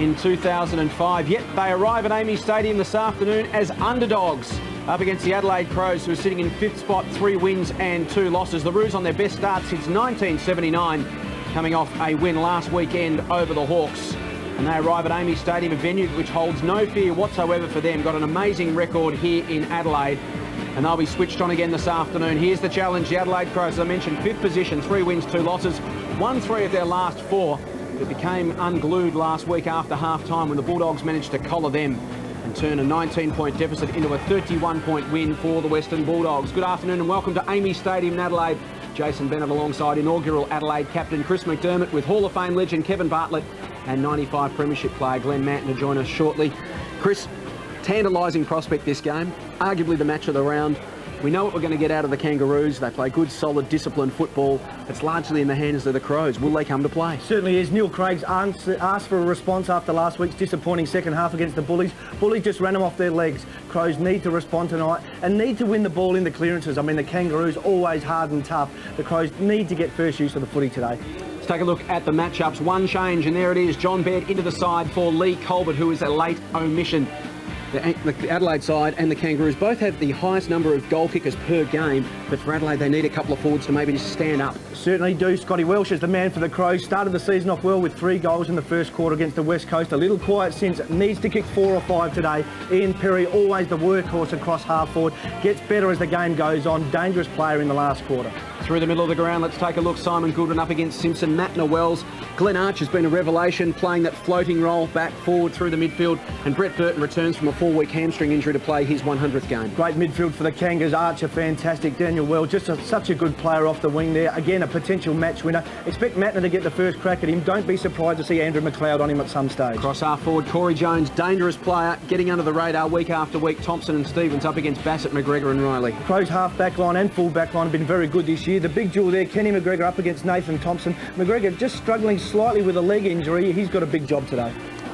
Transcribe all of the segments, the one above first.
in 2005. Yet they arrive at Amy Stadium this afternoon as underdogs up against the Adelaide Crows, who are sitting in 5th spot, 3 wins and 2 losses. The Roos on their best start since 1979, coming off a win last weekend over the Hawks. And they arrive at Amy Stadium, a venue which holds no fear whatsoever for them. Got an amazing record here in Adelaide, and they'll be switched on again this afternoon. Here's the challenge. The Adelaide Crows, as I mentioned, 5th position, 3 wins, 2 losses, won 3 of their last 4. It became unglued last week after half-time when the Bulldogs managed to collar them and turn a 19-point deficit into a 31-point win for the Western Bulldogs. Good afternoon and welcome to Amy Stadium in Adelaide. Jason Bennett alongside inaugural Adelaide captain Chris McDermott, with Hall of Fame legend Kevin Bartlett and 95 premiership player Glenn Manton to join us shortly. Chris, tantalising prospect this game, arguably the match of the round. We know what we're going to get out of the Kangaroos. They play good, solid, disciplined football. It's largely in the hands of the Crows. Will they come to play? Certainly is. Neil Craig's asked for a response after last week's disappointing second half against the Bullies. Bullies just ran them off their legs. Crows need to respond tonight and need to win the ball in the clearances. I mean, the Kangaroos always hard and tough. The Crows need to get first use of the footy today. Let's take a look at the matchups. One change, and there it is. John Baird into the side for Lee Colbert, who is a late omission. The Adelaide side and the Kangaroos both have the highest number of goal kickers per game, but for Adelaide they need a couple of forwards to maybe just stand up. Certainly do. Scotty Welsh is the man for the Crows. Started the season off well with 3 goals in the first quarter against the West Coast. A little quiet since. Needs to kick 4 or 5 today. Ian Perry, always the workhorse across half forward. Gets better as the game goes on. Dangerous player in the last quarter. Through the middle of the ground, let's take a look. Simon Goodwin up against Simpson. Matt Wells. Glenn Arch has been a revelation, playing that floating role back forward through the midfield. And Brett Burton returns from a 4-week hamstring injury to play his 100th game. Great midfield for the Kangas. Archer, fantastic. Daniel Wells, just such a good player off the wing there. Again, a potential match winner. Expect Mattner to get the first crack at him. Don't be surprised to see Andrew McLeod on him at some stage. Cross half forward, Corey Jones, dangerous player, getting under the radar week after week. Thompson and Stevens up against Bassett, McGregor and Riley. Crows half back line and full back line have been very good this year. The big duel there, Kenny McGregor up against Nathan Thompson. McGregor just struggling slightly with a leg injury. He's got a big job today.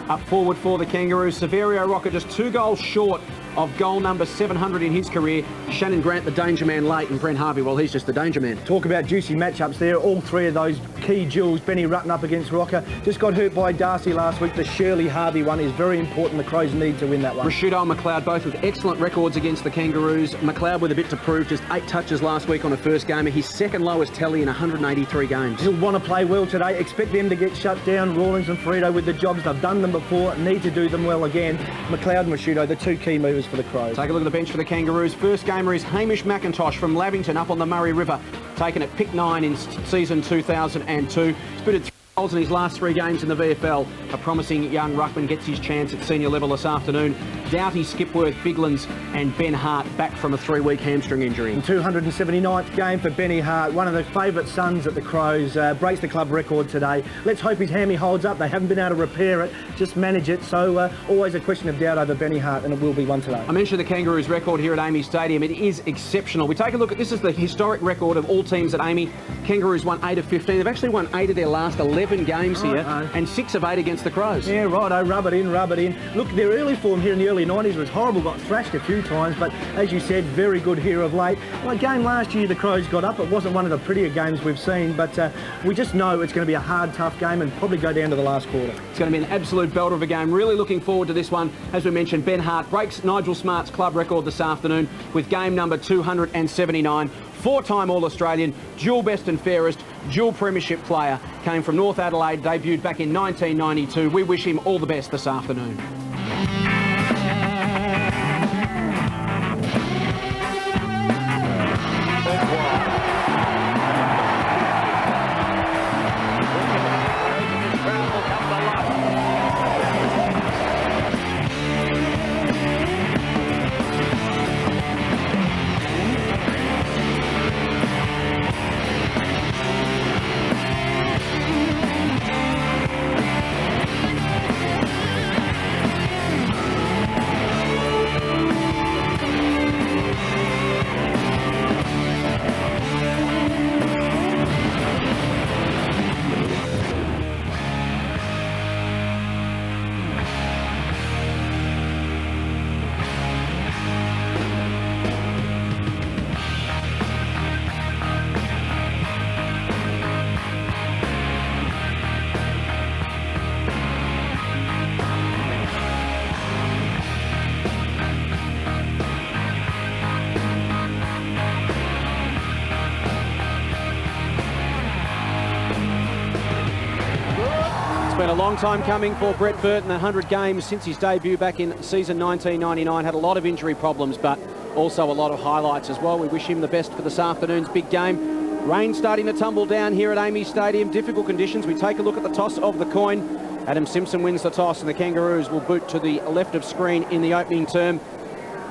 Up forward for the Kangaroos, Severio Rocker just 2 goals short of goal number 700 in his career. Shannon Grant, the danger man late, and Brent Harvey, well, he's just the danger man. Talk about juicy matchups there. All 3 of those key duels. Benny Rutten up against Rocker. Just got hurt by Darcy last week. The Shirley Harvey one is very important. The Crows need to win that one. Rashudo and McLeod both with excellent records against the Kangaroos. McLeod with a bit to prove. Just 8 touches last week on a first gamer. His second lowest tally in 183 games. He'll want to play well today. Expect them to get shut down. Rawlings and Frito with the jobs. They've done them before. Need to do them well again. McLeod and Rashudo, the 2 key movers for the Crows. Take a look at the bench for the Kangaroos. First gamer is Hamish McIntosh from Lavington up on the Murray River, taken at pick 9 in season 2002. Spitted 3 goals in his last 3 games in the VFL. A promising young ruckman gets his chance at senior level this afternoon. Doughty, Skipworth, Biglands and Ben Hart back from a 3-week hamstring injury. 279th game for Benny Hart, one of the favourite sons at the Crows. Breaks the club record today. Let's hope his hammy holds up. They haven't been able to repair it, just manage it. So always a question of doubt over Benny Hart, and it will be one today. I mentioned the Kangaroos record here at Amy Stadium. It is exceptional. We take a look at this. Is the historic record of all teams at Amy. Kangaroos won 8 of 15. They've actually won 8 of their last 11 games here, and 6 of 8 against the Crows. Yeah, righto. Rub it in, rub it in. Look, their early form here in the early 90s was horrible, got thrashed a few times, but as you said, very good here of late. Well, a game last year the Crows got up. It wasn't one of the prettier games we've seen, but we just know it's going to be a hard, tough game and probably go down to the last quarter. It's going to be an absolute belter of a game. Really looking forward to this one. As we mentioned, Ben Hart breaks Nigel Smart's club record this afternoon with game number 279. 4-time All-Australian, dual best and fairest, dual premiership player. Came from North Adelaide, debuted back in 1992. We wish him all the best this afternoon. been a long time coming for Brett Burton. 100 games since his debut back in season 1999. Had a lot of injury problems, but also a lot of highlights as well. We wish him the best for this afternoon's big game. Rain starting to tumble down here at Amy Stadium. Difficult conditions. We take a look at the toss of the coin. Adam Simpson wins the toss, and the Kangaroos will boot to the left of screen in the opening term,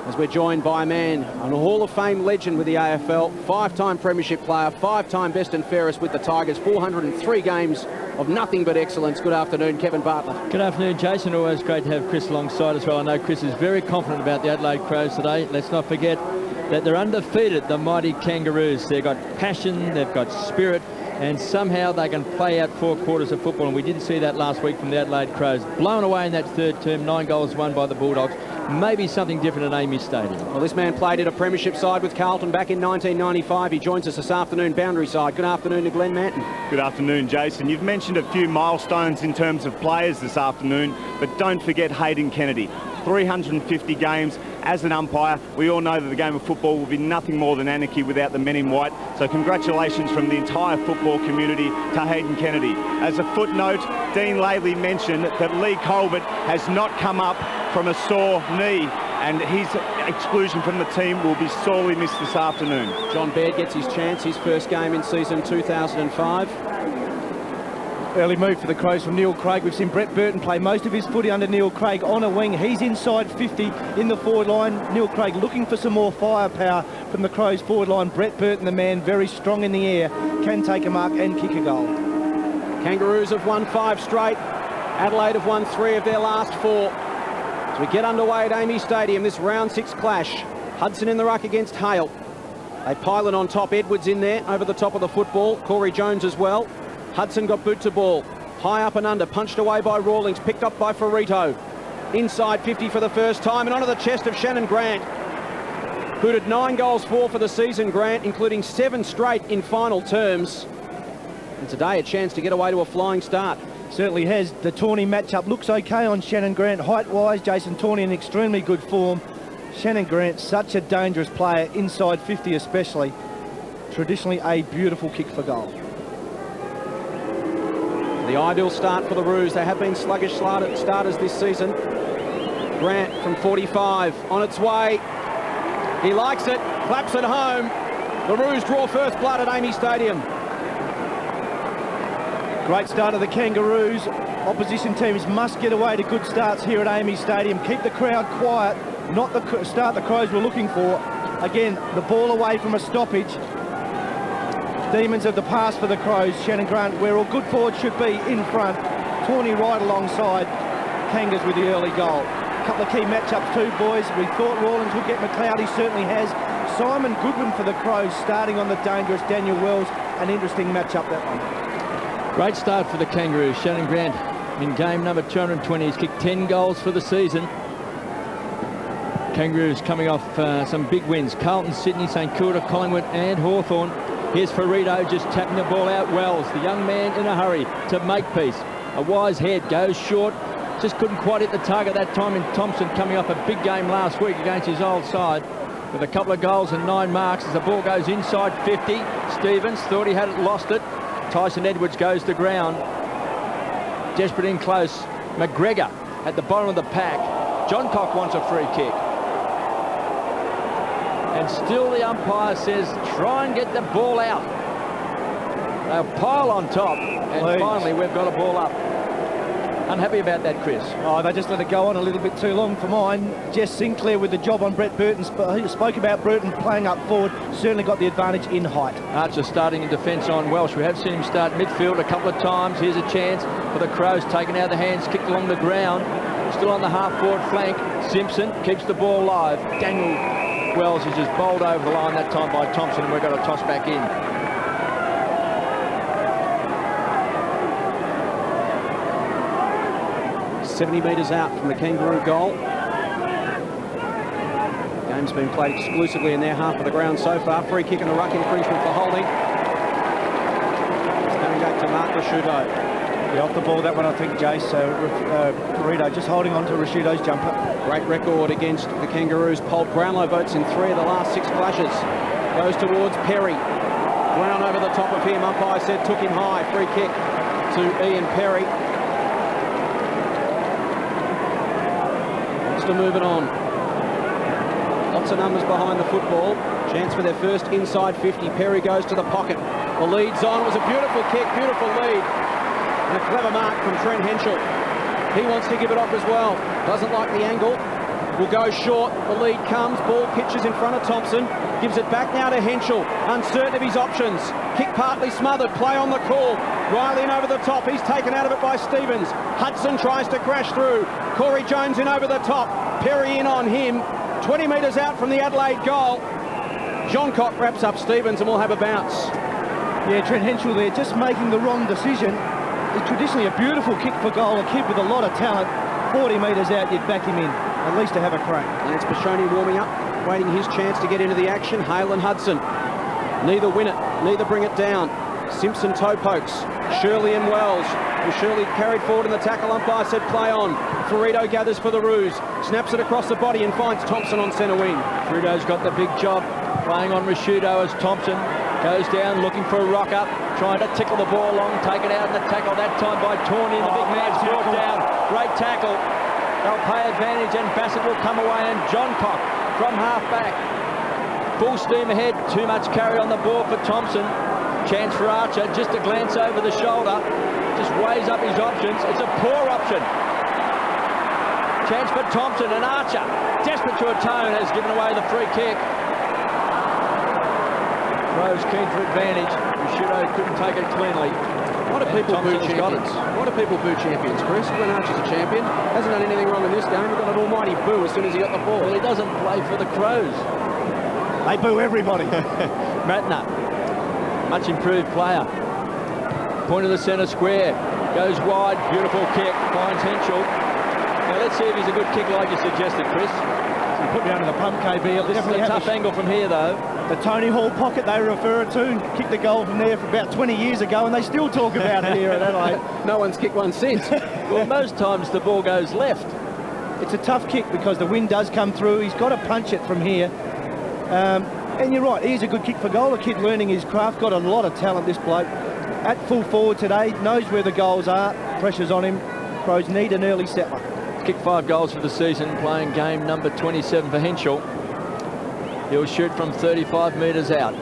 as we're joined by a man, a Hall of Fame legend with the AFL, 5-time premiership player, 5-time best and fairest with the Tigers, 403 games of nothing but excellence. Good afternoon, Kevin Bartlett. Good afternoon, Jason. Always great to have Chris alongside as well. I know Chris is very confident about the Adelaide Crows today. Let's not forget that they're undefeated, the mighty Kangaroos. They've got passion, they've got spirit, and somehow they can play out 4 quarters of football, and we didn't see that last week from the Adelaide Crows. Blown away in that third term, 9 goals won by the Bulldogs. Maybe something different at Amy Stadium. Well, this man played in a premiership side with Carlton back in 1995. He joins us this afternoon, Boundary side. Good afternoon to Glenn Manton. Good afternoon, Jason. You've mentioned a few milestones in terms of players this afternoon, but don't forget Hayden Kennedy. 350 games as an umpire. We all know that the game of football will be nothing more than anarchy without the men in white. So congratulations from the entire football community to Hayden Kennedy. As a footnote, Dean Laidley mentioned that Lee Colbert has not come up from a sore knee, and his exclusion from the team will be sorely missed this afternoon. John Baird gets his chance, his first game in season 2005. Early move for the Crows from Neil Craig. We've seen Brett Burton play most of his footy under Neil Craig on a wing. He's inside 50 in the forward line. Neil Craig looking for some more firepower from the Crows forward line. Brett Burton, the man, very strong in the air, can take a mark and kick a goal. Kangaroos have won 5 straight. Adelaide have won 3 of their last 4. As we get underway at Amy Stadium, this round 6 clash. Hudson in the ruck against Hale. They pile it on top. Edwards in there over the top of the football. Corey Jones as well. Hudson got boot to ball. High up and under, punched away by Rawlings, picked up by Ferrito. Inside 50 for the first time, and onto the chest of Shannon Grant. Booted 9 goals for the season, Grant, including 7 straight in final terms. And today a chance to get away to a flying start. Certainly has. The Tawney matchup looks okay on Shannon Grant. Height-wise, Jason Tawney in extremely good form. Shannon Grant, such a dangerous player, inside 50 especially. Traditionally a beautiful kick for goal. The ideal start for the Roos. They have been sluggish starters this season. Grant from 45 on its way. He likes it, claps it home. The Roos draw first blood at Amy Stadium. Great start of the Kangaroos. Opposition teams must get away to good starts here at Amy Stadium. Keep the crowd quiet, not the start the Crows were looking for. Again, the ball away from a stoppage. Demons of the past for the Crows. Shannon Grant, where all good forwards should be, in front. Tawney right alongside. Kangas with the early goal. A couple of key matchups too, boys. We thought Rawlings would get McLeod. He certainly has. Simon Goodwin for the Crows, starting on the dangerous Daniel Wells. An interesting matchup, that one. Great start for the Kangaroos. Shannon Grant in game number 220. He's kicked 10 goals for the season. Kangaroos coming off some big wins. Carlton, Sydney, St Kilda, Collingwood and Hawthorn. Here's Ferrito just tapping the ball out. Wells, the young man in a hurry to make peace. A wise head, goes short. Just couldn't quite hit the target that time. And Thompson coming off a big game last week against his old side with a couple of goals and 9 marks as the ball goes inside 50. Stevens thought he had it, lost it. Tyson Edwards goes to ground. Desperate in close. McGregor at the bottom of the pack. John Cock wants a free kick. And still the umpire says, try and get the ball out. They'll pile on top, and finally we've got a ball up. Unhappy about that, Chris. Oh, they just let it go on a little bit too long for mine. Jess Sinclair with the job on Brett Burton. He spoke about Burton playing up forward. Certainly got the advantage in height. Archer starting in defence on Welsh. We have seen him start midfield a couple of times. Here's a chance for the Crows, taken out of the hands, kicked along the ground. Still on the half-forward flank. Simpson keeps the ball live. Daniel Wells is just bowled over the line that time by Thompson, and we've got to toss back in. $70 metres out from the Kangaroo goal. Game's been played exclusively in their half of the ground so far. Free kick and a ruck infringement for holding. It's coming back to Mark Rashudo. Yeah, off the ball that one, I think, Jace. So Ferrito just holding on to Rashudo's jumper. Great record against the Kangaroos. Paul Brownlow votes in 3 of the last 6 clashes. Goes towards Perry. Brown over the top of him. Umpire said took him high. Free kick to Ian Perry. to move it on. Lots of numbers behind the football. Chance for their first inside 50. Perry goes to the pocket. The lead's on. It was a beautiful kick, beautiful lead. And a clever mark from Trent Henschel. He wants to give it off as well. Doesn't like the angle. Will go short. The lead comes. Ball pitches in front of Thompson. Gives it back now to Henschel. Uncertain of his options. Kick partly smothered. Play on the call. Riley in over the top. He's taken out of it by Stevens. Hudson tries to crash through. Corey Jones in over the top. Perry in on him. 20 metres out from the Adelaide goal. John Cock wraps up Stevens and will have a bounce. Yeah, Trent Henschel there just making the wrong decision. It's traditionally a beautiful kick for goal. A kid with a lot of talent. 40 metres out, you'd back him in, at least to have a crack. Lance Bashoni warming up, waiting his chance to get into the action. Hale and Hudson. Neither win it, neither bring it down. Simpson toe pokes. Shirley and Wells. Well, Shirley carried forward in the tackle. Umpire said play on. Ferrito gathers for the Roos. Snaps it across the body and finds Thompson on centre wing. Ferrito's got the big job. Playing on Rashudo as Thompson goes down looking for a rock up. Trying to tickle the ball long. Taken out in the tackle that time by Tawney. The big man's brought down. Great tackle. They'll pay advantage and Bassett will come away and John Cock from half back. Full steam ahead. Too much carry on the ball for Thompson. Chance for Archer, just a glance over the shoulder, just weighs up his options. It's a poor option. Chance for Thompson and Archer, desperate to atone, has given away the free kick. Rose keen for advantage. Rashudo couldn't take it cleanly. Why do people boo champions? Why do people boo champions, Chris? When Archer's a champion, hasn't done anything wrong in this game. He got an almighty boo as soon as he got the ball. Well, he doesn't play for the Crows. They boo everybody. Ratner. Much improved player. Point of the centre square. Goes wide. Beautiful kick. Finds Henschel. Now let's see if he's a good kick like you suggested, Chris. You put me under the pump, KB. This is a tough angle from here, though. The Tony Hall pocket they refer it to. Kicked the goal from there for about 20 years ago, and they still talk about it here at Adelaide. No one's kicked one since. Well, most times the ball goes left. It's a tough kick because the wind does come through. He's got to punch it from here. And you're right, he's a good kick for goal. A kid learning his craft, got a lot of talent, this bloke. At full forward today, knows where the goals are, pressure's on him. Crows need an early settler. Kicked 5 goals for the season, playing game number 27 for Henschel. He'll shoot from 35 metres out.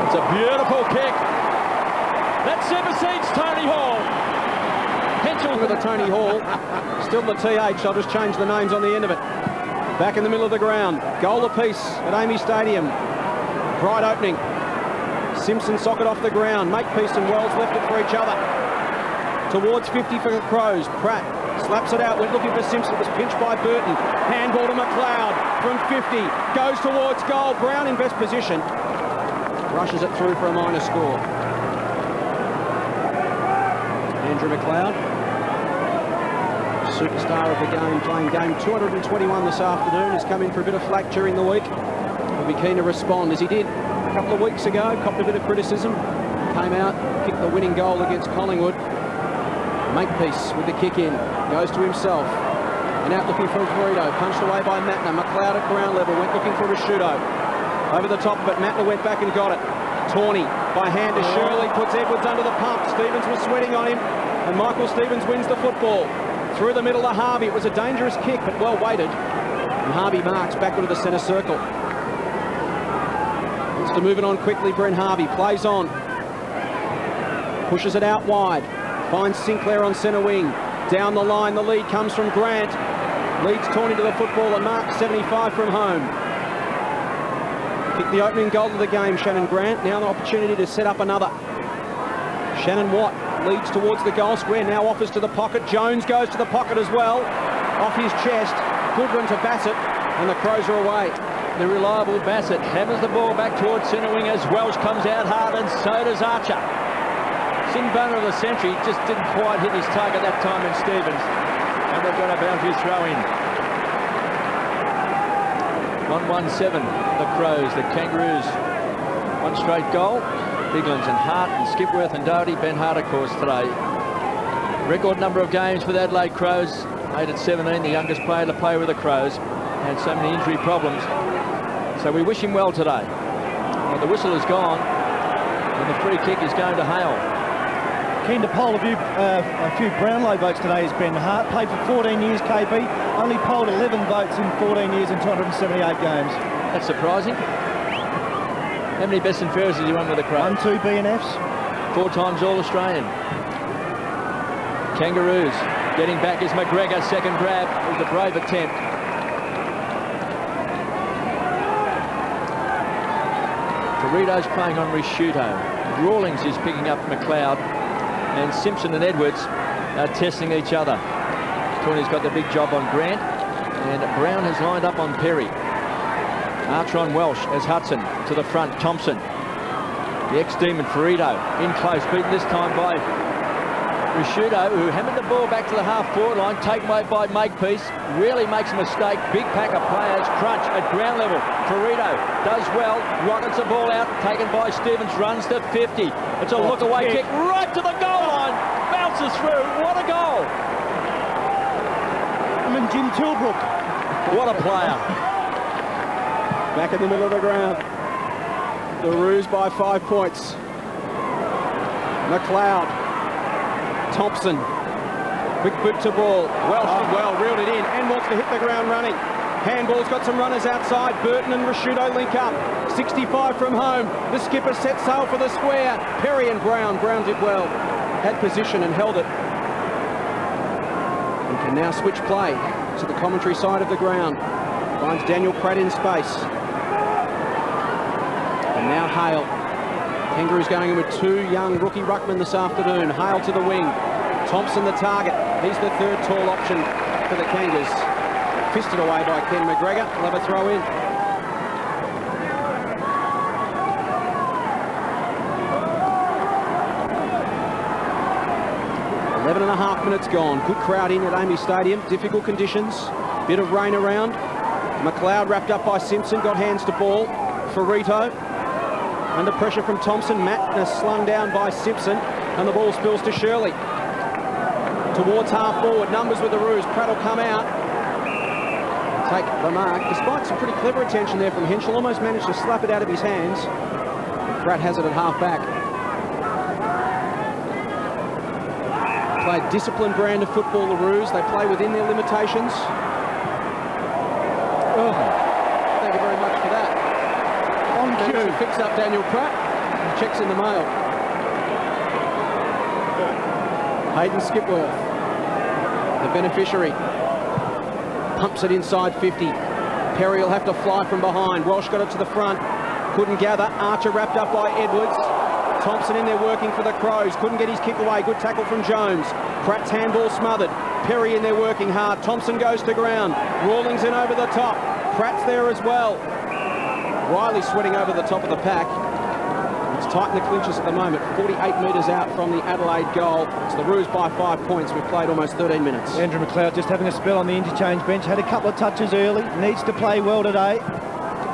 It's a beautiful kick. That supersedes Tony Hall. Henschel with a Tony Hall. Still the TH, I'll just change the names on the end of it. Back in the middle of the ground. Goal apiece at Amy Stadium. Bright opening. Simpson socket off the ground. Makepeace and Wells left it for each other. Towards 50 for the Crows. Pratt slaps it out. Went looking for Simpson. It was pinched by Burton. Handball to McLeod from 50. Goes towards goal. Brown in best position. Rushes it through for a minor score. Andrew McLeod, superstar of the game, playing game 221 this afternoon. He's come in for a bit of flack during the week. He'll be keen to respond, as he did a couple of weeks ago. Copped a bit of criticism. Came out, kicked the winning goal against Collingwood. Makepeace with the kick in. Goes to himself. And out looking for Ferrito. Punched away by Matner. McLeod at ground level. Went looking for Rashudo. Over the top of it. Matner went back and got it. Tawney by hand to Shirley. Puts Edwards under the pump. Stevens was sweating on him. And Michael Stevens wins the football. Through the middle to Harvey. It was a dangerous kick, but well weighted. And Harvey marks backward to the centre circle. Wants to move it on quickly. Brent Harvey plays on. Pushes it out wide. Finds Sinclair on centre wing. Down the line, the lead comes from Grant. Leads Tawney to the football and marks 75 from home. Kicked the opening goal of the game, Shannon Grant. Now an opportunity to set up another. Shannon Watt leads towards the goal square, now offers to the pocket. Jones goes to the pocket as well. Off his chest. Good run to Bassett, and the Crows are away. The reliable Bassett hammers the ball back towards centre wing as Welsh comes out hard, and so does Archer. Sinbona of the century just didn't quite hit his target that time in Stevens. And they've got a boundary throw in. 1-1-7, the Crows, the Kangaroos. One straight goal. Biglands and Hart and Skipworth and Doherty. Ben Hart, of course, today. Record number of games for the Adelaide Crows. 8 at 17, the youngest player to play with the Crows. Had so many injury problems. So we wish him well today. Well, the whistle is gone. And the free kick is going to Hale. Keen to poll a few Brownlow votes today is Ben Hart. Played for 14 years, KB. Only polled 11 votes in 14 years and 278 games. That's surprising. How many best and fairest has he won with the Crows? 1, 2 B&Fs. 4 times All-Australian. Kangaroos getting back is McGregor. Second grab. It was a brave attempt. Burrito's playing on Risciuto. Rawlings is picking up McLeod. And Simpson and Edwards are testing each other. Tawny's got the big job on Grant. And Brown has lined up on Perry. Archer on Welsh as Hudson to the front. Thompson. The ex-demon Burrito in close. Beaten this time by Risciuto, who hammered the ball back to the half-forward line, taken away by Makepeace, really makes a mistake. Big pack of players, crunch at ground level. Burrito does well, rockets the ball out, taken by Stevens, runs to 50. It's a look-away kick right to the goal line, bounces through. What a goal! Jim Tilbrook. What a player. Back in the middle of the ground. The Roos by 5 points. McLeod. Thompson, quick boot to ball. Welsh did well, reeled it in and wants to hit the ground running. Handball's got some runners outside. Burton and Risciuto link up. 65 from home. The skipper set sail for the square. Perry and Brown. Brown did well. Had position and held it. And can now switch play to the commentary side of the ground. Finds Daniel Pratt in space. And now Hale. Kangaroos going in with 2 young rookie ruckmen this afternoon. Hale to the wing. Thompson the target. He's the third tall option for the Kangas. Fisted away by Ken McGregor. He'll have a throw in. .5 minutes gone. Good crowd in at Amy Stadium. Difficult conditions. Bit of rain around. McLeod wrapped up by Simpson. Got hands to ball. Burrito. Under pressure from Thompson. Matt slung down by Simpson. And the ball spills to Shirley. Towards half forward. Numbers with the Roos. Pratt will come out. Take the mark. Despite some pretty clever attention there from Henschel. Almost managed to slap it out of his hands. Pratt has it at half back. Play a disciplined brand of football, the Roos. They play within their limitations. Oh, thank you very much for that. On cue. Fix up Daniel Pratt. Checks in the mail. Hayden Skipworth, the beneficiary. Pumps it inside 50. Perry will have to fly from behind. Welsh got it to the front. Couldn't gather. Archer wrapped up by Edwards. Thompson in there working for the Crows. Couldn't get his kick away. Good tackle from Jones. Pratt's handball smothered. Perry in there working hard. Thompson goes to ground. Rawlings in over the top. Pratt's there as well. Riley sweating over the top of the pack. It's tight in the clinches at the moment. 48 metres out from the Adelaide goal. It's the Roos by 5 points. We've played almost 13 minutes. Andrew McLeod just having a spell on the interchange bench. Had a couple of touches early. Needs to play well today.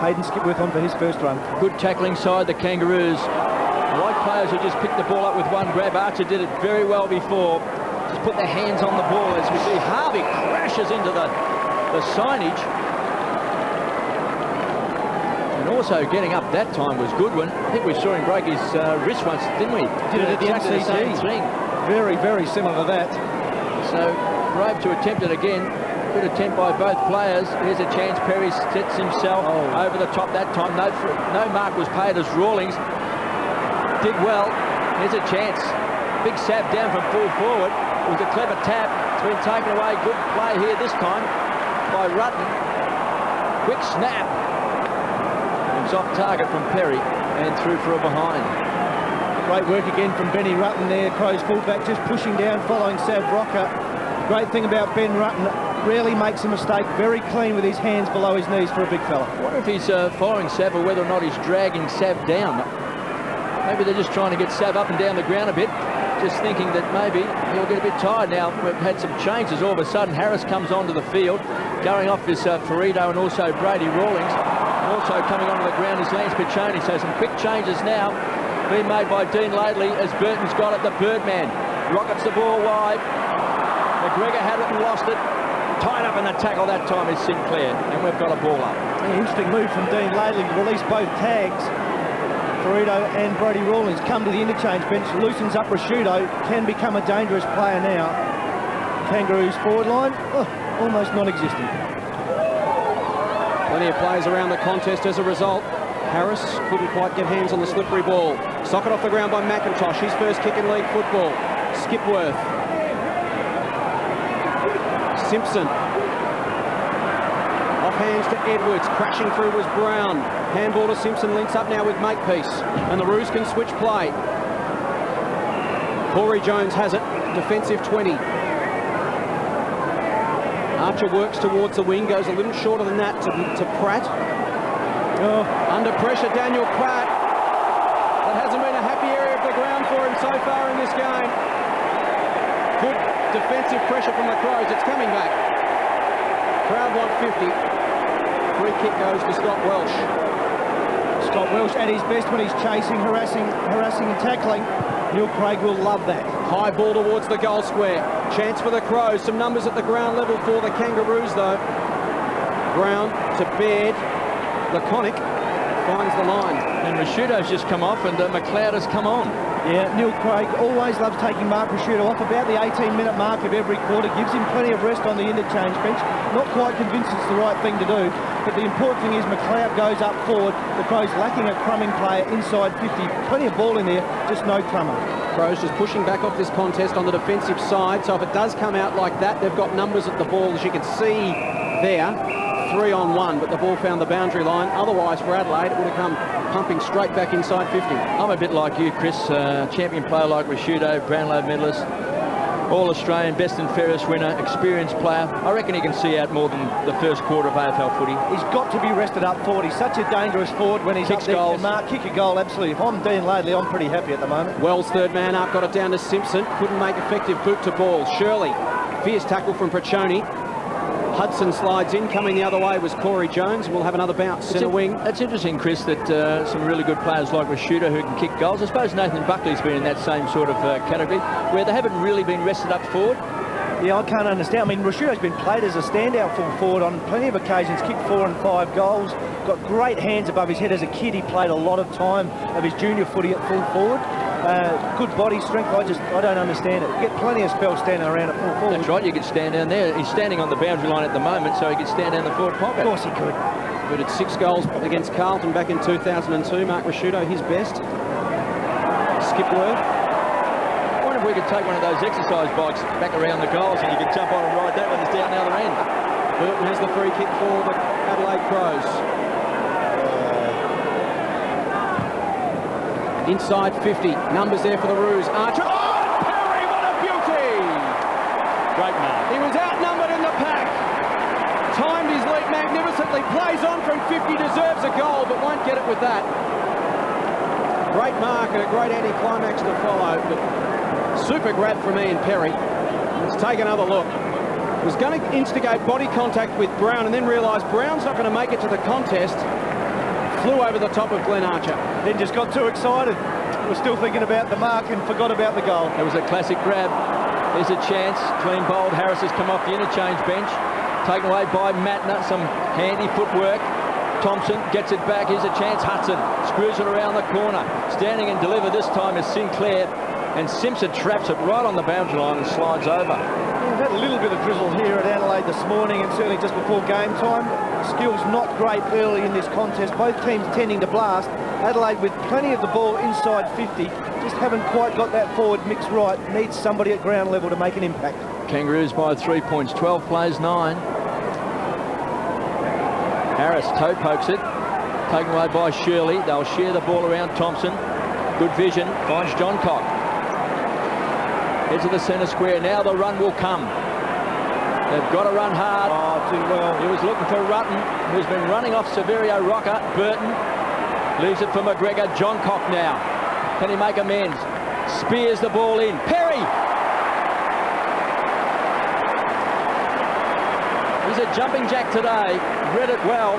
Hayden Skipworth on for his first run. Good tackling side, the Kangaroos. I like players who just pick the ball up with one grab. Archer did it very well before. Just put their hands on the ball as we see Harvey crashes into the signage. And also getting up that time was Goodwin. I think we saw him break his wrist once, didn't we? Did it at the Exactly the same MCG. thing. Very, very similar to that. So brave to attempt it again. Good attempt by both players. Here's a chance. Perry sets himself over the top that time. No mark was paid as Rawlings did well. Here's a chance. Big sab down from full forward. It was a clever tap. It's been taken away. Good play here this time by Rutten. Quick snap. It's off target from Perry and through for a behind. Great work again from Benny Rutten there. Crows fullback just pushing down, following Sav Rocker. Great thing about Ben Rutten, rarely makes a mistake. Very clean with his hands below his knees for a big fella. I wonder if he's following Sav or whether or not he's dragging Sav down. Maybe they're just trying to get Sav up and down the ground a bit, just thinking that maybe he'll get a bit tired now. We've had some changes. All of a sudden, Harris comes onto the field. Going off is Burrito and also Brady Rawlings. And also coming onto the ground is Lance Piccioni. So some quick changes now being made by Dean Laidley as Burton's got it, the Birdman. Rockets the ball wide. McGregor had it and lost it. Tied up in the tackle that time is Sinclair. And we've got a ball up. Interesting move from Dean Laidley to release both tags. Ferrito and Brodie Rawlings come to the interchange bench, loosens up Rashudo, can become a dangerous player now. Kangaroos forward line, almost non-existent. Plenty of players around the contest as a result. Harris couldn't quite get hands on the slippery ball. Socket off the ground by McIntosh, his first kick in league football. Skipworth. Simpson. Off hands to Edwards, crashing through was Brown. Handball to Simpson, links up now with Makepeace. And the Roos can switch play. Corey Jones has it, defensive 20. Archer works towards the wing, goes a little shorter than that to Pratt. Under pressure, Daniel Pratt. That hasn't been a happy area of the ground for him so far in this game. Good defensive pressure from the Crows. It's coming back. Crowd want 50. Free kick goes to Scott Welsh. Scott Welsh at his best when he's chasing, harassing and tackling. Neil Craig will love that. High ball towards the goal square. Chance for the Crows. Some numbers at the ground level for the Kangaroos though. Brown to Baird. Laconic finds the line. And Rashudo's just come off and McLeod has come on. Yeah, Neil Craig always loves taking Mark Rashudo off about the 18-minute mark of every quarter. Gives him plenty of rest on the interchange bench. Not quite convinced it's the right thing to do. But the important thing is McLeod goes up forward. The Crows lacking a crumbing player inside 50. Plenty of ball in there, just no crummer. Crows just pushing back off this contest on the defensive side. So if it does come out like that, they've got numbers at the ball, as you can see there. 3-on-1, but the ball found the boundary line. Otherwise, for Adelaide, it would have come pumping straight back inside 50. I'm a bit like you, Chris. Champion player like Rashudo, Brownlow medalist, All-Australian, best and fairest winner, experienced player. I reckon he can see out more than the first quarter of AFL footy. He's got to be rested up forward. He's such a dangerous forward when he's Kicks up there. goals. Mark, kick a goal, absolutely. If I'm Dean Laidley, I'm pretty happy at the moment. Wells, third man up, got it down to Simpson. Couldn't make effective boot to ball. Shirley, fierce tackle from Procioni. Hudson slides in. Coming the other way was Corey Jones. We'll have another bounce. Centre wing. That's interesting, Chris, that some really good players like Rashudo who can kick goals. I suppose Nathan Buckley's been in that same sort of category, where they haven't really been rested up forward. Yeah, I can't understand. I mean, Rashudo's been played as a standout full forward on plenty of occasions, kicked 4 and 5 goals, got great hands above his head. As a kid, he played a lot of time of his junior footy at full forward. Good body strength. I don't understand it. You get plenty of spells standing around at full forward. That's right, you could stand down there. He's standing on the boundary line at the moment, so he could stand down the forward pocket. Of course he could. But it's 6 goals against Carlton back in 2002. Mark Rashudo, his best. Skipworth. I wonder if we could take one of those exercise bikes back around the goals and you could jump on and ride that when it's down the other end. Burton has the free kick for the Adelaide Crows. Inside 50. Numbers there for the Roos. Archer. Oh, Perry, what a beauty! Great mark. He was outnumbered in the pack. Timed his leap magnificently. Plays on from 50. Deserves a goal, but won't get it with that. Great mark and a great anticlimax to follow. But super grab from Ian Perry. Let's take another look. Was going to instigate body contact with Brown and then realised Brown's not going to make it to the contest. Flew over the top of Glenn Archer. Then just got too excited. Was still thinking about the mark and forgot about the goal. It was a classic grab. There's a chance. Clean bowled. Harris has come off the interchange bench. Taken away by Matner. Some handy footwork. Thompson gets it back. Here's a chance. Hudson screws it around the corner. Standing and deliver this time is Sinclair. And Simpson traps it right on the boundary line and slides over. We've had a little bit of drizzle here at Adelaide this morning and certainly just before game time. Skills not great early in this contest. Both teams tending to blast. Adelaide with plenty of the ball inside 50. Just haven't quite got that forward mix right. Needs somebody at ground level to make an impact. Kangaroos by 3 points. 12 plays 9. Harris toe pokes it. Taken away by Shirley. They'll share the ball around Thompson. Good vision. Finds John Cock. Into the centre square. Now the run will come. They've got to run hard. Oh, too well. He was looking for Rutten, who's been running off Severio Rocker. Burton leaves it for McGregor. John Cock now. Can he make amends? Spears the ball in. Perry! He's a jumping jack today. Read it well.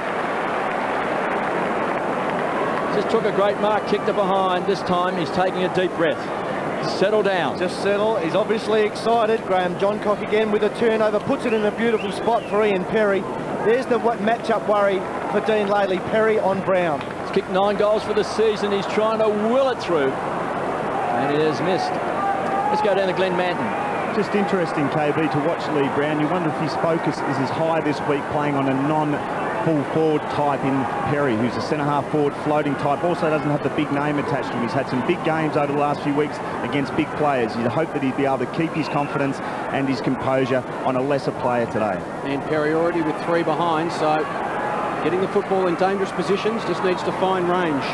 Just took a great mark, kicked it behind. This time he's taking a deep breath. Settle down. Just settle. He's obviously excited. Graham Johncock again with a turnover. Puts it in a beautiful spot for Ian Perry. There's the match-up worry for Dean Laidley. Perry on Brown. He's kicked 9 goals for the season. He's trying to will it through, and he has missed. Let's go down to Glenn Manton. Just interesting, KB, to watch Lee Brown. You wonder if his focus is as high this week playing on a non-full forward type in Perry, who's a centre-half forward floating type. Also doesn't have the big name attached to him. He's had some big games over the last few weeks against big players. You'd hope that he'd be able to keep his confidence and his composure on a lesser player today. And Perry already with 3 behind, so getting the football in dangerous positions, just needs to find range.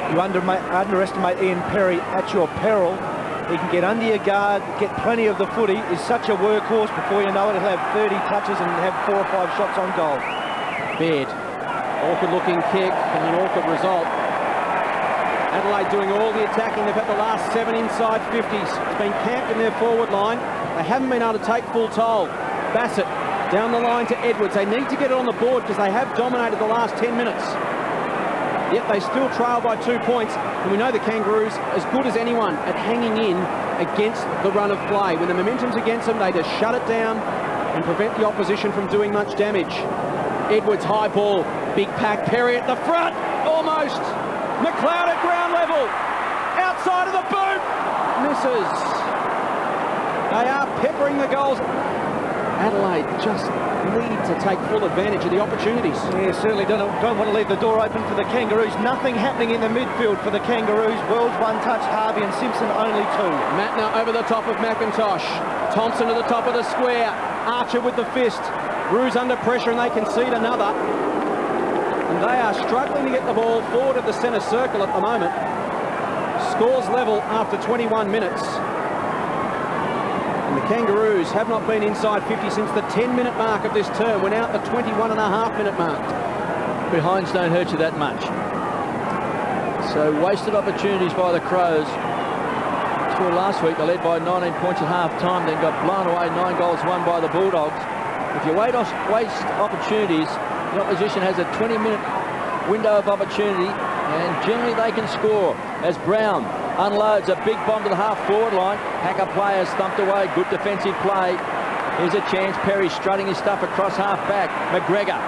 You underestimate Ian Perry at your peril. He can get under your guard, get plenty of the footy. He's such a workhorse. Before you know it, he'll have 30 touches and have 4 or 5 shots on goal. Baird, awkward looking kick and an awkward result. Adelaide doing all the attacking. They've had the last 7 inside 50s. It's been camped in their forward line. They haven't been able to take full toll. Bassett down the line to Edwards. They need to get it on the board because they have dominated the last 10 minutes. Yet they still trail by 2 points, and we know the Kangaroos as good as anyone at hanging in against the run of play. When the momentum's against them, they just shut it down and prevent the opposition from doing much damage. Edwards, high ball, big pack, Perry at the front, almost. McLeod at ground level, outside of the boot, misses. They are peppering the goals. Adelaide just need to take full advantage of the opportunities. Yeah, certainly don't want to leave the door open for the Kangaroos. Nothing happening in the midfield for the Kangaroos. Wells 1 touch, Harvey and Simpson only 2. Matner over the top of McIntosh. Thompson to the top of the square. Archer with the fist. Roos under pressure and they concede another. And they are struggling to get the ball forward of the centre circle at the moment. Scores level after 21 minutes. And the Kangaroos have not been inside 50 since the 10-minute mark of this term. We're now at the 21.5-minute mark. Behinds don't hurt you that much. So wasted opportunities by the Crows. Through last week, they led by 19 points at half-time, then got blown away, 9 goals won by the Bulldogs. If you waste opportunities, the opposition has a 20-minute window of opportunity, and generally they can score. As Brown unloads a big bomb to the half-forward line. Hacker players thumped away, good defensive play. Here's a chance, Perry strutting his stuff across half-back. McGregor,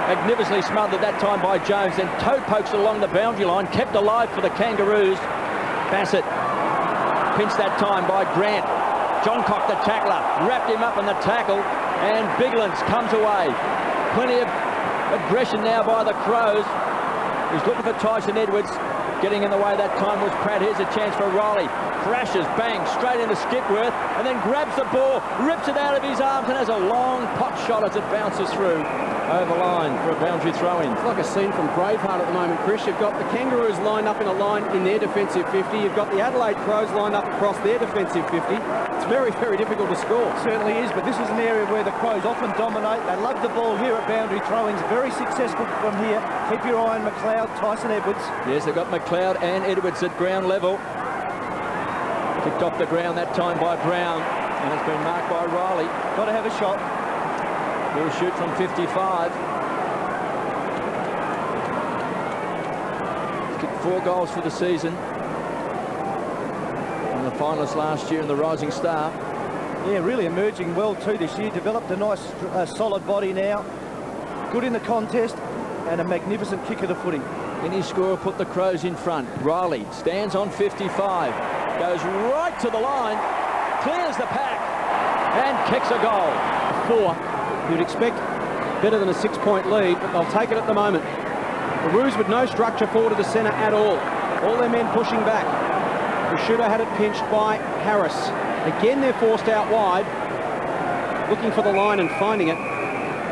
magnificently smothered that time by Jones, then toe pokes along the boundary line, kept alive for the Kangaroos. Bassett, pinched that time by Grant. Johncock, the tackler, wrapped him up in the tackle, and Biglands comes away. Plenty of aggression now by the Crows. He's looking for Tyson Edwards. Getting in the way that time was Pratt. Here's a chance for Riley. Crashes, bang, straight into Skipworth, and then grabs the ball, rips it out of his arms, and has a long pot shot as it bounces through over line for a boundary throw-in. It's like a scene from Braveheart at the moment, Chris. You've got the Kangaroos lined up in a line in their defensive 50. You've got the Adelaide Crows lined up across their defensive 50. It's very, very difficult to score. It certainly is, but this is an area where the Crows often dominate. They love the ball here at boundary throw-ins. Very successful from here. Keep your eye on McLeod, Tyson Edwards. Yes, they've got McLeod and Edwards at ground level. Kicked off the ground that time by Brown, and it's been marked by Riley. Got to have a shot. He'll shoot from 55. He's kicked 4 goals for the season. And the finalist last year in the Rising Star. Yeah, really emerging well too this year. Developed a nice solid body now. Good in the contest and a magnificent kick of the footy. Any score put the Crows in front. Riley stands on 55. Goes right to the line. Clears the pack. And kicks a goal. 4. You'd expect better than a 6-point lead, but they'll take it at the moment. The Roos with no structure forward to the centre at all. All their men pushing back. The shooter had it pinched by Harris. Again, they're forced out wide, looking for the line and finding it.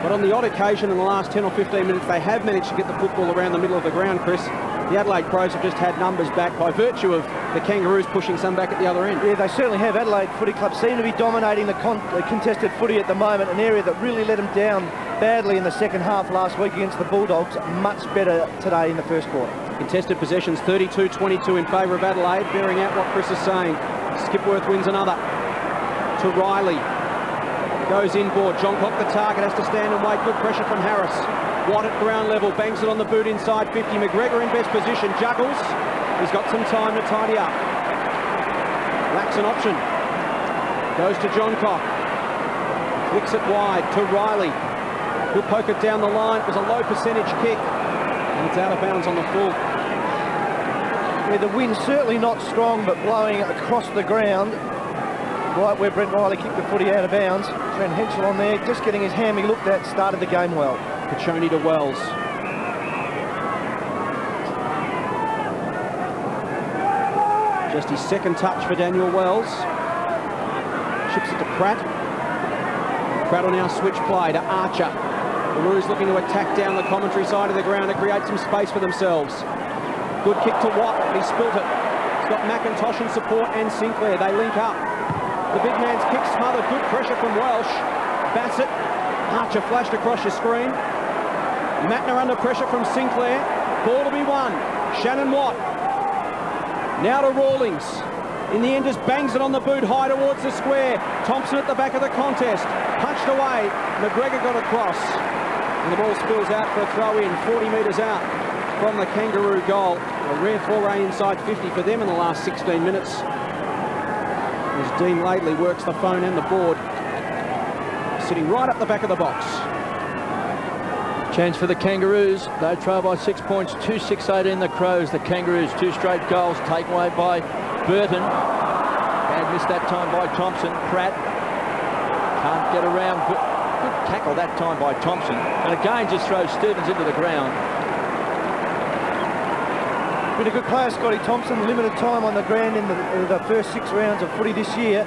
But on the odd occasion in the last 10 or 15 minutes, they have managed to get the football around the middle of the ground, Chris. The Adelaide Crows have just had numbers back by virtue of the Kangaroos pushing some back at the other end. Yeah, they certainly have. Adelaide Footy Club seem to be dominating the contested footy at the moment, an area that really let them down badly in the second half last week against the Bulldogs. Much better today in the first quarter. Contested possessions 32-22 in favour of Adelaide, bearing out what Chris is saying. Skipworth wins another to Riley. Goes inboard. Johncock, the target, has to stand and wait. Good pressure from Harris. Watt at ground level, banks it on the boot inside 50. McGregor in best position, juggles. He's got some time to tidy up. Lacks an option. Goes to Johncock. Flicks it wide to Riley. He'll poke it down the line. It was a low percentage kick. And it's out of bounds on the full. Yeah, the wind's certainly not strong, but blowing across the ground, right where Brent Riley kicked the footy out of bounds. Trent Henschel on there, just getting his hammy looked at, started the game well. Pachoni to Wells. Just his second touch for Daniel Wells. Chips it to Pratt. Pratt will now switch play to Archer. The Roos looking to attack down the commentary side of the ground to create some space for themselves. Good kick to Watt, but he spilt it. He's got McIntosh in support and Sinclair. They link up. The big man's kick smothered. Good pressure from Welsh. Bassett. Archer flashed across your screen. Mattner under pressure from Sinclair. Ball to be won. Shannon Watt. Now to Rawlings. In the end, just bangs it on the boot high towards the square. Thompson at the back of the contest. Punched away. McGregor got across. And the ball spills out for a throw in. 40 metres out from the Kangaroo goal. A rare foray inside 50 for them in the last 16 minutes. As Dean Laidley works the phone and the board. Sitting right up the back of the box. Chance for the Kangaroos. They trail by 6 points, 2-6-18 the Crows. The Kangaroos, 2 straight goals taken away by Burton. And missed that time by Thompson. Pratt can't get around. Good tackle that time by Thompson. And again just throws Stevens into the ground. Been a good player, Scotty Thompson. Limited time on the ground in the first 6 rounds of footy this year.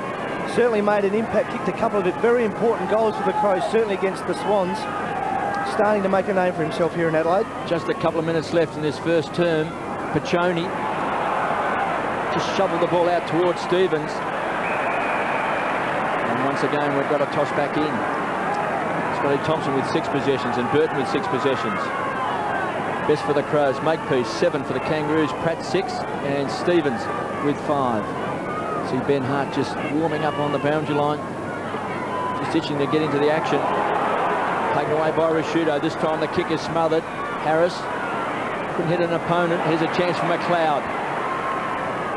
Certainly made an impact, kicked a couple of very important goals for the Crows, certainly against the Swans. Starting to make a name for himself here in Adelaide. Just a couple of minutes left in this first term. Pachoni just shoveled the ball out towards Stevens. And once again, we've got a toss back in. Scotty Thompson with 6 possessions and Burton with 6 possessions. Best for the Crows. Makepeace 7 for the Kangaroos. Pratt 6 and Stevens with 5. See Ben Hart just warming up on the boundary line. Just itching to get into the action. Taken away by Rashudo. This time the kick is smothered. Harris couldn't hit an opponent. Here's a chance for McLeod.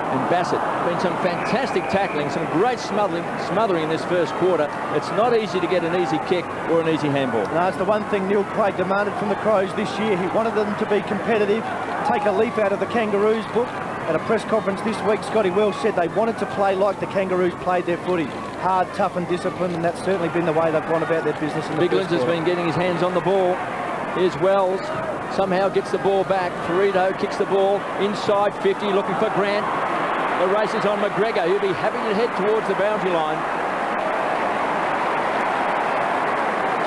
And Bassett. Been some fantastic tackling, some great smothering in this first quarter. It's not easy to get an easy kick or an easy handball. No, it's the one thing Neil Craig demanded from the Crows this year. He wanted them to be competitive, take a leaf out of the Kangaroos book. At a press conference this week, Scotty Wells said they wanted to play like the Kangaroos played their footy. Hard, tough and disciplined, and that's certainly been the way they've gone about their business in the first Biglands has been getting his hands on the ball. Here's Wells. Somehow gets the ball back. Ferrito kicks the ball inside 50, looking for Grant. The race is on McGregor, who'll be having to head towards the boundary line.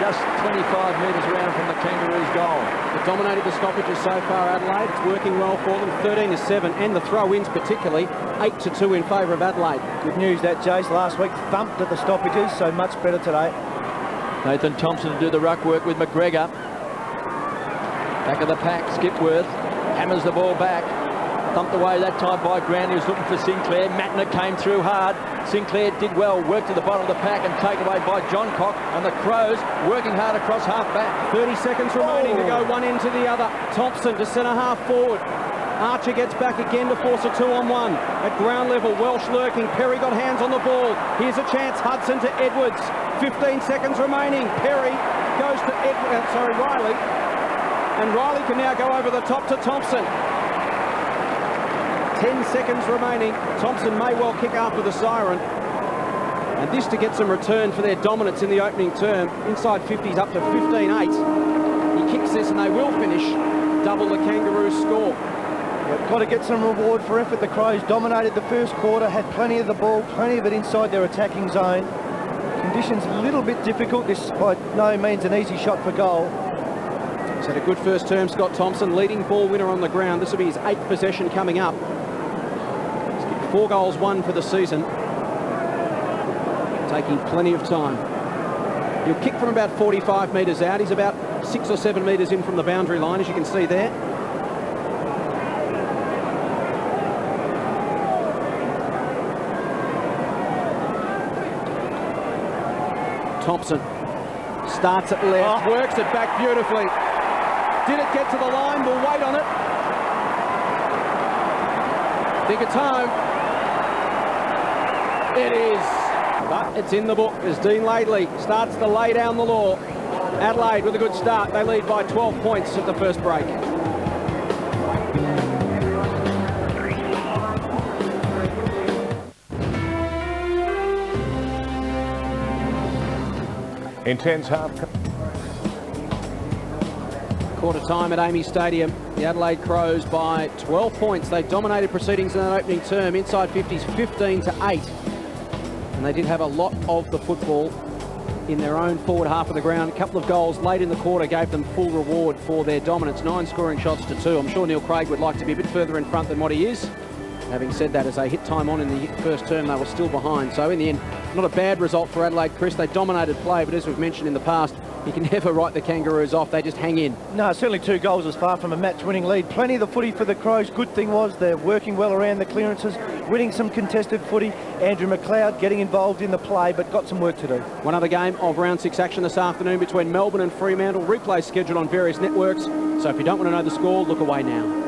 Just 25 metres around from the Kangaroos' goal. They've dominated the stoppages so far, Adelaide. It's working well for them, 13-7, and the throw-ins particularly, 8-2 in favour of Adelaide. Good news that, Jace. Last week thumped at the stoppages, so much better today. Nathan Thompson to do the ruck work with McGregor. Back of the pack, Skipworth hammers the ball back. Thumped away that time by Grant. He was looking for Sinclair. Mattner came through hard. Sinclair did well, worked to the bottom of the pack and taken away by John Cock. And the Crows working hard across half back. 30 seconds remaining to go one end to the other. Thompson to centre half forward. Archer gets back again to force a 2-on-1. At ground level, Welsh lurking. Perry got hands on the ball. Here's a chance. Hudson to Edwards. 15 seconds remaining. Perry goes to Riley. And Riley can now go over the top to Thompson. 10 seconds remaining. Thompson may well kick after the siren. And this to get some return for their dominance in the opening term. Inside 50s up to 15-8. He kicks this and they will finish double the Kangaroos score. They've got to get some reward for effort. The Crows dominated the first quarter, had plenty of the ball, plenty of it inside their attacking zone. Conditions a little bit difficult. This by no means an easy shot for goal. He's had a good first term, Scott Thompson, leading ball winner on the ground. This will be his 8th possession coming up. 4 goals, 1 for the season. Taking plenty of time. He'll kick from about 45 metres out. He's about 6 or 7 metres in from the boundary line, as you can see there. Thompson starts at left, works it back beautifully. Did it get to the line? We'll wait on it. Think it's home. It is, but it's in the book as Dean Laidley starts to lay down the law. Adelaide with a good start. They lead by 12 points at the first break. Intense half. Quarter time at Amy Stadium. The Adelaide Crows by 12 points. They dominated proceedings in that opening term. Inside 50s 15-8. And they did have a lot of the football in their own forward half of the ground. A couple of goals late in the quarter gave them full reward for their dominance. 9 scoring shots to 2. I'm sure Neil Craig would like to be a bit further in front than what he is. Having said that, as they hit time on in the first term, they were still behind. So in the end, not a bad result for Adelaide, Chris. They dominated play, but as we've mentioned in the past, you can never write the Kangaroos off. They just hang in. No, certainly 2 goals is far from a match-winning lead. Plenty of the footy for the Crows. Good thing was they're working well around the clearances, winning some contested footy. Andrew McLeod getting involved in the play, but got some work to do. One other game of round 6 action this afternoon between Melbourne and Fremantle. Replay scheduled on various networks. So if you don't want to know the score, look away now.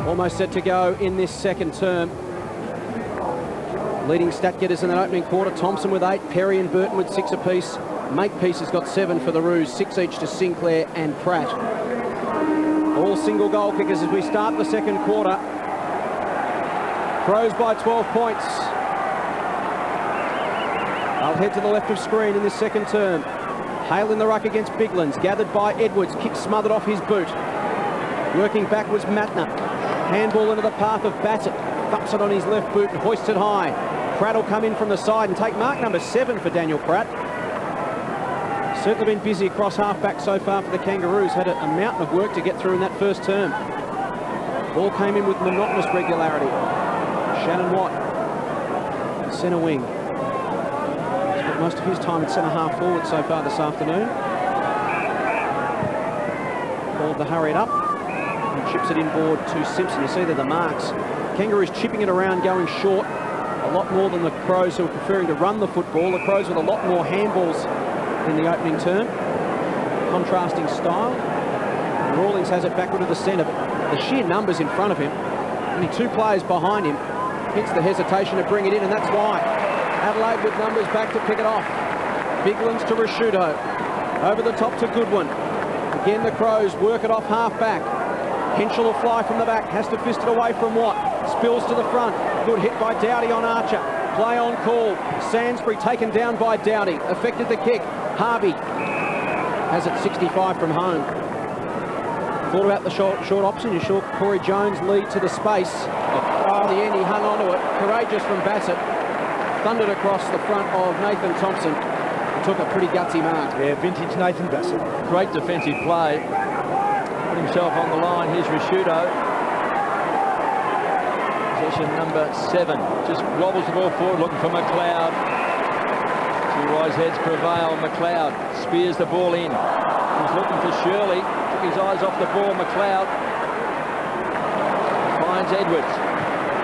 Almost set to go in this second term. Leading stat getters in that opening quarter. Thompson with 8, Perry and Burton with 6 apiece. Makepeace has got 7 for the Roos, 6 each to Sinclair and Pratt. All single goal kickers as we start the second quarter. Crows by 12 points. I'll head to the left of screen in this second term. Hale in the ruck against Biglands, gathered by Edwards, kick smothered off his boot. Working back was Matner. Handball into the path of Bassett. Thumps it on his left boot and hoists it high. Pratt will come in from the side and take mark number 7 for Daniel Pratt. Certainly been busy across half-back so far for the Kangaroos. Had a mountain of work to get through in that first term. Ball came in with monotonous regularity. Shannon Watt, centre wing. He's got most of his time at centre half forward so far this afternoon. Ball to hurry it up. Chips it inboard to Simpson. You see there the marks. Kangaroos chipping it around, going short a lot more than the Crows, who are preferring to run the football. The Crows with a lot more handballs in the opening term. Contrasting style. Rawlings has it backward to the centre. The sheer numbers in front of him, only 2 players behind him, hence the hesitation to bring it in, and that's why. Adelaide with numbers back to pick it off. Biglands to Rashudo. Over the top to Goodwin. Again, the Crows work it off half-back. Henschel will fly from the back, has to fist it away from Watt. Spills to the front. Good hit by Dowdy on Archer. Play on call. Sainsbury taken down by Dowdy. Affected the kick. Harvey has it 65 from home. Thought about the short option. You saw Corey Jones lead to the space. Oh, in the end, he hung on to it. Courageous from Bassett. Thundered across the front of Nathan Thompson. He took a pretty gutsy mark. Yeah, vintage Nathan Bassett. Great defensive play. Himself on the line. Here's Rashudo. Possession number 7. Just wobbles the ball forward, looking for McLeod. 2 wise heads prevail. McLeod spears the ball in. He's looking for Shirley. Took his eyes off the ball. McLeod finds Edwards.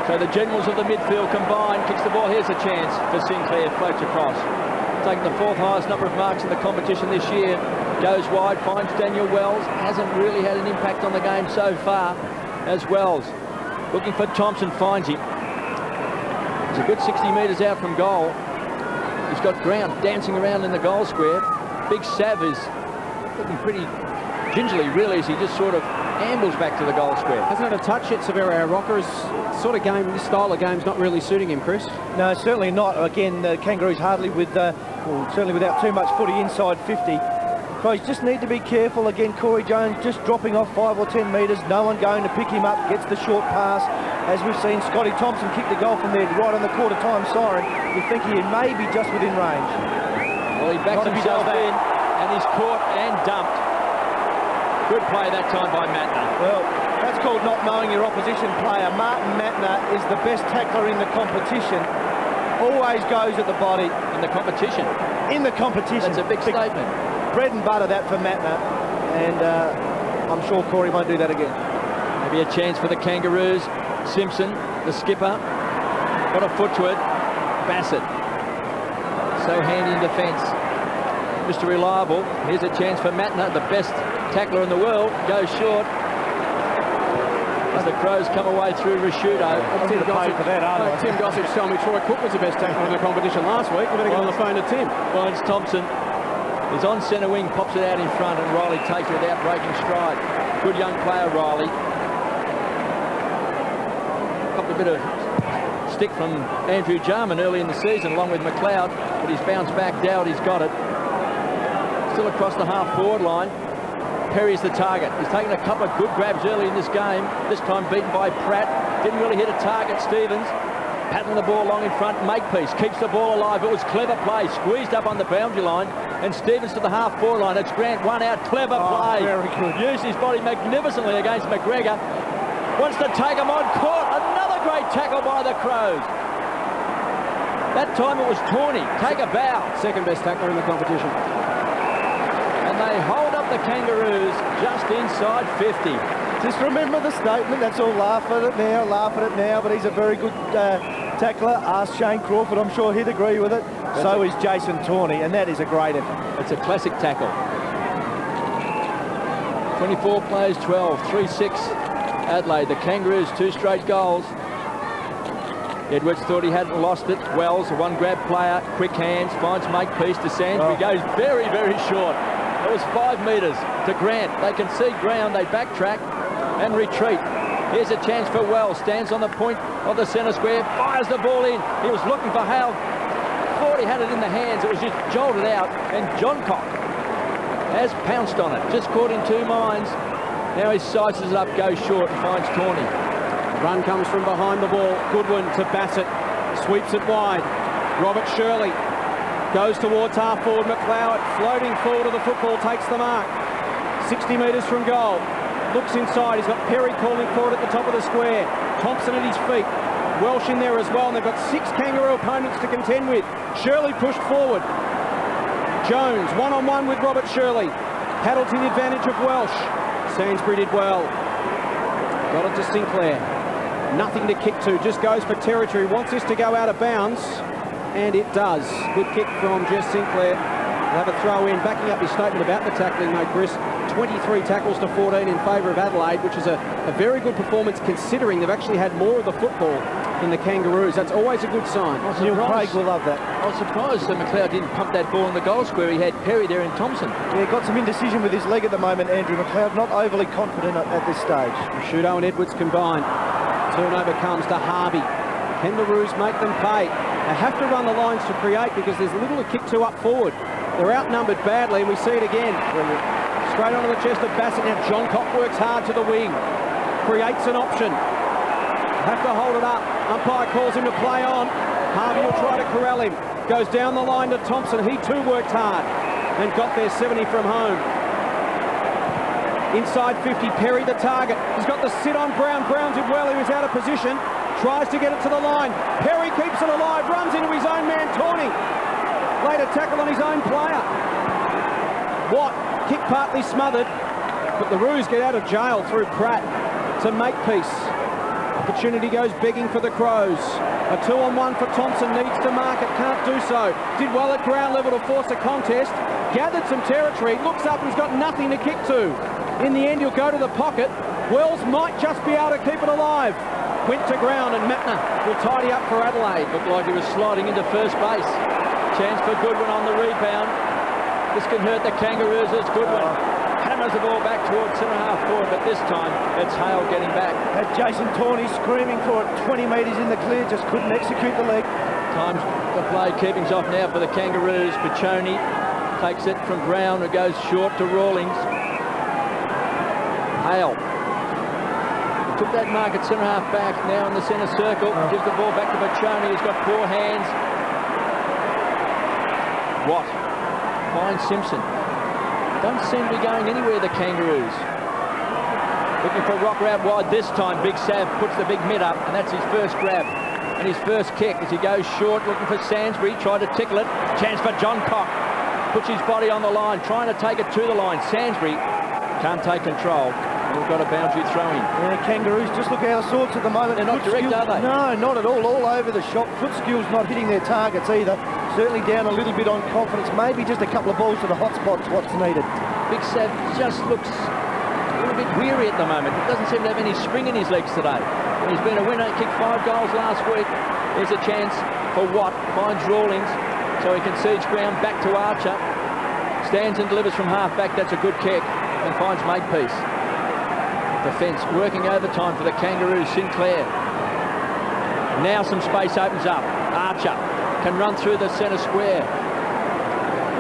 So the generals of the midfield combine. Kicks the ball. Here's a chance for Sinclair. Floats across. Taking the 4th highest number of marks in the competition this year. Goes wide, finds Daniel Wells. Hasn't really had an impact on the game so far as Wells. Looking for Thompson, finds him. He's a good 60 metres out from goal. He's got ground dancing around in the goal square. Big Sav is looking pretty gingerly, really, as he just sort of ambles back to the goal square. Hasn't had a touch yet, Severo. Rocker's sort of game, this style of game is not really suiting him, Chris. No, certainly not. Again, the Kangaroos hardly with, certainly without too much footy inside 50. Crows just need to be careful. Again, Corey Jones just dropping off 5 or 10 metres. No one going to pick him up. Gets the short pass. As we've seen, Scotty Thompson kick the goal from there right on the quarter-time siren. You think he may be just within range. Well, he backs himself in, and he's caught and dumped. Good play that time by Matner. Well, that's called not knowing your opposition player. Martin Matner is the best tackler in the competition. Always goes at the body. In the competition? In the competition. That's a big statement. Bread and butter that for Matner, and I'm sure Corey won't do that again. Maybe a chance for the Kangaroos. Simpson, the skipper, got a foot to it. Bassett, so handy in defence. Mr. Reliable, here's a chance for Matner, the best tackler in the world, goes short. As the Crows come away through Rashudo. Tim Gossage told me Troy Cook was the best tackler in the competition last week. We better get on the phone to Tim. Finds Thompson. He's on centre wing, pops it out in front, and Riley takes it without breaking stride. Good young player, Riley. Copped a bit of stick from Andrew Jarman early in the season, along with McLeod, but he's bounced back. Dowdy's got it. Still across the half-forward line. Perry's the target. He's taken a couple of good grabs early in this game. This time beaten by Pratt. Didn't really hit a target, Stevens. Paddling the ball along in front. Makepeace keeps the ball alive. It was clever play. Squeezed up on the boundary line. And Stevens to the half-forward line. It's Grant, one out. Clever play. Very good. Used his body magnificently against McGregor. Wants to take him on. Caught. Another great tackle by the Crows. That time it was Tawney. Take a bow. Second best tackler in the competition. And they hold up the Kangaroos just inside 50. Just remember the statement. That's all. Laugh at it now. But he's a very good tackler. Ask Shane Crawford. I'm sure he'd agree with it. So is Jason Tawney, and that is a great effort. It's a classic tackle. 24 plays, 12, 3-6. Adelaide. The Kangaroos 2 straight goals. Edwards thought he hadn't lost it. Wells, a one-grab player, quick hands, finds Makepeace to Sainsbury. Goes very, very short. It was 5 metres to Grant. They concede ground, they backtrack and retreat. Here's a chance for Wells. Stands on the point of the centre square, fires the ball in. He was looking for Hale. Thought he had it in the hands. It was just jolted out, and Johncock has pounced on it. Just caught in 2 minds. Now he sizes it up, goes short, and finds Tawney. Run comes from behind the ball. Goodwin to Bassett. Sweeps it wide. Robert Shirley goes towards half-forward. McLeod floating forward of the football, takes the mark. 60 metres from goal. Looks inside. He's got Perry calling for it at the top of the square. Thompson at his feet. Welsh in there as well. And they've got 6 Kangaroo opponents to contend with. Shirley pushed forward. Jones one-on-one with Robert Shirley. Paddled to the advantage of Welsh. Sainsbury did well. Got it to Sinclair. Nothing to kick to. Just goes for territory. Wants this to go out of bounds. And it does. Good kick from Jess Sinclair. We'll have a throw in. Backing up his statement about the tackling, mate, Chris. 23 tackles to 14 in favour of Adelaide, which is a very good performance considering they've actually had more of the football than the Kangaroos. That's always a good sign. Neil Craig will love that. I was surprised that McLeod didn't pump that ball in the goal square. He had Perry there and Thompson. Yeah, got some indecision with his leg at the moment, Andrew McLeod. Not overly confident at this stage. Shudo and Edwards combined. Turnover comes to Harvey. Kangaroos make them pay. They have to run the lines to create because there's little to kick to up forward. They're outnumbered badly, and we see it again. Straight onto the chest of Bassett. Now Johncock works hard to the wing. Creates an option. Have to hold it up. Umpire calls him to play on. Harvey will try to corral him. Goes down the line to Thompson. He too worked hard and got there 70 from home. Inside 50, Perry the target. He's got the sit on Brown. Brown did well. He was out of position. Tries to get it to the line. Perry keeps it alive. Runs into his own man, Tawney. Later tackle on his own player. Watt, kick partly smothered. But the Roos get out of jail through Pratt to Makepeace. Opportunity goes begging for the Crows. A 2-on-1 for Thompson. Needs to mark it. Can't do so. Did well at ground level to force a contest. Gathered some territory. Looks up and he's got nothing to kick to. In the end, he'll go to the pocket. Wells might just be able to keep it alive. Went to ground and Matner will tidy up for Adelaide. Looked like he was sliding into first base. Chance for Goodwin on the rebound. This can hurt the Kangaroos as Goodwin hammers the ball back towards centre-half forward, but this time it's Hale getting back. Had Jason Tawney screaming for it, 20 metres in the clear, just couldn't execute the leg. Time the play, keeping's off now for the Kangaroos. Piccioni takes it from Brown, who goes short to Rawlings. Hale took that mark at centre-half back, now in the centre circle. Gives the ball back to Piccioni, he's got poor hands. Watt finds Simpson. Don't seem to be going anywhere, the Kangaroos. Looking for Rocker out wide this time. Big Sav puts the big mid up, and that's his first grab. And his first kick as he goes short, looking for Sainsbury. Tried to tickle it. Chance for Johncock. Puts his body on the line, trying to take it to the line. Sainsbury can't take control. We've got a boundary throw-in. Yeah, Kangaroos just look out of sorts at the moment. They're not direct, are they? No, not at all. All over the shop. Foot skills not hitting their targets either. Certainly down a little bit on confidence. Maybe just a couple of balls to the hot spots, what's needed. Big Sav just looks a little bit weary at the moment. He doesn't seem to have any spring in his legs today. And he's been a winner. He kicked 5 goals last week. There's a chance for Watt. Finds Rawlings. So he concedes ground back to Archer. Stands and delivers from half-back. That's a good kick. And finds Makepeace. Defence working overtime for the Kangaroos. Sinclair. Now some space opens up. Archer can run through the centre square.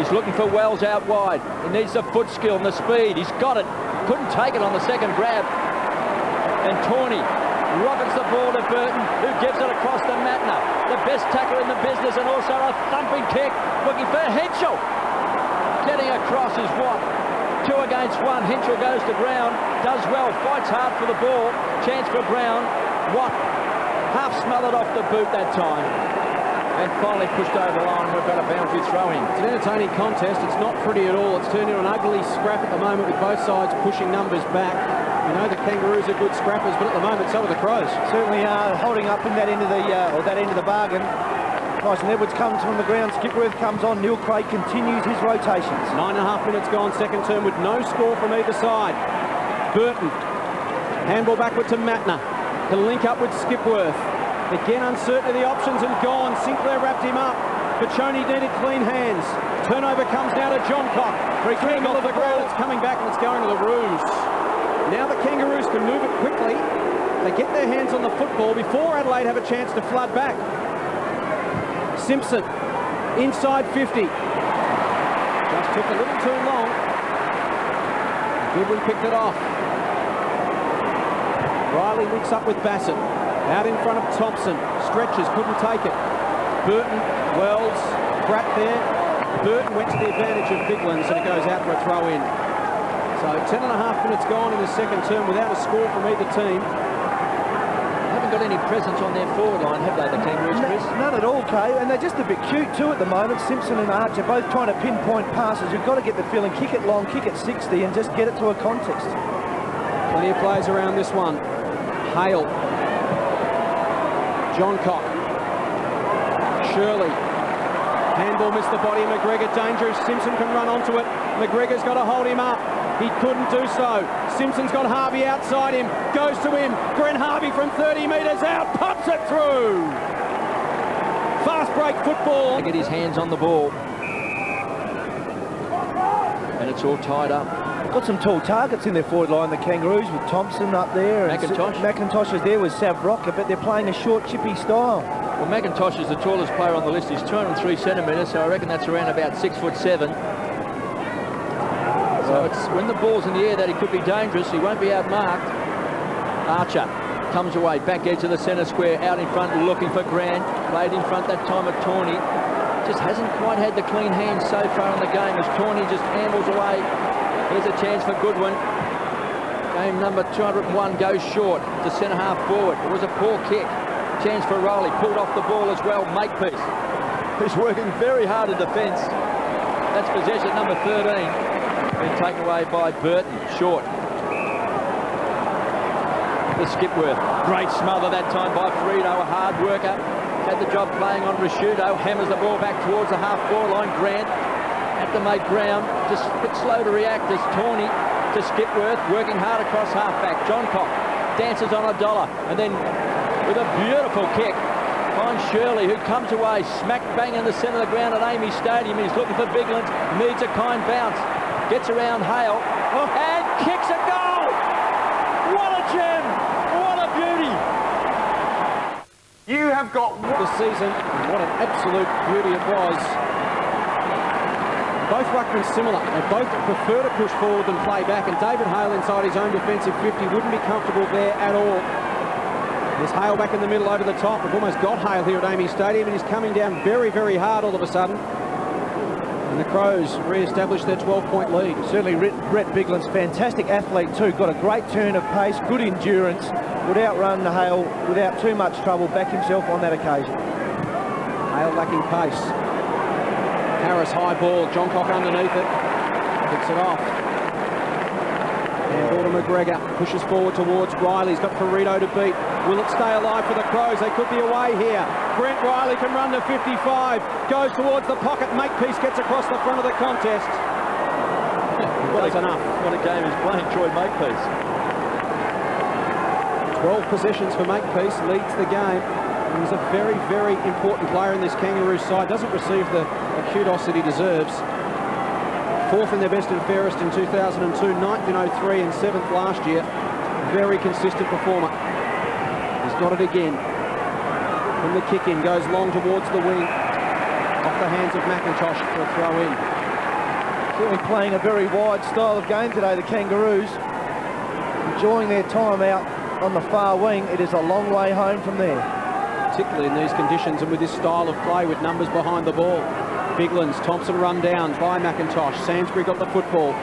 He's looking for Wells out wide. He needs the foot skill and the speed. He's got it. Couldn't take it on the second grab. And Tawney rockets the ball to Burton, who gives it across to Matner. The best tackler in the business, and also a thumping kick. Looking for Henschel. Getting across is Watt. 2 against 1. Henschel goes to ground. Does well. Fights hard for the ball. Chance for Brown. Watt half smothered off the boot that time. And finally pushed over the line. We've got a boundary throw-in. It's an entertaining contest. It's not pretty at all. It's turned into an ugly scrap at the moment with both sides pushing numbers back. You know the Kangaroos are good scrappers, but at the moment so are the Crows. Certainly are holding up in that end of the bargain. Tyson Edwards comes from the ground. Skipworth comes on. Neil Craig continues his rotations. 9.5 minutes gone, second term, with no score from either side. Burton. Handball backward to Matner. To link up with Skipworth. Again, uncertain of the options and gone. Sinclair wrapped him up. Pachoni needed clean hands. Turnover comes now to John Cock. Free kick off the ground. It's coming back and it's going to the Roos. Now the Kangaroos can move it quickly. They get their hands on the football before Adelaide have a chance to flood back. Simpson, inside 50. Just took a little too long. Goodwin picked it off. Riley links up with Bassett. Out in front of Thompson. Stretches, couldn't take it. Burton, Wells, Pratt there. Burton went to the advantage of Biglands and it goes out for a throw-in. So 10.5 minutes gone in the second term without a score from either team. Haven't got any presence on their forward line, have they, the Kangaroos, Chris? None at all, Kay, and they're just a bit cute too at the moment. Simpson and Archer both trying to pinpoint passes. You've got to get the feeling, kick it long, kick it 60 and just get it to a context. Plenty of plays around this one. Hale. John Cock. Shirley. Handball missed the body of McGregor. Dangerous. Simpson can run onto it. McGregor's got to hold him up. He couldn't do so. Simpson's got Harvey outside him. Goes to him. Gren Harvey from 30 metres out. Pumps it through. Fast break football. To get his hands on the ball. And it's all tied up. Got some tall targets in their forward line, the Kangaroos, with Thompson up there. McIntosh. McIntosh is there with Sav Rocker, but they're playing a short, chippy style. Well, McIntosh is the tallest player on the list. He's 203 centimetres, so I reckon that's around about 6'7". So it's when the ball's in the air that he could be dangerous. He won't be outmarked. Archer comes away, back edge of the centre square, out in front, looking for Grant. Played in front that time of Tawney. Just hasn't quite had the clean hands so far in the game as Tawney just ambles away. Here's a chance for Goodwin. Game number 201 goes short to centre half forward. It was a poor kick. Chance for Riley, pulled off the ball as well. Makepeace, who's working very hard in defence. That's possession number 13. Been taken away by Burton, short. The Skipworth, great smother that time by Frito, a hard worker. Had the job playing on Rashudo, hammers the ball back towards the half-forward line. Grant at the mate ground, just a bit slow to react as Tawney to Skipworth, working hard across half-back. John Cock dances on a dollar, and then with a beautiful kick, finds Shirley, who comes away smack bang in the centre of the ground at Amy Stadium. He's looking for Biglands, needs a kind bounce. Gets around Hale and kicks a goal! What a gem! What a beauty! You have got this season. What an absolute beauty it was. Both ruckmen similar. They both prefer to push forward than play back, and David Hale inside his own defensive 50 wouldn't be comfortable there at all. There's Hale back in the middle over the top. We've almost got Hale here at Amy Stadium, and he's coming down very, very hard all of a sudden. And the Crows re-establish their 12-point lead. Certainly Brett Biglands, fantastic athlete too. Got a great turn of pace, good endurance. Would outrun Hale without too much trouble, back himself on that occasion. Hale lacking pace. Harris high ball, John Cock underneath it. Picks it off. And ball to McGregor. Pushes forward towards Riley. He's got Frito to beat. Will it stay alive for the Crows? They could be away here. Brent Riley can run to 55. Goes towards the pocket. Makepeace gets across the front of the contest. That's enough. What a game he's playing, Troy Makepeace. 12 possessions for Makepeace, leads the game. He's a very, very important player in this Kangaroos side. Doesn't receive the kudos that he deserves. 4th in their best and fairest in 2002, 9th in 03 and 7th last year. Very consistent performer. He's got it again. From the kick in, goes long towards the wing. Off the hands of McIntosh for a throw in. Certainly playing a very wide style of game today, the Kangaroos. Enjoying their time out on the far wing. It is a long way home from there. Particularly in these conditions and with this style of play with numbers behind the ball. Biglands, Thompson run down by McIntosh. Sainsbury got the football.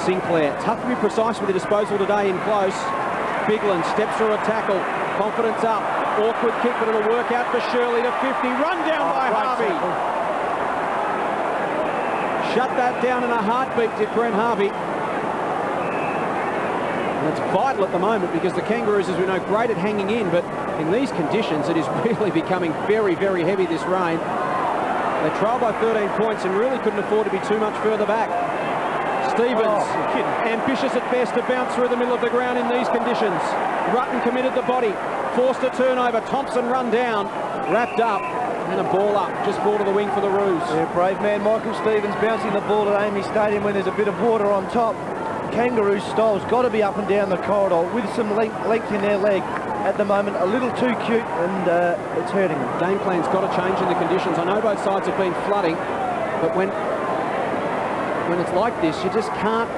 Sinclair, tough to be precise with the disposal today in close. Biglands steps through a tackle. Confidence up. Awkward kick, but it'll work out for Shirley to 50. Run down by Harvey. Tackle. Shut that down in a heartbeat, did Brent Harvey. And it's vital at the moment because the Kangaroos, as we know, great at hanging in, but in these conditions, it is really becoming very, very heavy, this rain. They trail by 13 points and really couldn't afford to be too much further back. Stevens, ambitious at best to bounce through the middle of the ground in these conditions. Rutten committed the body, forced a turnover. Thompson run down, wrapped up, and a ball up, just ball to the wing for the Roos. Yeah, brave man Michael Stevens bouncing the ball at Amy Stadium when there's a bit of water on top. Kangaroos style's got to be up and down the corridor with some length in their leg. At the moment, a little too cute, and it's hurting them. Game plan's got to change in the conditions. I know both sides have been flooding, but when it's like this, you just can't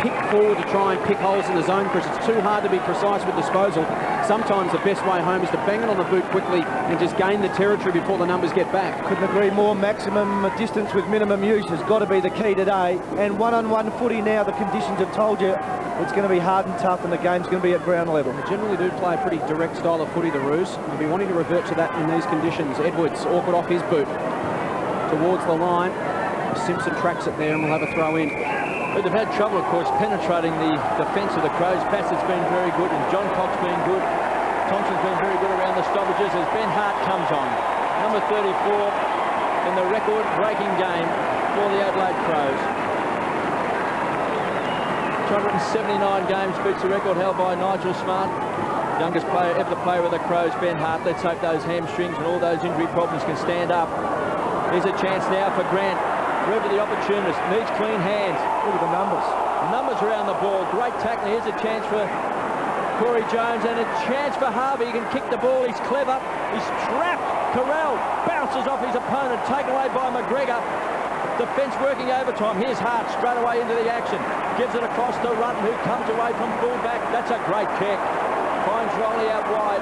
pick forward to try and pick holes in the zone because it's too hard to be precise with disposal. Sometimes the best way home is to bang it on the boot quickly and just gain the territory before the numbers get back. Couldn't agree more. Maximum distance with minimum use has got to be the key today. And one-on-one footy now, the conditions have told you it's going to be hard and tough, and the game's going to be at ground level. They generally do play a pretty direct style of footy, the Roos. They'll be wanting to revert to that in these conditions. Edwards, awkward off his boot. Towards the line. Simpson tracks it there and we'll have a throw in. But they've had trouble, of course, penetrating the defence of the Crows. Bassett's been very good and John Cox been good. Thompson's been very good around the stoppages as Ben Hart comes on. Number 34 in the record-breaking game for the Adelaide Crows. 279 games beats the record held by Nigel Smart. Youngest player ever to play with the Crows, Ben Hart. Let's hope those hamstrings and all those injury problems can stand up. Here's a chance now for Grant. Whoever the opportunist, needs clean hands. Look at the numbers. Numbers around the ball. Great tackle. Here's a chance for Corey Jones and a chance for Harvey. He can kick the ball. He's clever. He's trapped. Corral bounces off his opponent. Taken away by McGregor. Defence working overtime. Here's Hart straight away into the action. Gives it across to Rutten, who comes away from fullback. That's a great kick. Finds Riley out wide.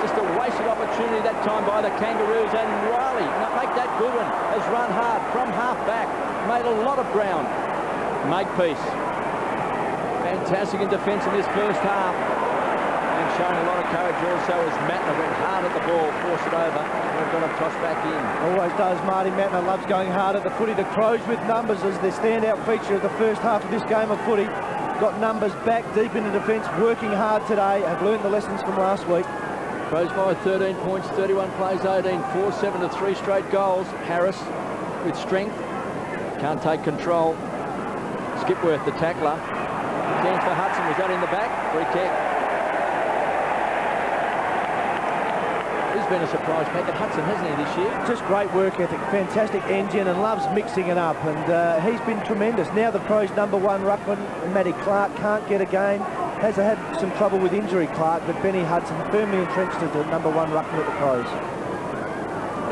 Just a wasted opportunity that time by the Kangaroos, and Riley, make that good one, has run hard from half back, made a lot of ground. Makepeace. Fantastic in defence in this first half, and showing a lot of courage also as Mattner went hard at the ball, forced it over, and we've got to toss back in. Always does. Marty Mattner loves going hard at the footy. The Crows with numbers as their standout feature of the first half of this game of footy. Got numbers back deep into defence, working hard today, have learned the lessons from last week. Crows by 13 points, 31 plays, 18, 4-7 to 3 straight goals. Harris with strength, can't take control. Skipworth, the tackler. Chance for Hudson, was that in the back? Free kick. He's been a surprise packet, Hudson, hasn't he, this year? Just great work ethic, fantastic engine, and loves mixing it up, and he's been tremendous. Now the Crows' #1 ruckman, Matty Clark, can't get a game. Has had some trouble with injury, Clark, but Benny Hudson firmly entrenched as the #1 ruckman at the Crows.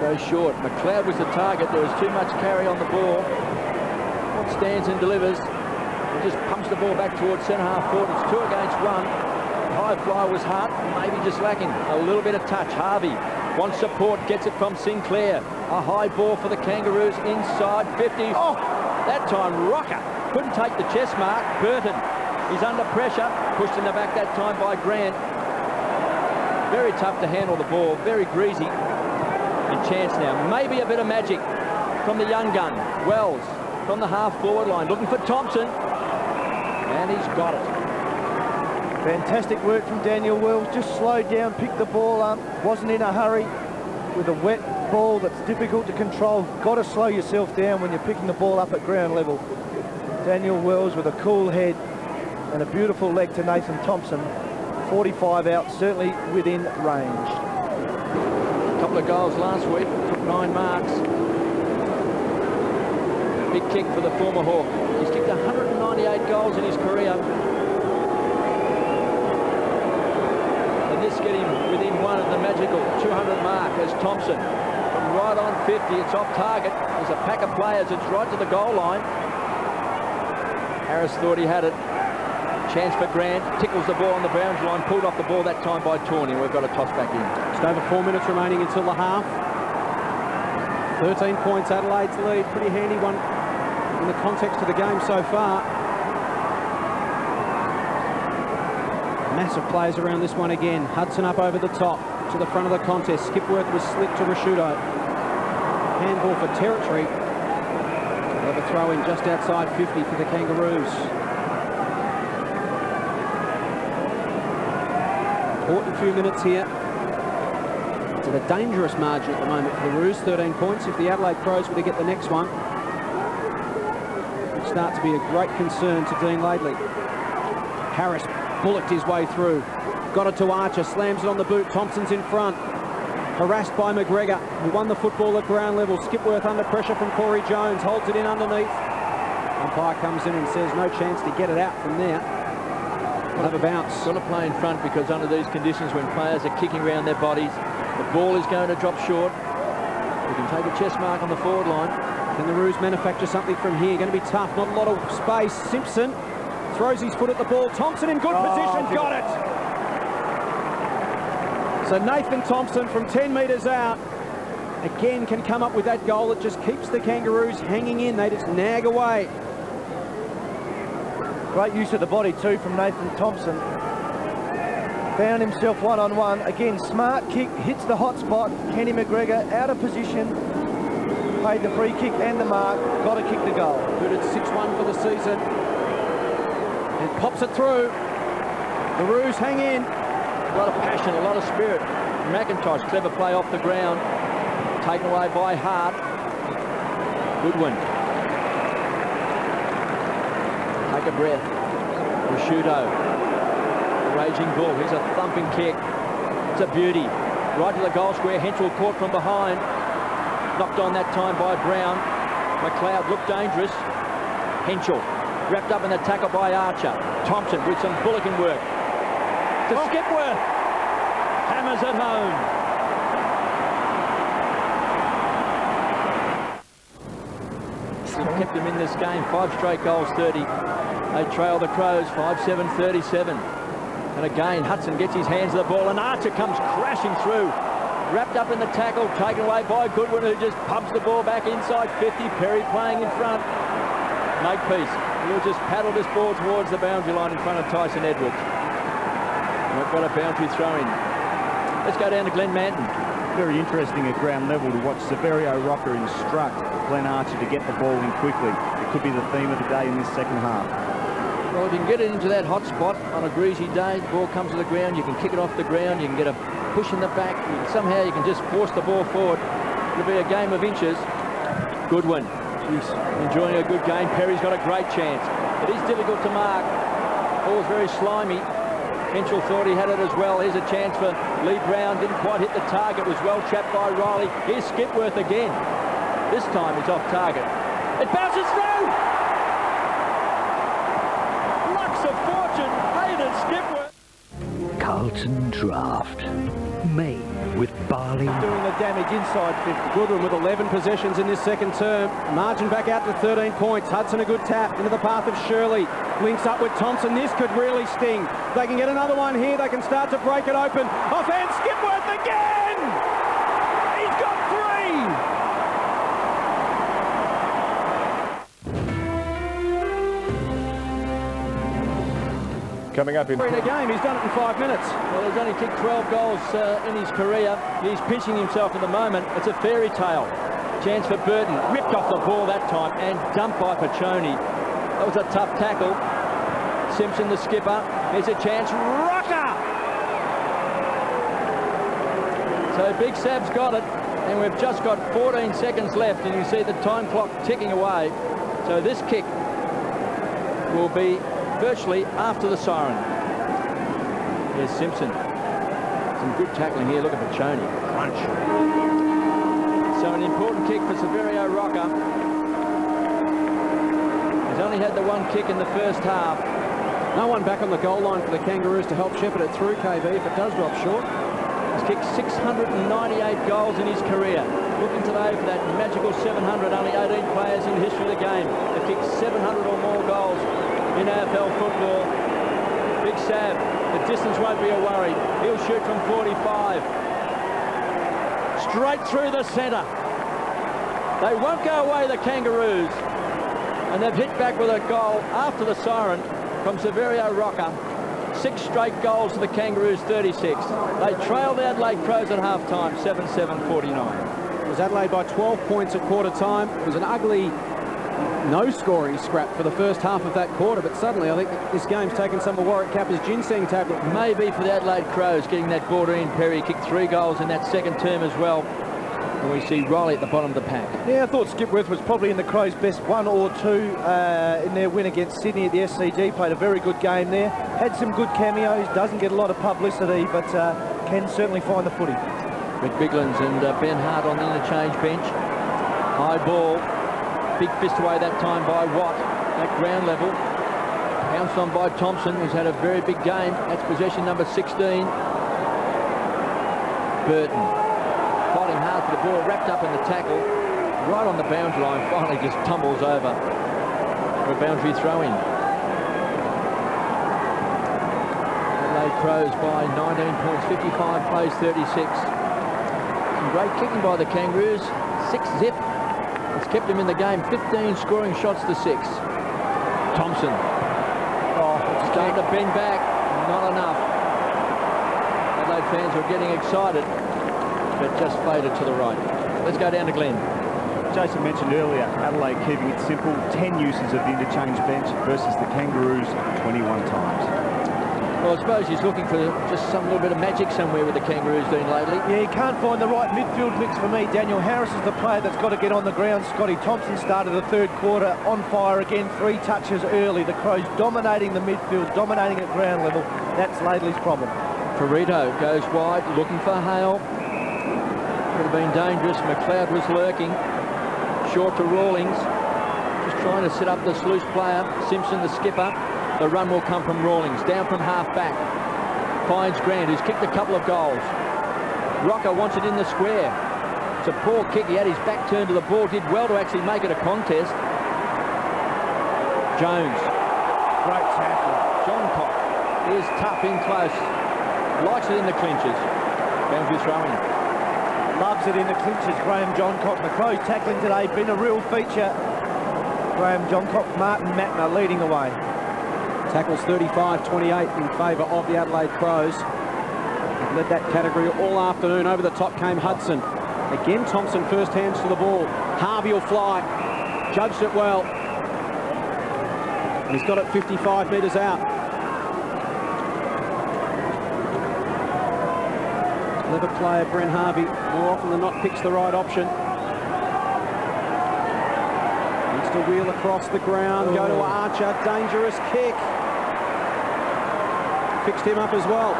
Goes short. McLeod was the target. There was too much carry on the ball. What stands and delivers. He just pumps the ball back towards centre-half court. It's 2 against 1. High fly was Hart, maybe just lacking a little bit of touch. Harvey wants support, gets it from Sinclair. A high ball for the Kangaroos inside 50. Oh, that time Rocker couldn't take the chest mark. Burton. He's under pressure, pushed in the back that time by Grant. Very tough to handle the ball, very greasy. And chance now, maybe a bit of magic from the young gun. Wells from the half-forward line, looking for Thompson. And he's got it. Fantastic work from Daniel Wells, just slowed down, picked the ball up, wasn't in a hurry. With a wet ball that's difficult to control, got to slow yourself down when you're picking the ball up at ground level. Daniel Wells with a cool head and a beautiful leg to Nathan Thompson. 45 out, certainly within range. A couple of goals last week, took 9 marks. Big kick for the former Hawk. He's kicked 198 goals in his career. And this get him within one of the magical 200 mark as Thompson from right on 50. It's off target. There's a pack of players. It's right to the goal line. Harris thought he had it. Chance for Grant. Tickles the ball on the boundary line. Pulled off the ball that time by Tawney. We've got a toss back in. Just over 4 minutes remaining until the half. 13 points Adelaide's lead. Pretty handy one in the context of the game so far. Massive players around this one again. Hudson up over the top to the front of the contest. Skipworth was slipped to Rashudo. Handball for territory. They'll have a throw in just outside 50 for the Kangaroos. Important few minutes here. It's at a dangerous margin at the moment for the Roos. 13 points. If the Adelaide Crows were to get the next one, it would start to be a great concern to Dean Laidley. Harris bullocked his way through. Got it to Archer. Slams it on the boot. Thompson's in front. Harassed by McGregor, who won the football at ground level. Skipworth under pressure from Corey Jones. Holds it in underneath. Umpire comes in and says no chance to get it out from there. We'll have a bounce. Got to play in front because under these conditions when players are kicking around their bodies, the ball is going to drop short. We can take a chest mark on the forward line. Can the Roos manufacture something from here? Going to be tough. Not a lot of space. Simpson throws his foot at the ball. Thompson in good position. Got it. So Nathan Thompson from 10 metres out again can come up with that goal that just keeps the Kangaroos hanging in. They just nag away. Great use of the body too from Nathan Thompson. Found himself one-on-one. Again, smart kick, hits the hot spot. Kenny McGregor out of position. Paid the free kick and the mark. Got to kick the goal. Good at 6-1 for the season. And pops it through. The Roos hang in. A lot of passion, a lot of spirit. McIntosh, clever play off the ground. Taken away by Hart. Goodwin. Take a breath. Rashudo. Raging bull. Here's a thumping kick. It's a beauty. Right to the goal square. Henschel caught from behind. Knocked on that time by Brown. McLeod looked dangerous. Henschel wrapped up in the tackle by Archer. Thompson with some bullocking work. To Skipworth. Hammers at home. Kept them in this game. 5 straight goals, 30. They trail the Crows, 5-7, 37. And again, Hudson gets his hands to the ball and Archer comes crashing through. Wrapped up in the tackle, taken away by Goodwin, who just pumps the ball back inside 50. Perry playing in front. Makepeace. He'll just paddle this ball towards the boundary line in front of Tyson Edwards. And we've got a boundary throw in. Let's go down to Glenn Manton. Very interesting at ground level to watch Severio Rocker instruct Glenn Archer to get the ball in quickly. It could be the theme of the day in this second half. Well, if you can get it into that hot spot on a greasy day, the ball comes to the ground, you can kick it off the ground, you can get a push in the back, somehow you can just force the ball forward. It'll be a game of inches. Goodwin, enjoying a good game. Perry's got a great chance. It is difficult to mark. Ball's very slimy. Henschel thought he had it as well. Here's a chance for Lee Brown. Didn't quite hit the target. Was well trapped by Riley. Here's Skipworth again. This time it's off target. It bounces through! Lucks of fortune. Hayden Skipworth. Carlton Draft. Made with barley. Doing the damage inside 50. Goodwin with 11 possessions in this second term. Margin back out to 13 points. Hudson a good tap into the path of Shirley. Links up with Thompson. This could really sting. If they can get another one here, they can start to break it open. Offhand, Skipworth again! He's got 3! Coming up in a game, he's done it in 5 minutes. Well, he's only kicked 12 goals in his career. He's pinching himself at the moment. It's a fairy tale. Chance for Burton. Ripped off the ball that time and dumped by Paccioni. That was a tough tackle. Simpson, the skipper. Here's a chance. Rocker! So Big Sab's got it. And we've just got 14 seconds left. And you see the time clock ticking away. So this kick will be virtually after the siren. Here's Simpson. Some good tackling here. Look at Paccioni. Crunch. So an important kick for Severio Rocker. only had the one kick in the first half. No one back on the goal line for the Kangaroos to help shepherd it through, KB, if it does drop short. He's kicked 698 goals in his career. Looking today for that magical 700. Only 18 players in the history of the game have kicked 700 or more goals in AFL football. Big Sav, the distance won't be a worry. He'll shoot from 45. Straight through the centre. They won't go away, the Kangaroos. And they've hit back with a goal after the siren from Severio Rocker. 6 straight goals to the Kangaroos, 36. They trailed the Adelaide Crows at half-time, 7-7-49. It was Adelaide by 12 points at quarter time. It was an ugly no-scoring scrap for the first half of that quarter, but suddenly I think this game's taken some of Warwick Kappa's ginseng tablet. Maybe for the Adelaide Crows getting that border in. Perry kicked 3 goals in that second term as well. And we see Riley at the bottom of the pack. Yeah, I thought Skipworth was probably in the Crows' best 1 or 2 in their win against Sydney at the SCG. Played a very good game there. Had some good cameos. Doesn't get a lot of publicity, but can certainly find the footy. Rick Biglands and Ben Hart on the interchange bench. High ball. Big fist away that time by Watt at ground level. Pounced on by Thompson, who's had a very big game. That's possession number 16. Burton. Fighting hard for the ball, wrapped up in the tackle, right on the boundary line, finally just tumbles over for a boundary throw-in. Adelaide Crows by 19 points, 55 plays 36. Some great kicking by the Kangaroos, 6-zip. It's kept them in the game, 15 scoring shots to 6. Thompson. Starting to bend back, not enough. Adelaide fans are getting excited, but just faded to the right. Let's go down to Glenn. Jason mentioned earlier, Adelaide keeping it simple, 10 uses of the interchange bench versus the Kangaroos 21 times. Well, I suppose he's looking for just some little bit of magic somewhere with the Kangaroos doing lately. Yeah, he can't find the right midfield mix for me. Daniel Harris is the player that's got to get on the ground. Scotty Thompson started the third quarter on fire again, 3 touches early. The Crows dominating the midfield, dominating at ground level. That's Laidley's problem. Perito goes wide, looking for Hale. Could have been dangerous. McLeod was lurking. Short to Rawlings. Just trying to set up this loose player. Simpson, the skipper. The run will come from Rawlings. Down from half back. Finds Grant, who's kicked a couple of goals. Rocker wants it in the square. It's a poor kick. He had his back turned to the ball. Did well to actually make it a contest. Jones. Great tackle. John Cock is tough in close. Likes it in the clinches. Boundary throwing. Loves it in the clinches, Graham Johncock. The Crows tackling today been a real feature. Graham Johncock, Martin Matner leading the way. Tackles 35-28 in favour of the Adelaide Crows. They've led that category all afternoon. Over the top came Hudson. Again, Thompson first hands to the ball. Harvey will fly. Judged it well. And he's got it 55 metres out. Clever player, Brent Harvey, more often than not picks the right option. Needs to wheel across the ground, go to Archer, dangerous kick. Fixed him up as well.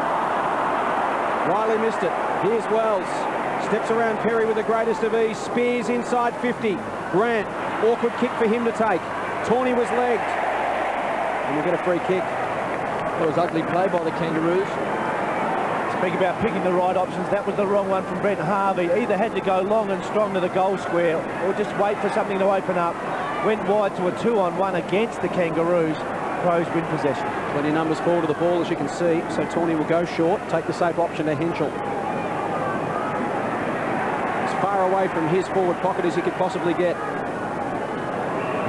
Riley missed it. Here's Wells. Steps around Perry with the greatest of ease. Spears inside 50. Grant, awkward kick for him to take. Tawney was legged. And we'll get a free kick. That was ugly play by the Kangaroos. Speak about picking the right options. That was the wrong one from Brent Harvey. Either had to go long and strong to the goal square or just wait for something to open up. Went wide to a 2-on-1 against the Kangaroos. Crows win possession. Plenty of numbers fall to the ball, as you can see. So Tawney will go short, take the safe option to Henschel. As far away from his forward pocket as he could possibly get.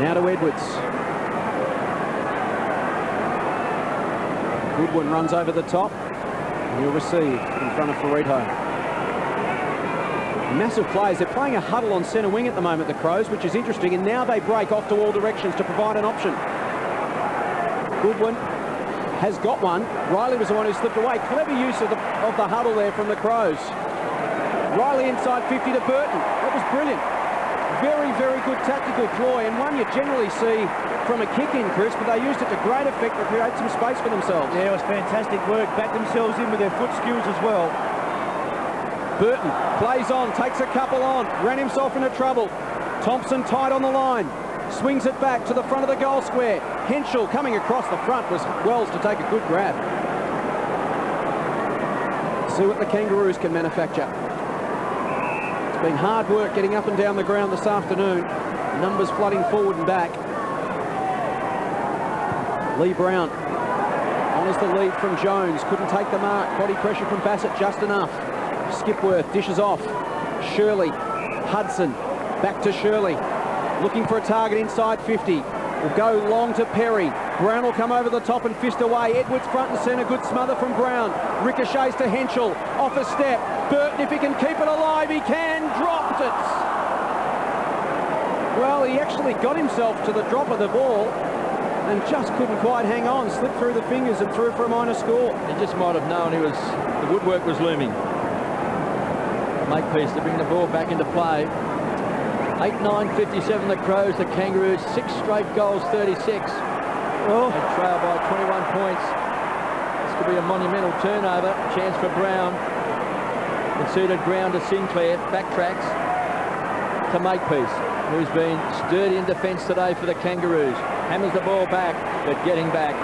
Now to Edwards. Goodwin runs over the top. He'll receive in front of Ferrito. Massive plays. They're playing a huddle on centre wing at the moment, the Crows, which is interesting, and now they break off to all directions to provide an option. Goodwin has got one. Riley was the one who slipped away. Clever use of the huddle there from the Crows. Riley inside 50 to Burton. That was brilliant. Very, very good tactical ploy, and one you generally see from a kick-in, Chris, but they used it to great effect to create some space for themselves. Yeah, it was fantastic work. Backed themselves in with their foot skills as well. Burton plays on, takes a couple on, ran himself into trouble. Thompson tight on the line. Swings it back to the front of the goal square. Henschel coming across the front was Wells to take a good grab. See what the Kangaroos can manufacture. It's been hard work getting up and down the ground this afternoon. Numbers flooding forward and back. Lee Brown honours the lead from Jones. Couldn't take the mark. Body pressure from Bassett just enough. Skipworth dishes off. Shirley. Hudson. Back to Shirley. Looking for a target inside 50. Will go long to Perry. Brown will come over the top and fist away. Edwards front and centre. Good smother from Brown. Ricochets to Henschel. Off a step. Burton, if he can keep it alive, he can. Dropped it. Well, he actually got himself to the drop of the ball and just couldn't quite hang on. Slipped through the fingers and threw for a minor score. He just might have known the woodwork was looming. Makepeace to bring the ball back into play. 8-9-57 the Crows, the Kangaroos, 6 straight goals, 36. Oh. They trail by 21 points. This could be a monumental turnover. Chance for Brown. Conceded ground to Sinclair. Backtracks to Makepeace, who's been sturdy in defence today for the Kangaroos. Hammers the ball back, but getting back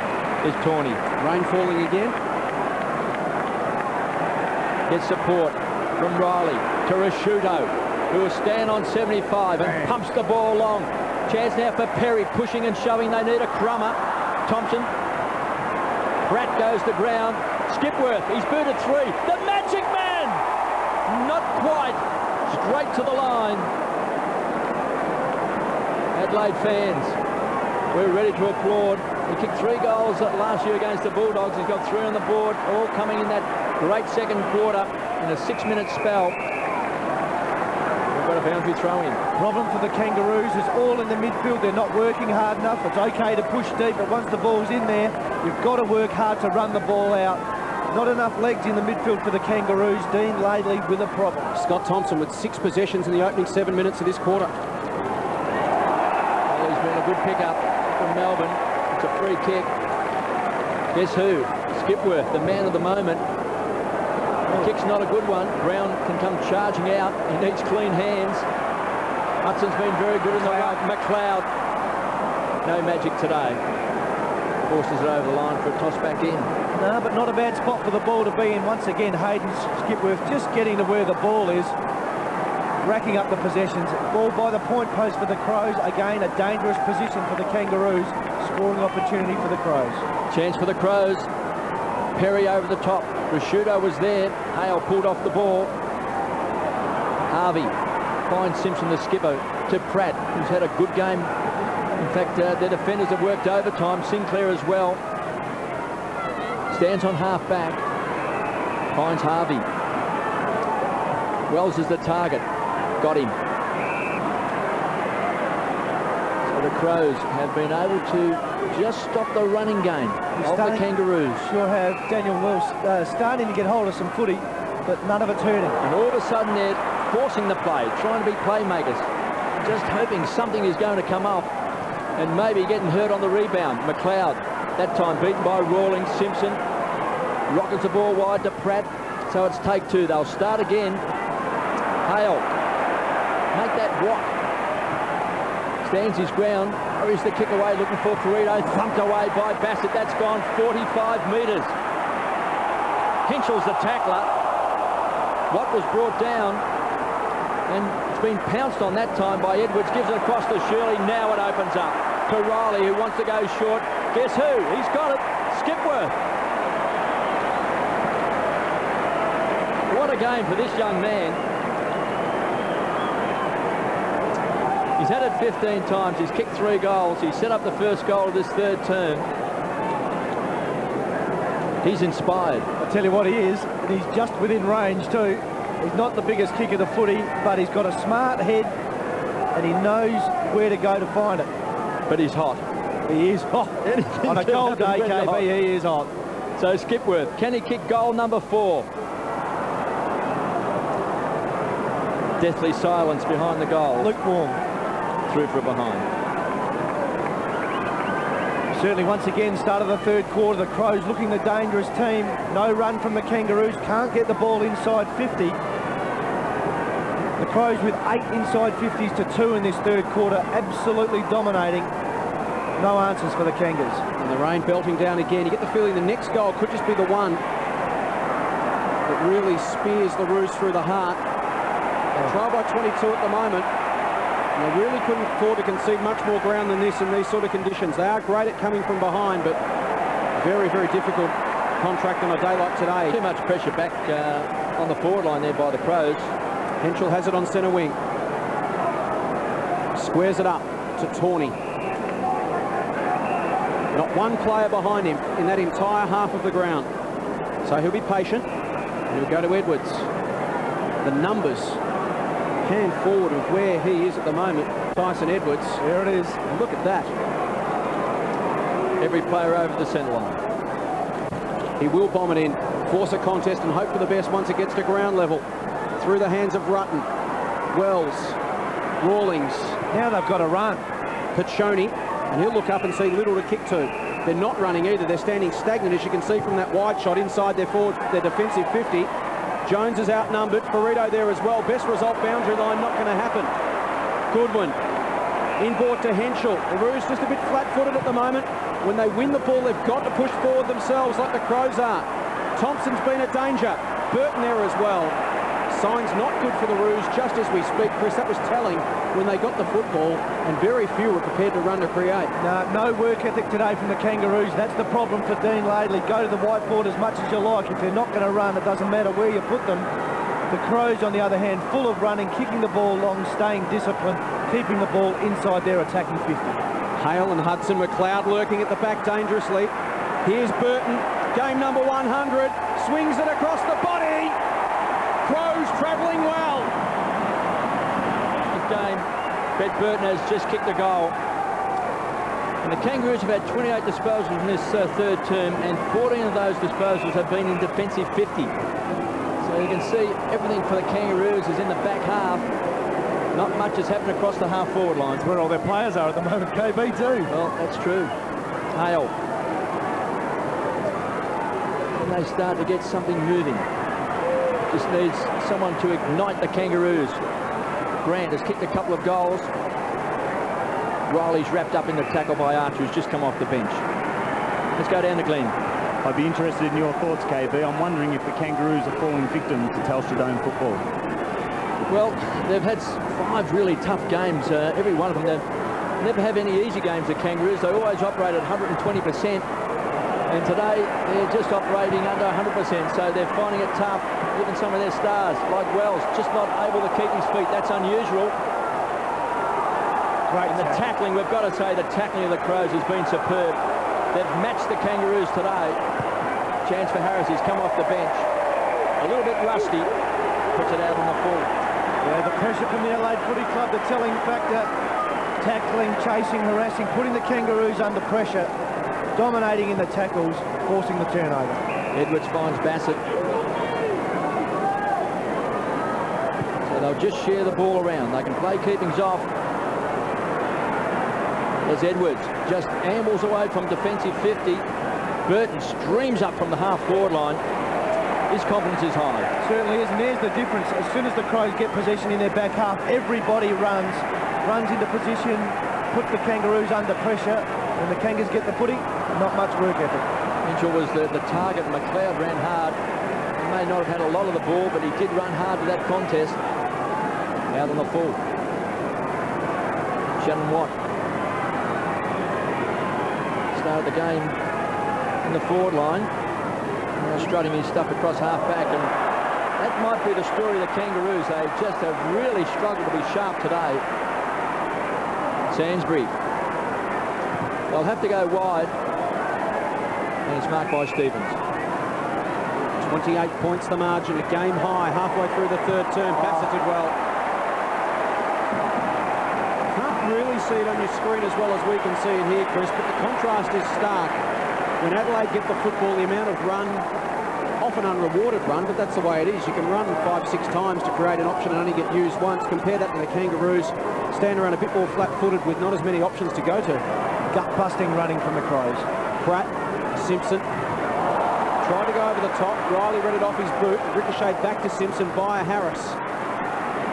is Tawney. Rain falling again. Gets support from Riley to Rashuto, who will stand on 75 and pumps the ball long. Chance now for Perry, pushing and shoving. They need a crummer. Thompson. Pratt goes to ground. Skipworth, he's booted 3. The magic man! Not quite. Straight to the line. Adelaide fans, we're ready to applaud. He kicked 3 goals last year against the Bulldogs. He's got 3 on the board, all coming in that great second quarter in a 6-minute spell. We've got a boundary throw in. Problem for the Kangaroos is all in the midfield. They're not working hard enough. It's okay to push deep, but once the ball's in there, you've got to work hard to run the ball out. Not enough legs in the midfield for the Kangaroos. Dean Laidley with a problem. Scott Thompson with 6 possessions in the opening 7 minutes of this quarter. Well, he's been a good pickup from Melbourne. It's a free kick. Guess who? Skipworth, the man of the moment. The kick's not a good one. Brown can come charging out. He needs clean hands. Hudson's been very good in the right. McLeod. No magic today. Forces it over the line for a toss back in. No, but not a bad spot for the ball to be in. Once again, Hayden Skipworth just getting to where the ball is. Racking up the possessions. Ball by the point post for the Crows. Again, a dangerous position for the Kangaroos. Scoring opportunity for the Crows. Chance for the Crows. Perry over the top. Rashuto was there. Hale pulled off the ball. Harvey finds Simpson, the skipper, to Pratt, who's had a good game. In fact, their defenders have worked overtime. Sinclair as well. Stands on half back. Finds Harvey. Wells is the target. Got him. So the Crows have been able to just stop the running game of the Kangaroos. Sure have. Daniel Wells starting to get hold of some footy, but none of it's hurting. And all of a sudden they're forcing the play, trying to be playmakers. Just hoping something is going to come up and maybe getting hurt on the rebound. McLeod, that time beaten by Rawlings. Simpson rockets the ball wide to Pratt. So it's take 2. They'll start again. Hale, make that rock. Stands his ground. Hurries the kick away, looking for Corrido. Thumped away by Bassett. That's gone 45 metres. Henschel's the tackler. Watt was brought down, and it's been pounced on that time by Edwards. Gives it across to Shirley. Now it opens up to Riley, who wants to go short. Guess who? He's got it. Skipworth. What a game for this young man. He's had it 15 times. He's kicked 3 goals. He set up the first goal of this 3rd term. He's inspired. I'll tell you what he is, and he's just within range too. He's not the biggest kick of the footy, but he's got a smart head, and he knows where to go to find it. But he's hot. He is hot. On a cold day, KB, he is hot. So Skipworth, can he kick goal number 4? Deathly silence behind the goal. Lukewarm. Through for a behind. Certainly once again, start of the 3rd quarter, the Crows looking the dangerous team. No run from the Kangaroos, can't get the ball inside 50. The Crows with 8 inside 50s to 2 in this third quarter, absolutely dominating. No answers for the Kangas. And the rain belting down again. You get the feeling the next goal could just be the one that really spears the Roos through the heart. Trial by 22 at the moment. And they really couldn't afford to concede much more ground than this in these sort of conditions. They are great at coming from behind, but very, very difficult contract on a day like today. Too much pressure back on the forward line there by the Crows. Henschel has it on centre wing. Squares it up to Tawney. Not one player behind him in that entire half of the ground. So he'll be patient. And he'll go to Edwards. The numbers hand forward of where he is at the moment. Tyson Edwards. There it is. And look at that. Every player over the centre line. He will bomb it in, force a contest and hope for the best once it gets to ground level. Through the hands of Rutten, Wells, Rawlings. Now they've got to run. Pachoni, and he'll look up and see little to kick to. They're not running either. They're standing stagnant, as you can see from that wide shot inside their forward, their defensive 50. Jones is outnumbered. Ferrito there as well. Best result, boundary line, not going to happen. Goodwin, inboard to Henschel. The Roos just a bit flat-footed at the moment. When they win the ball, they've got to push forward themselves like the Crows are. Thompson's been a danger. Burton there as well. Signs not good for the Roos just as we speak. Chris, that was telling when they got the football, and very few were prepared to run to create. No work ethic today from the Kangaroos. That's the problem for Dean Laidley. Go to the whiteboard as much as you like. If they're not going to run, it doesn't matter where you put them. The Crows, on the other hand, full of running, kicking the ball long, staying disciplined, keeping the ball inside their attacking 50. Hale and Hudson, McLeod lurking at the back dangerously. Here's Burton, game number 100, swings it across the body. Crows travelling well. Good game. Bet Burton has just kicked a goal. And the Kangaroos have had 28 disposals in this third term, and 14 of those disposals have been in defensive 50. So you can see everything for the Kangaroos is in the back half. Not much has happened across the half-forward lines. Where all their players are at the moment, KB too. Well, that's true. Hale. And they start to get something moving. Just needs someone to ignite the Kangaroos. Grant has kicked a couple of goals. Riley's wrapped up in the tackle by Archer, who's just come off the bench. Let's go down to Glenn. I'd be interested in your thoughts, KB. I'm wondering if the Kangaroos are falling victim to Telstra Dome football. Well, they've had 5 really tough games. Every one of them. They never have any easy games, the Kangaroos. They always operate at 120%. And today, they're just operating under 100%. So they're finding it tough. Even some of their stars, like Wells, just not able to keep his feet. That's unusual. Great. And the tackling, we've got to say, the tackling of the Crows has been superb. They've matched the Kangaroos today. Chance for Harris, he's come off the bench. A little bit rusty. Puts it out on the full. Yeah, the pressure from the Adelaide Footy Club, the telling factor. Tackling, chasing, harassing, putting the Kangaroos under pressure. Dominating in the tackles, forcing the turnover. Edwards finds Bassett. So they'll just share the ball around. They can play keepings off. There's Edwards. Just ambles away from defensive 50. Burton streams up from the half-forward line. His confidence is high. Certainly is, and there's the difference. As soon as the Crows get possession in their back half, everybody runs into position, put the Kangaroos under pressure. When the Kangas get the footy, not much work ethic. Mitchell was the target. McLeod ran hard. He may not have had a lot of the ball, but he did run hard to that contest. Out on the full. Shannon Watt. Started the game in the forward line. Strutting his stuff across half-back, and that might be the story of the Kangaroos. They just have really struggled to be sharp today. Sainsbury. They'll have to go wide, and it's marked by Stevens. 28 points the margin, a game high, halfway through the third term. Bassett did well. Can't really see it on your screen as well as we can see it here, Chris, but the contrast is stark. When Adelaide get the football, the amount of run, often unrewarded run, but that's the way it is. You can run 5-6 times to create an option and only get used once. Compare that to the Kangaroos, stand around a bit more flat-footed with not as many options to go to. Gut-busting running from the Crows. Pratt, Simpson, tried to go over the top. Riley read it off his boot, ricocheted back to Simpson via Harris.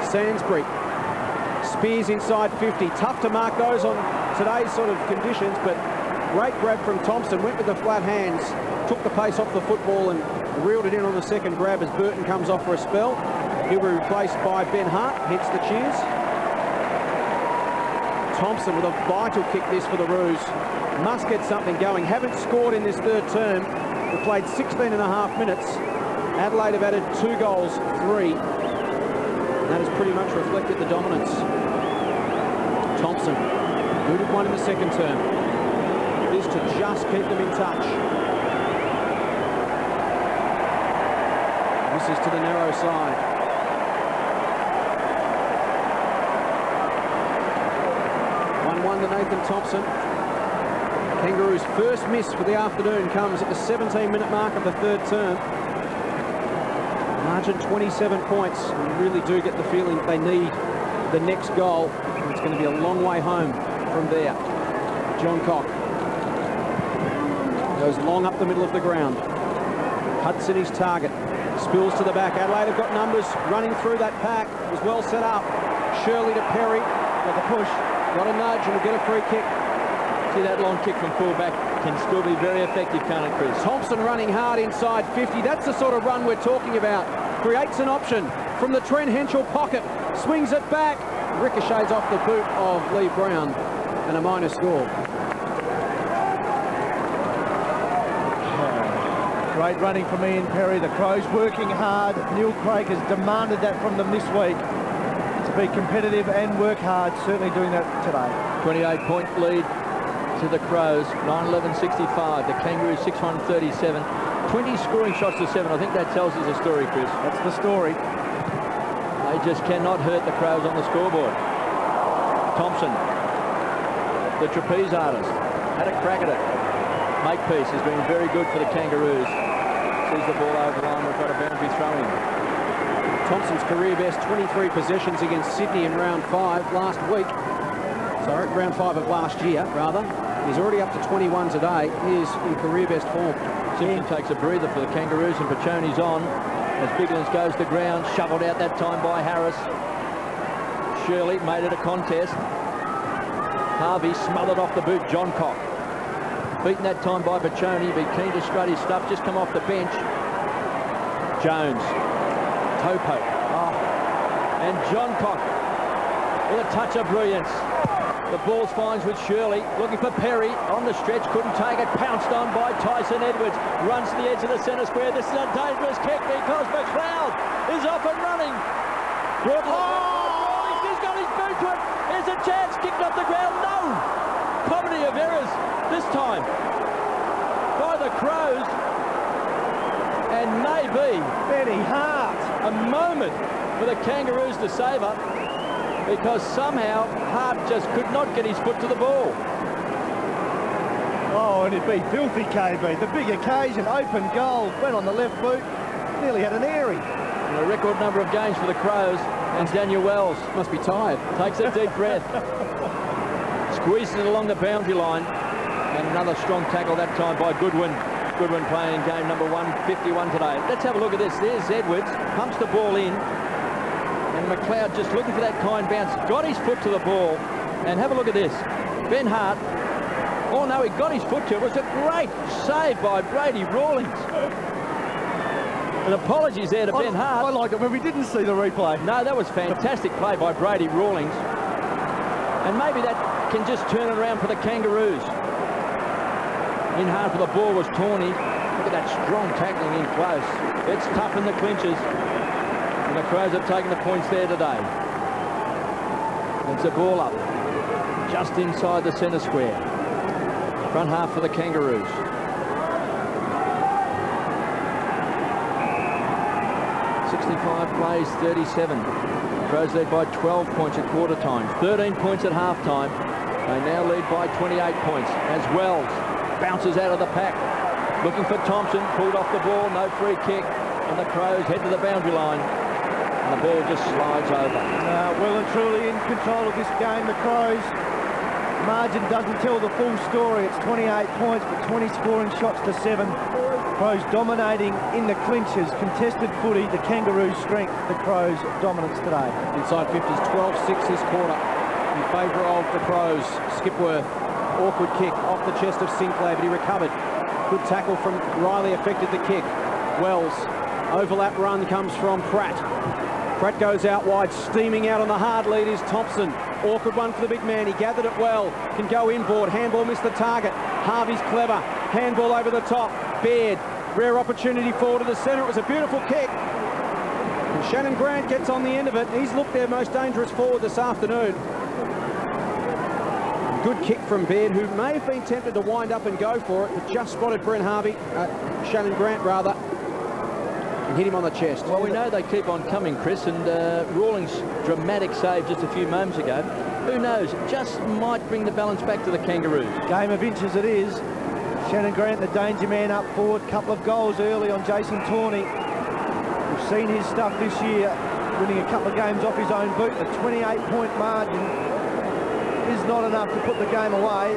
Sainsbury. Spears inside 50. Tough to mark those on today's sort of conditions, but great grab from Thompson. Went with the flat hands, took the pace off the football and reeled it in on the second grab as Burton comes off for a spell. He'll be replaced by Ben Hart, hence the cheers. Thompson with a vital kick this for the Roos. Must get something going. Haven't scored in this third term. We've played 16 and a half minutes. Adelaide have added 2 goals, 3. And that has pretty much reflected the dominance. Thompson, booted one in the second term. This to just keep them in touch. This is to the narrow side. To Nathan Thompson. Kangaroos' first miss for the afternoon comes at the 17-minute mark of the third term. Margin 27 points. We really do get the feeling they need the next goal. It's going to be a long way home from there. John Cock goes long up the middle of the ground. Hudson his target. Spills to the back. Adelaide have got numbers running through that pack. It was well set up. Shirley to Perry. Got the push. Got a nudge and will get a free kick. See, that long kick from fullback can still be very effective, can't it, Chris? Thompson running hard inside 50. That's the sort of run we're talking about. Creates an option from the Trent Henschel pocket. Swings it back. Ricochets off the boot of Lee Brown. And a minor score. Great running from Ian Perry. The Crows working hard. Neil Craig has demanded that from them this week. Be competitive and work hard, certainly doing that today. 28-point lead to the Crows, 9-11-65. The Kangaroos 6-1-37. 20 scoring shots to 7. I think that tells us a story, Chris. That's the story. They just cannot hurt the Crows on the scoreboard. Thompson, the trapeze artist, had a crack at it. Makepeace has been very good for the Kangaroos. Sees the ball over the line. We've got a boundary throw in. Thompson's career best 23 possessions against Sydney in round 5 last week. Sorry, round 5 of last year, rather. He's already up to 21 today. He is in career best form. Simpson takes a breather for the Kangaroos and Pachoni's on. As Biglands goes to ground, shoveled out that time by Harris. Shirley made it a contest. Harvey smothered off the boot, John Cock. Beaten that time by Pachoni. Be keen to strut his stuff, just come off the bench. Jones. Toe poke. Oh. And John Cock with a touch of brilliance. The ball finds with Shirley, looking for Perry on the stretch, couldn't take it, pounced on by Tyson Edwards, runs to the edge of the centre square. This is a dangerous kick because McLeod is off and running. He's got his boot to it. There's a chance, kicked off the ground. No! Comedy of errors this time by the Crows. And maybe Benny Hart. A moment for the Kangaroos to savour because somehow Hart just could not get his foot to the ball. Oh, and it'd be filthy, KB. The big occasion, open goal, went on the left boot, nearly had an airy. And a record number of games for the Crows, and Daniel Wells must be tired. Takes a deep breath. Squeezes it along the boundary line. And another strong tackle that time by Goodwin. Goodwin playing game number 151 today. Let's have a look at this. There's Edwards, pumps the ball in. And McLeod just looking for that kind bounce. Got his foot to the ball. And have a look at this. Ben Hart. Oh no, he got his foot to it. It was a great save by Brady Rawlings. And apologies there to Ben Hart. I like it when we didn't see the replay. No, that was fantastic play by Brady Rawlings. And maybe that can just turn it around for the Kangaroos. In half of the ball was Tawney. Look at that strong tackling in close. It's tough in the clinches. And the Crows have taken the points there today. It's a ball up. Just inside the centre square. Front half for the Kangaroos. Plays 37. Crows led by 12 points at quarter time, 13 points at half time. They now lead by 28 points as Wells bounces out of the pack. Looking for Thompson, pulled off the ball, no free kick, and the Crows head to the boundary line. And the ball just slides over. Well and truly in control of this game, the Crows. margin doesn't tell the full story. It's 28 points, but 20 scoring shots to 7. Crows dominating in the clinches. Contested footy, the Kangaroos' strength, the Crows' dominance today. Inside 50s, 12-6 this quarter in favour of the Crows. Skipworth, awkward kick off the chest of Sinclair, but he recovered. Good tackle from Riley affected the kick. Wells, overlap run comes from Pratt. Pratt goes out wide, steaming out on the hard lead is Thompson. Awkward one for the big man, he gathered it well. Can go inboard, handball missed the target. Harvey's clever, handball over the top. Baird, rare opportunity forward to the centre. It was a beautiful kick. And Shannon Grant gets on the end of it. He's looked their most dangerous forward this afternoon. Good kick from Baird, who may have been tempted to wind up and go for it, but just spotted Shannon Grant rather, and hit him on the chest. Well, we know they keep on coming, Chris, and Rawlings' dramatic save just a few moments ago. Who knows, just might bring the balance back to the Kangaroos. Game of inches it is. Shannon Grant, the danger man up forward. Couple of goals early on Jason Tawney. We've seen his stuff this year, winning a couple of games off his own boot. The 28-point margin is not enough to put the game away.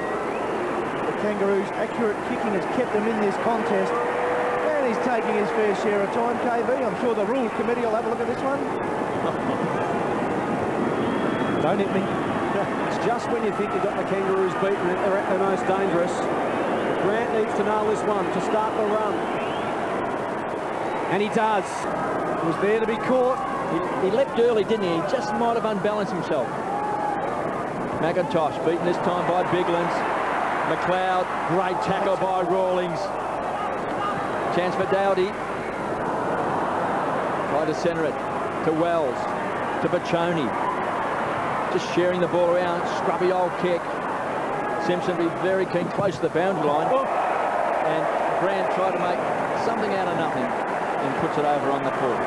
The Kangaroos' accurate kicking has kept them in this contest. And he's taking his fair share of time, KB. I'm sure the rules committee will have a look at this one. Don't hit me. It's just when you think you've got the Kangaroos beaten that they're at their most dangerous. Grant needs to nail this one to start the run. And he does. He was there to be caught. He leapt early, didn't he? He just might have unbalanced himself. McIntosh beaten this time by Biglands. McLeod, great tackle by Rawlings. Chance for Dowdy. Try to centre it to Wells, to Baccioni. Just sharing the ball around, scrubby old kick. Simpson be very keen, close to the boundary line. And Grant tried to make something out of nothing and puts it over on the foot.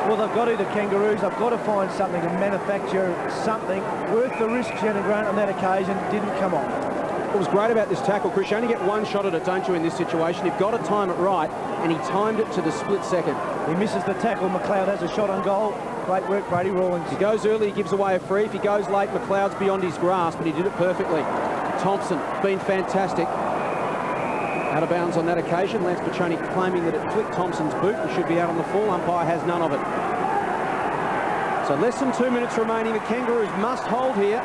Well, they've got to, the Kangaroos, they've got to find something to manufacture something worth the risk. Shannon Grant on that occasion didn't come on. What was great about this tackle, Chris, you only get one shot at it, don't you, in this situation? You've got to time it right, and he timed it to the split second. He misses the tackle. McLeod has a shot on goal. Great work, Brady Rawlings. He goes early, he gives away a free. If he goes late, McLeod's beyond his grasp, but he did it perfectly. Thompson, been fantastic. Out of bounds on that occasion. Lance Baccioni claiming that it flicked Thompson's boot and should be out on the full. Umpire has none of it. So less than 2 minutes remaining. The Kangaroos must hold here.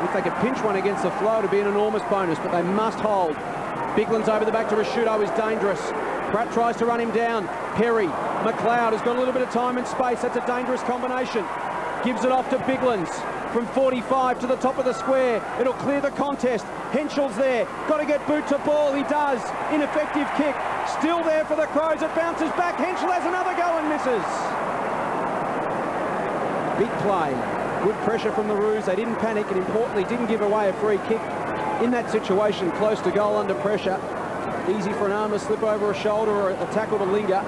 If they could pinch one against the flow, it would be an enormous bonus, but they must hold. Biglands over the back to Rashudo is dangerous. Pratt tries to run him down. Perry, McLeod has got a little bit of time and space. That's a dangerous combination. Gives it off to Biglands. From 45 to the top of the square. It'll clear the contest. Henschel's there. Got to get boot to ball. He does. Ineffective kick. Still there for the Crows. It bounces back. Henschel has another go and misses. Big play. Good pressure from the Roos. They didn't panic and importantly didn't give away a free kick in that situation close to goal under pressure. Easy for an arm to slip over a shoulder or a tackle to linger.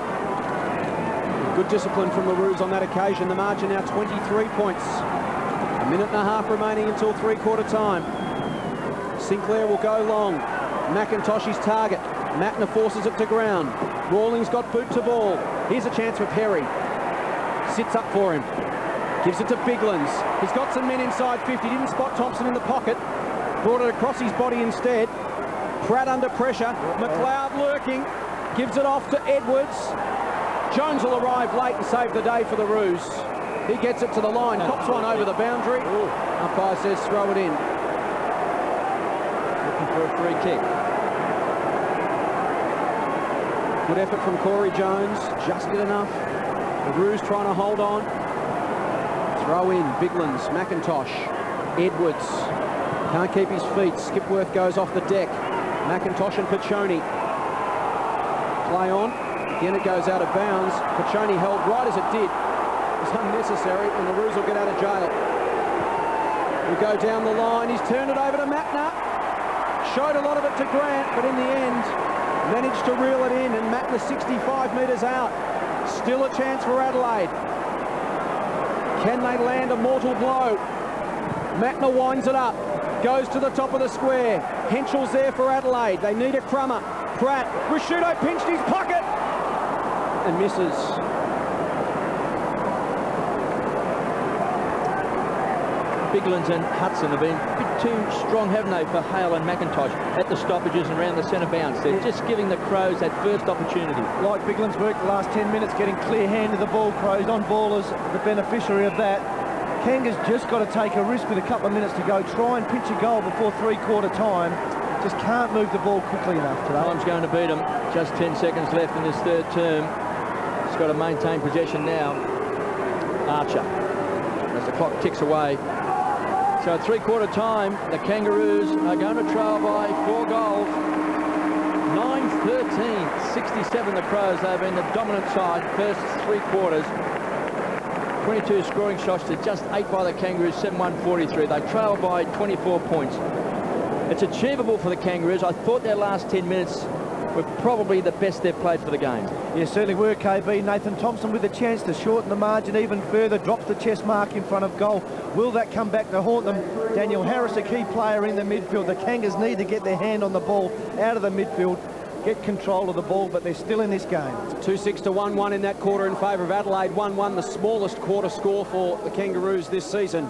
Good discipline from the Roos on that occasion. The margin now 23 points. A minute and a half remaining until three-quarter time. Sinclair will go long. McIntosh's target. Matner forces it to ground. Rawlings got boot to ball. Here's a chance for Perry. Sits up for him. Gives it to Biglands. He's got some men inside 50. Didn't spot Thompson in the pocket. Brought it across his body instead. Pratt under pressure. McLeod lurking. Gives it off to Edwards. Jones will arrive late and save the day for the Roos. He gets it to the line. Cops one over the boundary. Umpire says throw it in. Looking for a free kick. Good effort from Corey Jones. Just good enough. The Roos trying to hold on. Throw in, Biglands, McIntosh, Edwards, can't keep his feet. Skipworth goes off the deck. McIntosh and Baccioni. Play on, again it goes out of bounds. Baccioni held right as it did. It's unnecessary and the Roos will get out of jail. We go down the line, he's turned it over to Matner. Showed a lot of it to Grant, but in the end, managed to reel it in and Matner 65 metres out. Still a chance for Adelaide. Can they land a mortal blow? Matner winds it up. Goes to the top of the square. Henschel's there for Adelaide. They need a crummer. Pratt. Rashudo pinched his pocket. And misses. Biglands and Hudson have been a bit too strong, haven't they, for Hale and McIntosh at the stoppages and around the centre bounce. They're just giving the Crows that first opportunity. Like Biglands worked the last 10 minutes getting clear hand of the ball. Crows on ballers, the beneficiary of that. Kangas just got to take a risk with a couple of minutes to go. Try and pinch a goal before three-quarter time. Just can't move the ball quickly enough today. Time's going to beat them. Just 10 seconds left in this third term. He's got to maintain possession now. Archer, as the clock ticks away. So at three-quarter time, the Kangaroos are going to trail by 4 goals. 9-13, 67 the Crows. They've been the dominant side first 3 quarters. 22 scoring shots to just 8 by the Kangaroos, 7-1-43. They trail by 24 points. It's achievable for the Kangaroos. I thought their last 10 minutes were probably the best they've played for the game. Yeah, certainly were, KB. Nathan Thompson with a chance to shorten the margin even further, drops the chest mark in front of goal. Will that come back to haunt them? Daniel Harris, a key player in the midfield. The Kangas need to get their hand on the ball out of the midfield, get control of the ball, but they're still in this game. 2-6 to 1-1 in that quarter in favour of Adelaide. 1-1, the smallest quarter score for the Kangaroos this season.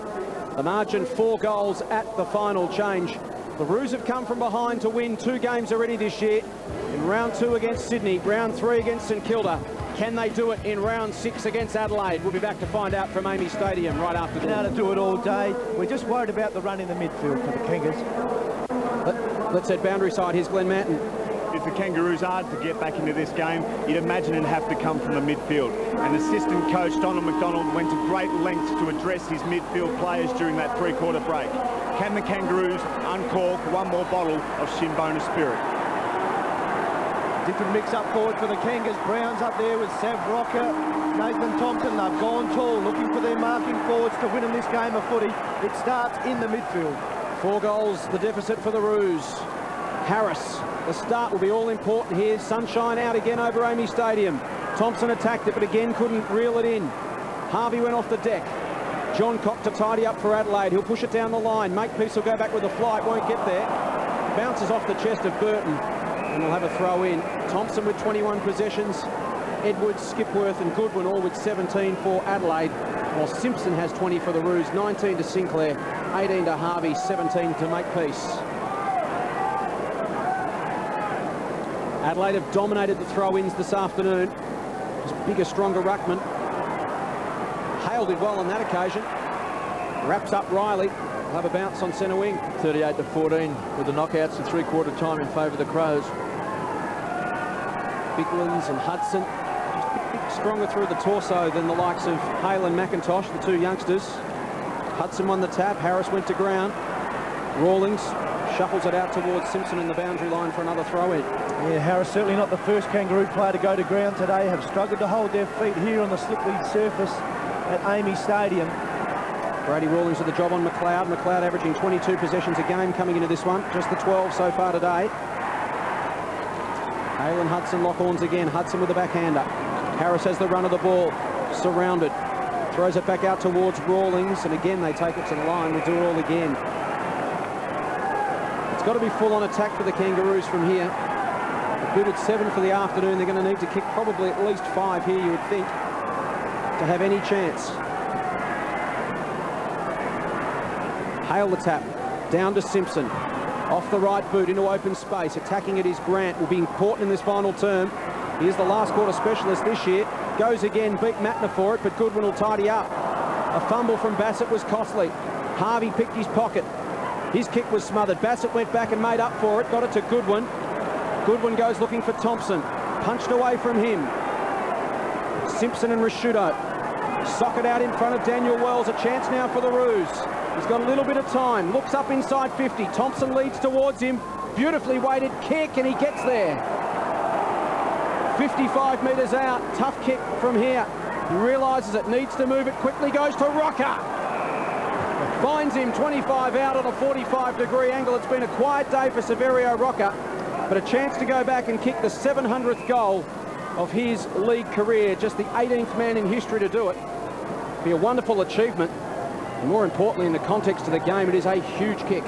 The margin 4 goals at the final change. The Roos have come from behind to win 2 games already this year. In round 2 against Sydney, round 3 against St Kilda. Can they do it in round 6 against Adelaide? We'll be back to find out from Amy Stadium right after this. How to do it all day. We're just worried about the run in the midfield for the Kangas. Let's head boundary side. Here's Glenn Manton. If the Kangaroos are to get back into this game, you'd imagine it'd have to come from the midfield. And assistant coach Donald McDonald went to great lengths to address his midfield players during that three-quarter break. Can the Kangaroos uncork one more bottle of Shinbona Spirit? Different mix up forward for the Kangas. Brown's up there with Sav Rocker, Nathan Thompson. They've gone tall, looking for their marking forwards to win in this game of footy. It starts in the midfield. 4 goals, the deficit for the Roos. Harris, the start will be all important here. Sunshine out again over Amy Stadium. Thompson attacked it, but again couldn't reel it in. Harvey went off the deck. John Cock to tidy up for Adelaide. He'll push it down the line. Makepeace will go back with a flight, won't get there. Bounces off the chest of Burton, and we'll have a throw in. Thompson with 21 possessions. Edwards, Skipworth and Goodwin all with 17 for Adelaide, while Simpson has 20 for the Roos. 19 to Sinclair, 18 to Harvey, 17 to Makepeace. Adelaide have dominated the throw-ins this afternoon. Just bigger, stronger ruckman. Hale did well on that occasion. Wraps up Riley. We'll have a bounce on centre wing. 38 to 14 with the knockouts at three-quarter time in favour of the Crows. Biglands and Hudson just a bit stronger through the torso than the likes of Hale and McIntosh, the 2 youngsters. Hudson won the tap. Harris went to ground. Rawlings shuffles it out towards Simpson in the boundary line for another throw-in. Yeah, Harris certainly not the first Kangaroo player to go to ground today. Have struggled to hold their feet here on the slippery surface at Amy Stadium. Brady Rawlings with the job on McLeod. McLeod averaging 22 possessions a game coming into this one. Just the 12 so far today. Hale and Hudson lock horns again. Hudson with the backhander. Harris has the run of the ball. Surrounded. Throws it back out towards Rawlings. And again, they take it to the line. We'll do it all again. It's got to be full on attack for the Kangaroos from here. A good at 7 for the afternoon. They're going to need to kick probably at least 5 here, you would think, to have any chance. Hale the tap, down to Simpson. Off the right boot into open space. Attacking it is Grant. Will be important in this final term. He is the last quarter specialist this year. Goes again, beat Matner for it, but Goodwin will tidy up. A fumble from Bassett was costly. Harvey picked his pocket. His kick was smothered. Bassett went back and made up for it. Got it to Goodwin. Goodwin goes looking for Thompson. Punched away from him. Simpson and Rashudo. Socket out in front of Daniel Wells. A chance now for the Roos. He's got a little bit of time. Looks up inside 50. Thompson leads towards him. Beautifully weighted kick, and he gets there. 55 metres out. Tough kick from here. He realises it needs to move it quickly. Goes to Rocker. Finds him 25 out on a 45-degree angle. It's been a quiet day for Severio Rocker, but a chance to go back and kick the 700th goal of his league career. Just the 18th man in history to do it. Be a wonderful achievement. And more importantly, in the context of the game, it is a huge kick.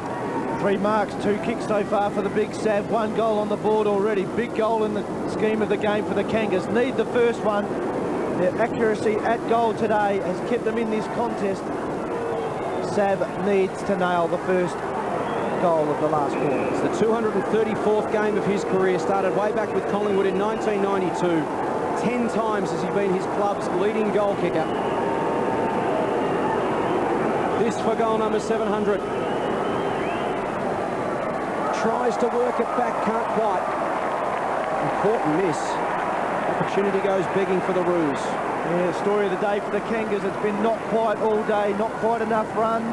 3 marks, 2 kicks so far for the Big Sav. 1 goal on the board already. Big goal in the scheme of the game for the Kangas. Need the first one. Their accuracy at goal today has kept them in this contest. Sav needs to nail the first goal of the last quarter. It's the 234th game of his career. Started way back with Collingwood in 1992. 10 times has he been his club's leading goal kicker. This for goal number 700. Tries to work it back, can't quite. Important miss. Opportunity goes begging for the Roos. Yeah, story of the day for the Kangas. It's been not quite all day, not quite enough run,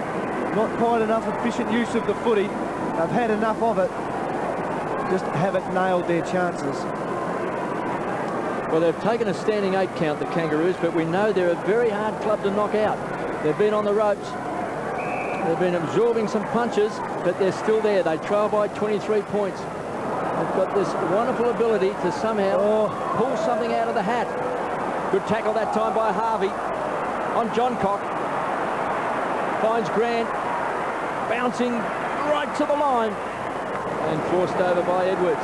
not quite enough efficient use of the footy. They've had enough of it. Just haven't nailed their chances. Well, they've taken a standing 8 count, the Kangaroos, but we know they're a very hard club to knock out. They've been on the ropes. They've been absorbing some punches, but they're still there. They trail by 23 points. They've got this wonderful ability to somehow pull something out of the hat. Good tackle that time by Harvey on John Cock. Finds Grant, bouncing right to the line and forced over by Edwards.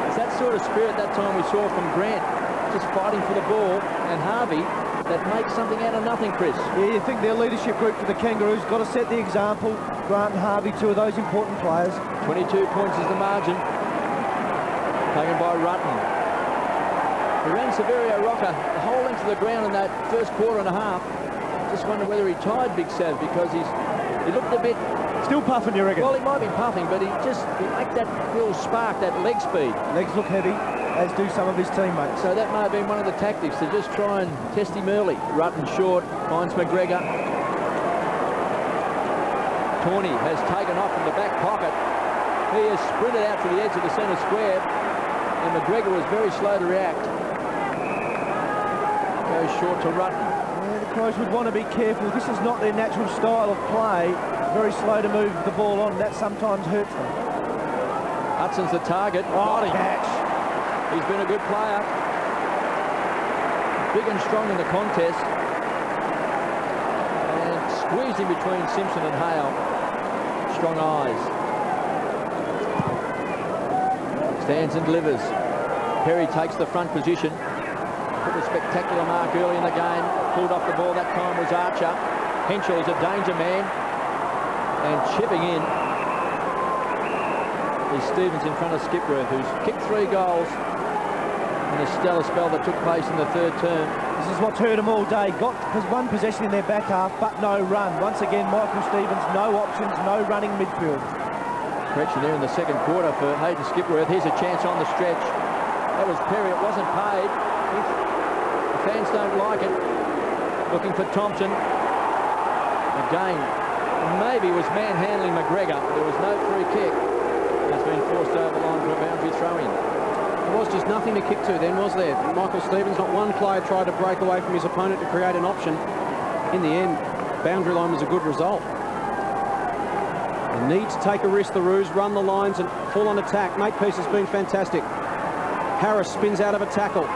It's that sort of spirit that time we saw from Grant, just fighting for the ball, and Harvey, that makes something out of nothing, Chris. Yeah, you think their leadership group for the Kangaroos got to set the example. Grant and Harvey, two of those important players. 22 points is the margin. Taken by Rutten. He ran Severio Rocker the whole length of the ground in that first quarter and a half. Just wonder whether he tied Big Sav, because he looked a bit... Still puffing, you reckon? Well, he might be puffing, but he lacked that little spark, that leg speed. Legs look heavy, as do some of his teammates. So that may have been one of the tactics, to just try and test him early. Rutten short, finds McGregor. Tawney has taken off from the back pocket. He has sprinted out to the edge of the centre square, and McGregor was very slow to react. Goes short to Rutten. Yeah, the Crows would want to be careful. This is not their natural style of play. Very slow to move the ball on. That sometimes hurts them. Hudson's the target. Oh, catch. He's been a good player. Big and strong in the contest. And squeezed in between Simpson and Hale. Strong eyes. Stands and delivers. Perry takes the front position. Put a spectacular mark early in the game. Pulled off the ball. That time was Archer. Henschel is a danger man. And chipping in is Stevens in front of Skipworth, who's kicked 3 goals in a stellar spell that took place in the third term. This is what's hurt them all day. Got one possession in their back half, but no run. Once again, Michael Stevens, no options, no running midfield. Correction there in the second quarter for Hayden Skipworth. Here's a chance on the stretch. That was Perry. It wasn't paid. The fans don't like it. Looking for Thompson. Again, maybe was manhandling McGregor. There was no free kick. It's been forced over the line for a boundary throw-in. There was just nothing to kick to then, was there? Michael Stevens, not one player tried to break away from his opponent to create an option. In the end, boundary line was a good result. They need to take a risk, the Roos, run the lines and full on attack. Makepeace has been fantastic. Harris spins out of a tackle.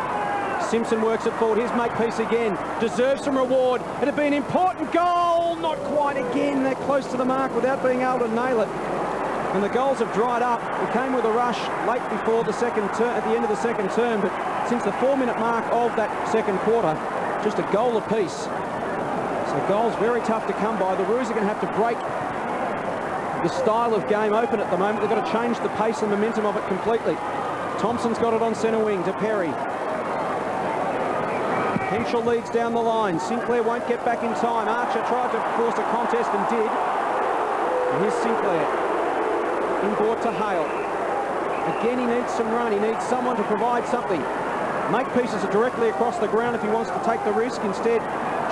Simpson works it forward. Here's Makepeace again. Deserves some reward. It'd be an important goal. Not quite again. They're close to the mark without being able to nail it. And the goals have dried up. It came with a rush late before the second term, at the end of the second term, but since the 4-minute mark of that second quarter, just a goal apiece. So goals very tough to come by. The Roos are going to have to break the style of game open at the moment. They've got to change the pace and momentum of it completely. Thompson's got it on centre wing to Perry. Henschel leads down the line. Sinclair won't get back in time. Archer tried to force a contest and did. And here's Sinclair. Inboard to Hale. Again, he needs some run. He needs someone to provide something. Makepieces are directly across the ground if he wants to take the risk. Instead,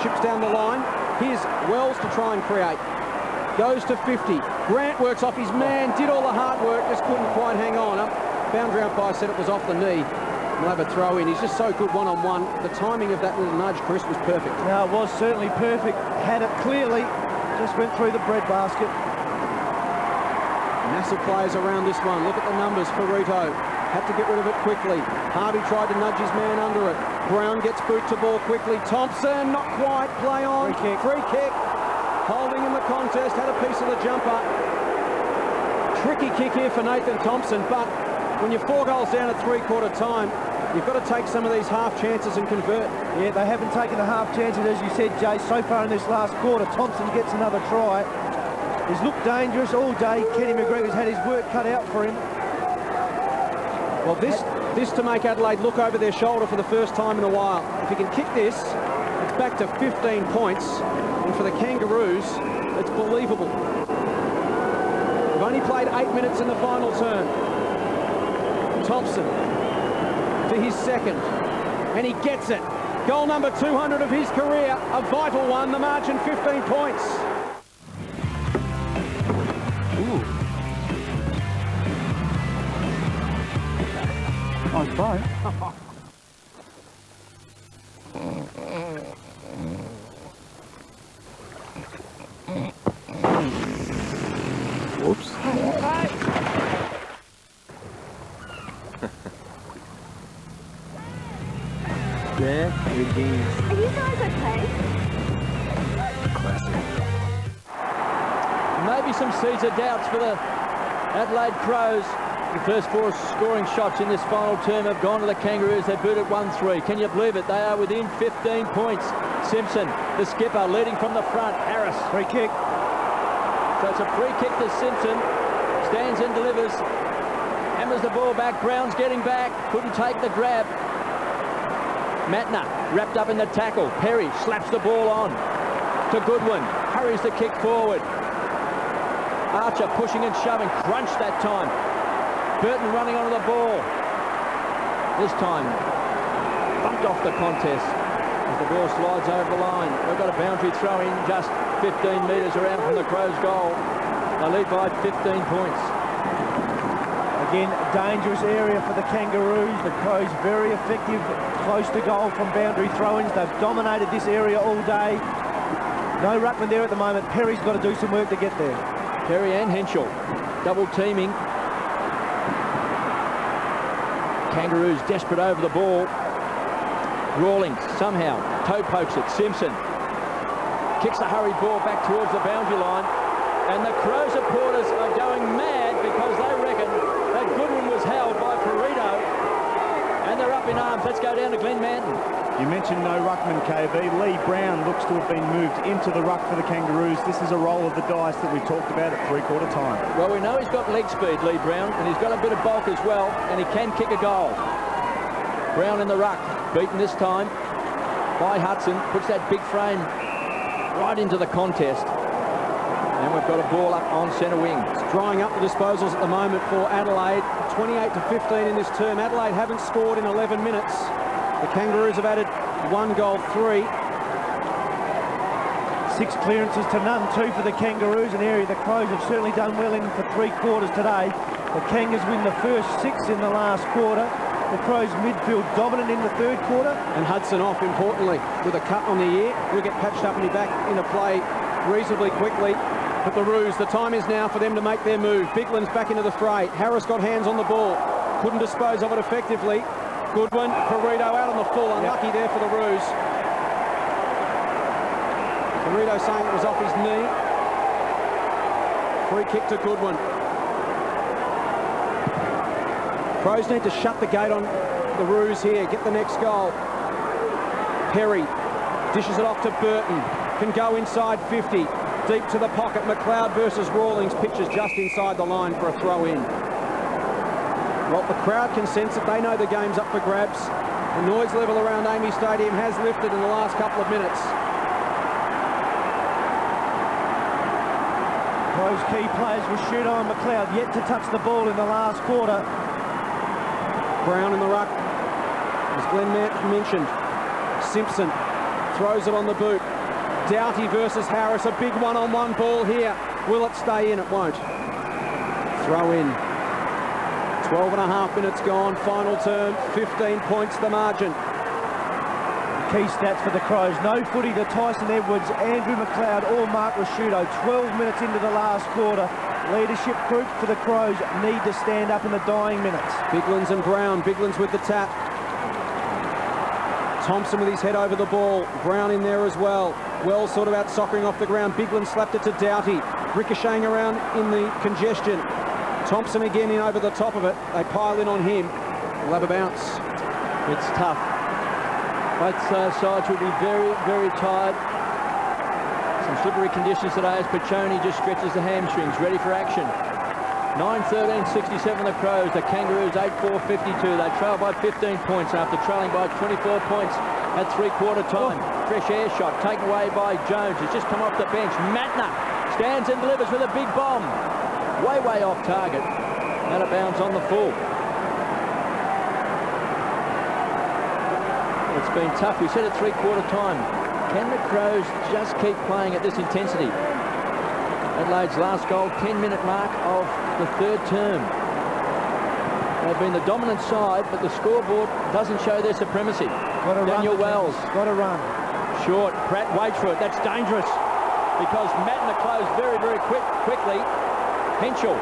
chips down the line. Here's Wells to try and create. Goes to 50. Grant works off his man. Did all the hard work. Just couldn't quite hang on. Boundary umpire said it was off the knee. We'll have a throw in. He's just so good one-on-one. The timing of that little nudge, Chris, was perfect. No, it was certainly perfect. Had it clearly. Just went through the breadbasket. Massive players around this one. Look at the numbers for Rito. Had to get rid of it quickly. Harvey tried to nudge his man under it. Brown gets boot to ball quickly. Thompson, not quite. Play on. Free kick. Free kick. Holding in the contest. Had a piece of the jumper. Tricky kick here for Nathan Thompson, but when you're 4 goals down at 3/4 time, You've got to take some of these half chances and convert. Yeah, they haven't taken the half chances, as you said, Jay, so far in this last quarter. Thompson gets another try. He's looked dangerous all day. Kenny McGregor's had his work cut out for him. Well, this to make Adelaide look over their shoulder for the first time in a while. If he can kick this, it's back to 15 points. And for the Kangaroos, it's believable. They've only played 8 minutes in the final term. Thompson to his second, and he gets it. Goal number 200 of his career, a vital one, the margin 15 points. Ooh. Nice try. Whoops. There it is. Are you guys okay? Classic. Maybe some seeds of doubts for the Adelaide Crows. The first 4 scoring shots in this final term have gone to the Kangaroos. They beat it 1-3. Can you believe it? They are within 15 points. Simpson, the skipper, leading from the front. Harris. Free kick. So it's a free kick to Simpson. Stands and delivers. Hammers the ball back. Brown's getting back. Couldn't take the grab. Matner wrapped up in the tackle. Perry slaps the ball on to Goodwin. Hurries the kick forward. Archer pushing and shoving. Crunch that time. Burton running onto the ball. This time bumped off the contest as the ball slides over the line. We've got a boundary throw in just 15 metres around from the Crows' goal. They lead by 15 points. Again, dangerous area for the Kangaroos. The Crows very effective, close to goal from boundary throw-ins. They've dominated this area all day. No ruckman there at the moment. Perry's got to do some work to get there. Perry and Henschel double teaming. Kangaroos desperate over the ball. Rawlings somehow toe pokes it. Simpson kicks the hurried ball back towards the boundary line. And the Crow supporters are going mad because they reckon that Goodwin was held by Perito. And they're up in arms. Let's go down to Glenn Manton. You mentioned no ruckman, KB. Lee Brown looks to have been moved into the ruck for the Kangaroos. This is a roll of the dice that we talked about at three-quarter time. Well, we know he's got leg speed, Lee Brown, and he's got a bit of bulk as well, and he can kick a goal. Brown in the ruck, beaten this time by Hudson, puts that big frame right into the contest. And we've got a ball up on centre wing. It's drying up the disposals at the moment for Adelaide. 28 to 15 in this term. Adelaide haven't scored in 11 minutes. The Kangaroos have added 1 goal, 3. 6 clearances to none, 2 for the Kangaroos, an area the Crows have certainly done well in for 3 quarters today. The Kangas win the first 6 in the last quarter. The Crows midfield dominant in the third quarter. And Hudson off, importantly, with a cut on the ear. He'll get patched up and be back into play reasonably quickly. But the Roos, the time is now for them to make their move. Bigland's back into the fray. Harris got hands on the ball. Couldn't dispose of it effectively. Goodwin, Perito out on the full. Unlucky there for the Roos. Perito saying it was off his knee. Free kick to Goodwin. Crows need to shut the gate on the Roos here. Get the next goal. Perry dishes it off to Burton. Can go inside 50. Deep to the pocket. McLeod versus Rawlings. Pitches just inside the line for a throw-in. Well, the crowd can sense it. They know the game's up for grabs. The noise level around Amy Stadium has lifted in the last couple of minutes. Crows key players will shoot on McLeod, yet to touch the ball in the last quarter. Brown in the ruck, as Glenn mentioned. Simpson throws it on the boot. Doughty versus Harris, a big one-on-one ball here. Will it stay in? It won't. Throw in. 12.5 minutes gone, final term, 15 points the margin. Key stats for the Crows. No footy to Tyson Edwards, Andrew McLeod or Mark Rasciuto. 12 minutes into the last quarter. Leadership group for the Crows need to stand up in the dying minutes. Biglands and Brown. Biglands with the tap. Thompson with his head over the ball. Brown in there as well. Wells sort of out soccering off the ground. Bigland slapped it to Doughty. Ricocheting around in the congestion. Thompson again in over the top of it. They pile in on him. We'll have a bounce. It's tough. Both sides will be very, very tired. Some slippery conditions today as Piccioni just stretches the hamstrings, ready for action. 9:13.67 the Crows. The Kangaroos 8:4.52. They trail by 15 points after trailing by 24 points at three-quarter time. Fresh air shot taken away by Jones. He's just come off the bench. Matner stands and delivers with a big bomb. Way, way off target. Out of bounds on the full. It's been tough. We said at three-quarter time. Can the Crows just keep playing at this intensity? Adelaide's last goal, 10-minute mark of the third term. They've been the dominant side, but the scoreboard doesn't show their supremacy. Daniel Wells. Got to run. Short. Pratt waits for it. That's dangerous because Matner closed very, very quickly. Henschel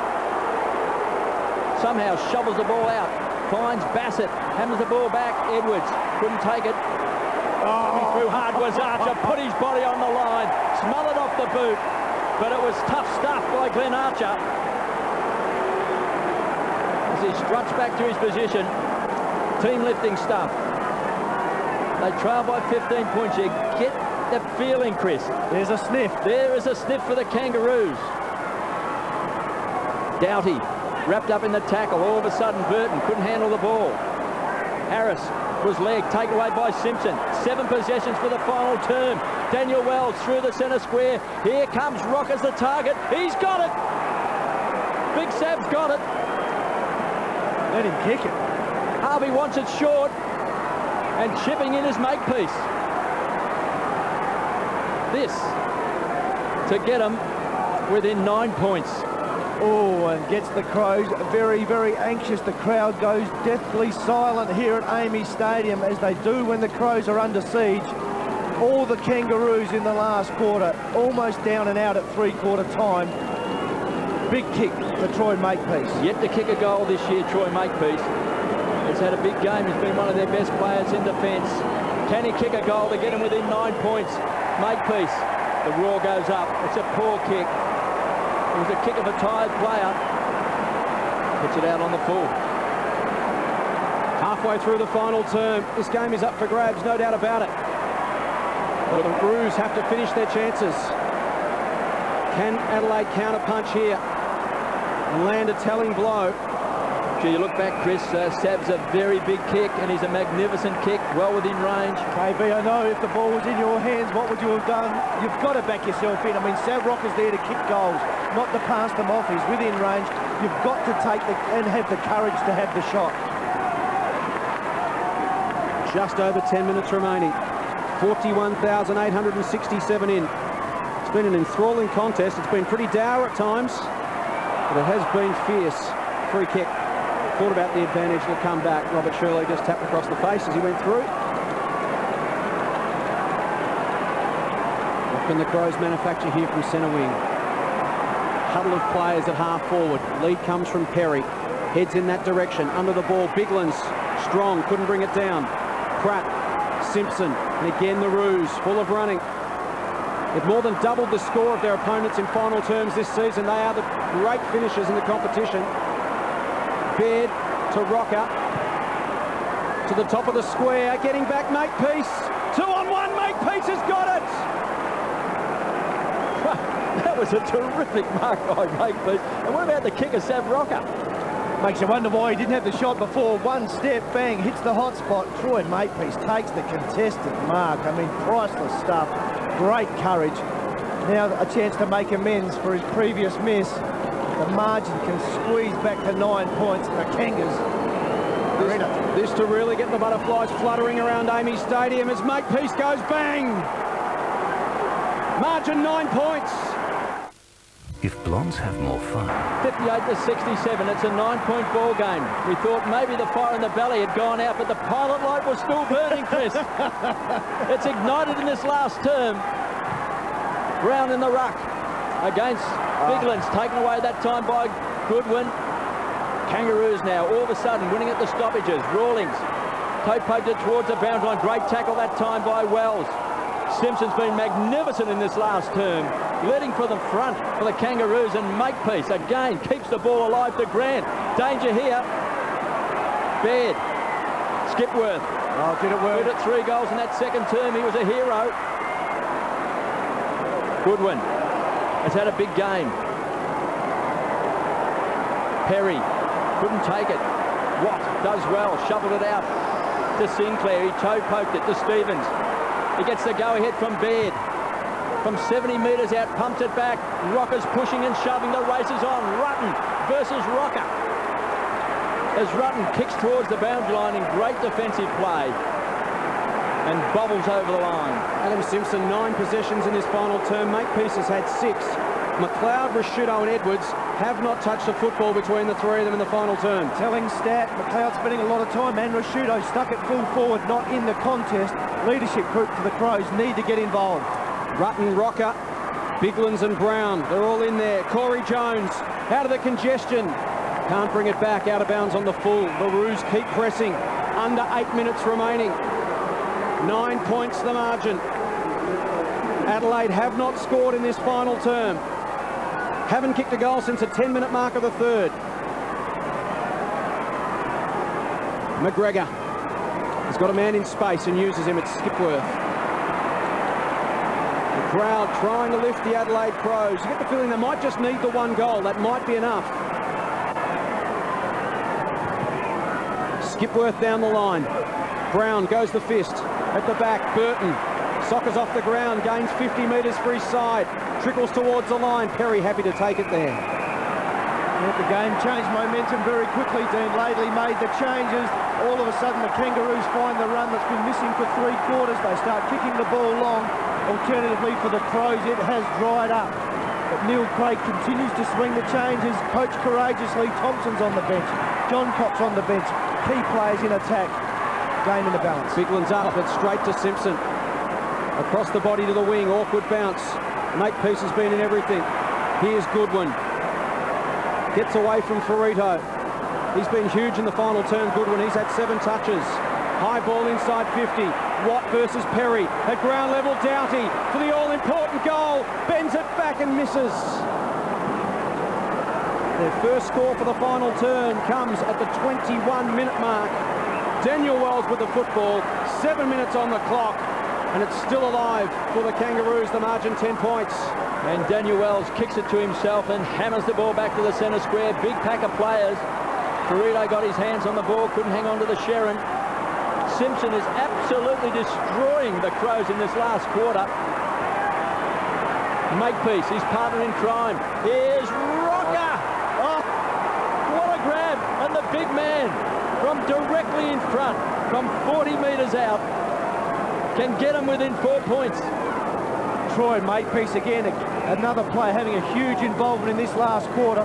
somehow shovels the ball out. Finds Bassett. Hammers the ball back. Edwards couldn't take it. Coming through hard was Archer. Put his body on the line. Smothered off the boot. But it was tough stuff by Glenn Archer. As he struts back to his position. Team lifting stuff. They trail by 15 points. You get the feeling, Chris. There's a sniff. There is a sniff for the Kangaroos. Doughty wrapped up in the tackle. All of a sudden, Burton couldn't handle the ball. Harris was legged, taken away by Simpson. 7 possessions for the final term. Daniel Wells through the centre square. Here comes Rock as the target. He's got it. Big Sab's got it. Let him kick it. Harvey wants it short. And chipping in his makepiece. This to get him within 9 points. Oh, and gets the Crows very, very anxious. The crowd goes deathly silent here at AAMI Stadium, as they do when the Crows are under siege. All the Kangaroos in the last quarter, almost down and out at three-quarter time. Big kick for Troy Makepeace. Yet to kick a goal this year, Troy Makepeace. He's had a big game. He's been one of their best players in defence. Can he kick a goal to get him within 9 points? Makepeace. The roar goes up. It's a poor kick. It was a kick of a tired player. Puts it out on the full. Halfway through the final term, this game is up for grabs, no doubt about it. But the Roos have to finish their chances. Can Adelaide counter-punch here and land a telling blow? Gee, you look back, Chris, Sab's a very big kick, and he's a magnificent kick, well within range. KB, I know if the ball was in your hands, what would you have done? You've got to back yourself in. I mean, Sab Rock is there to kick goals, not to pass them off. He's within range. You've got to take and have the courage to have the shot. Just over 10 minutes remaining. 41,867 in. It's been an enthralling contest. It's been pretty dour at times, but it has been fierce. Free kick. Thought about the advantage, will come back. Robert Shirley just tapped across the face as he went through. What can the Crows manufacture here from centre wing? Huddle of players at half forward. Lead comes from Perry. Heads in that direction. Under the ball, Biglan's strong, couldn't bring it down. Pratt, Simpson, and again the Roos, full of running. They've more than doubled the score of their opponents in final terms this season. They are the great finishers in the competition. Baird to Rocker, to the top of the square, getting back Makepeace. 2-on-1, Makepeace has got it! That was a terrific mark by Makepeace. And what about the kicker, Sav Rocker? Makes you wonder why he didn't have the shot before. One step, bang, hits the hot spot. Troy Makepeace takes the contested mark. I mean, priceless stuff. Great courage. Now a chance to make amends for his previous miss. The margin can squeeze back to 9 points. The Kangas are in it. This to really get the butterflies fluttering around AAMI Stadium as Makepeace goes bang. Margin 9 points. If blondes have more fun. 58-67. It's a 9-point ball game. We thought maybe the fire in the belly had gone out, but the pilot light was still burning, Chris. It's ignited in this last term. Brown in the ruck against Biglan's, taken away that time by Goodwin. Kangaroos now all of a sudden winning at the stoppages. Rawlings toe poked it towards the boundary line. Great tackle that time by Wells. Simpson's been magnificent in this last term, leading for the front for the Kangaroos, and Makepeace again keeps the ball alive to Grant. Danger here. Baird Skipworth. Oh, did it work? Good at 3 goals in that second term. He was a hero. Goodwin has had a big game. Perry couldn't take it. Watt does well, shoveled it out to Sinclair. He toe poked it to Stevens. He gets the go-ahead from Baird. From 70 metres out, pumps it back. Rocker's pushing and shoving. The race is on. Rutten versus Rocker. As Rutten kicks towards the boundary line in great defensive play and bobbles over the line. Adam Simpson, 9 possessions in this final term. Makepeace has had 6. McLeod, Rashudo and Edwards have not touched a football between the 3 of them in the final term. Telling stat, McLeod spending a lot of time, and Rashudo stuck at full forward, not in the contest. Leadership group for the Crows need to get involved. Rutten, Rocker, Biglands and Brown, they're all in there. Corey Jones out of the congestion. Can't bring it back, out of bounds on the full. The Roos keep pressing. Under 8 minutes remaining. 9 points the margin. Adelaide have not scored in this final term. Haven't kicked a goal since the 10-minute mark of the third. McGregor has got a man in space and uses him at Skipworth. The crowd trying to lift the Adelaide Crows. You get the feeling they might just need the 1 goal. That might be enough. Skipworth down the line. Brown goes the fist. At the back, Burton. Soccers off the ground, gains 50 metres for his side. Trickles towards the line. Perry happy to take it there. The game changed momentum very quickly. Dean Laidley made the changes. All of a sudden the Kangaroos find the run that's been missing for 3 quarters. They start kicking the ball long. Alternatively for the Crows, it has dried up. But Neil Craig continues to swing the changes. Coach courageously. Thompson's on the bench. John Cox on the bench. Key players in attack. Game in the balance. Biglands up, but straight to Simpson. Across the body to the wing. Awkward bounce. Makepeace has been in everything. Here's Goodwin. Gets away from Ferrito. He's been huge in the final term, Goodwin. He's had 7 touches. High ball inside 50. Watt versus Perry. At ground level, Doughty for the all-important goal. Bends it back and misses. Their first score for the final term comes at the 21-minute mark. Daniel Wells with the football. 7 minutes on the clock. And it's still alive for the Kangaroos. The margin 10 points. And Daniel Wells kicks it to himself and hammers the ball back to the centre square. Big pack of players. Ferrito got his hands on the ball, couldn't hang on to the Sharon. Simpson is absolutely destroying the Crows in this last quarter. Makepeace, his partner in crime. Here's Rocker. Oh, what a grab. And the big man from directly in front, from 40 metres out, can get him within 4 points. Troy Makepeace again, another player having a huge involvement in this last quarter.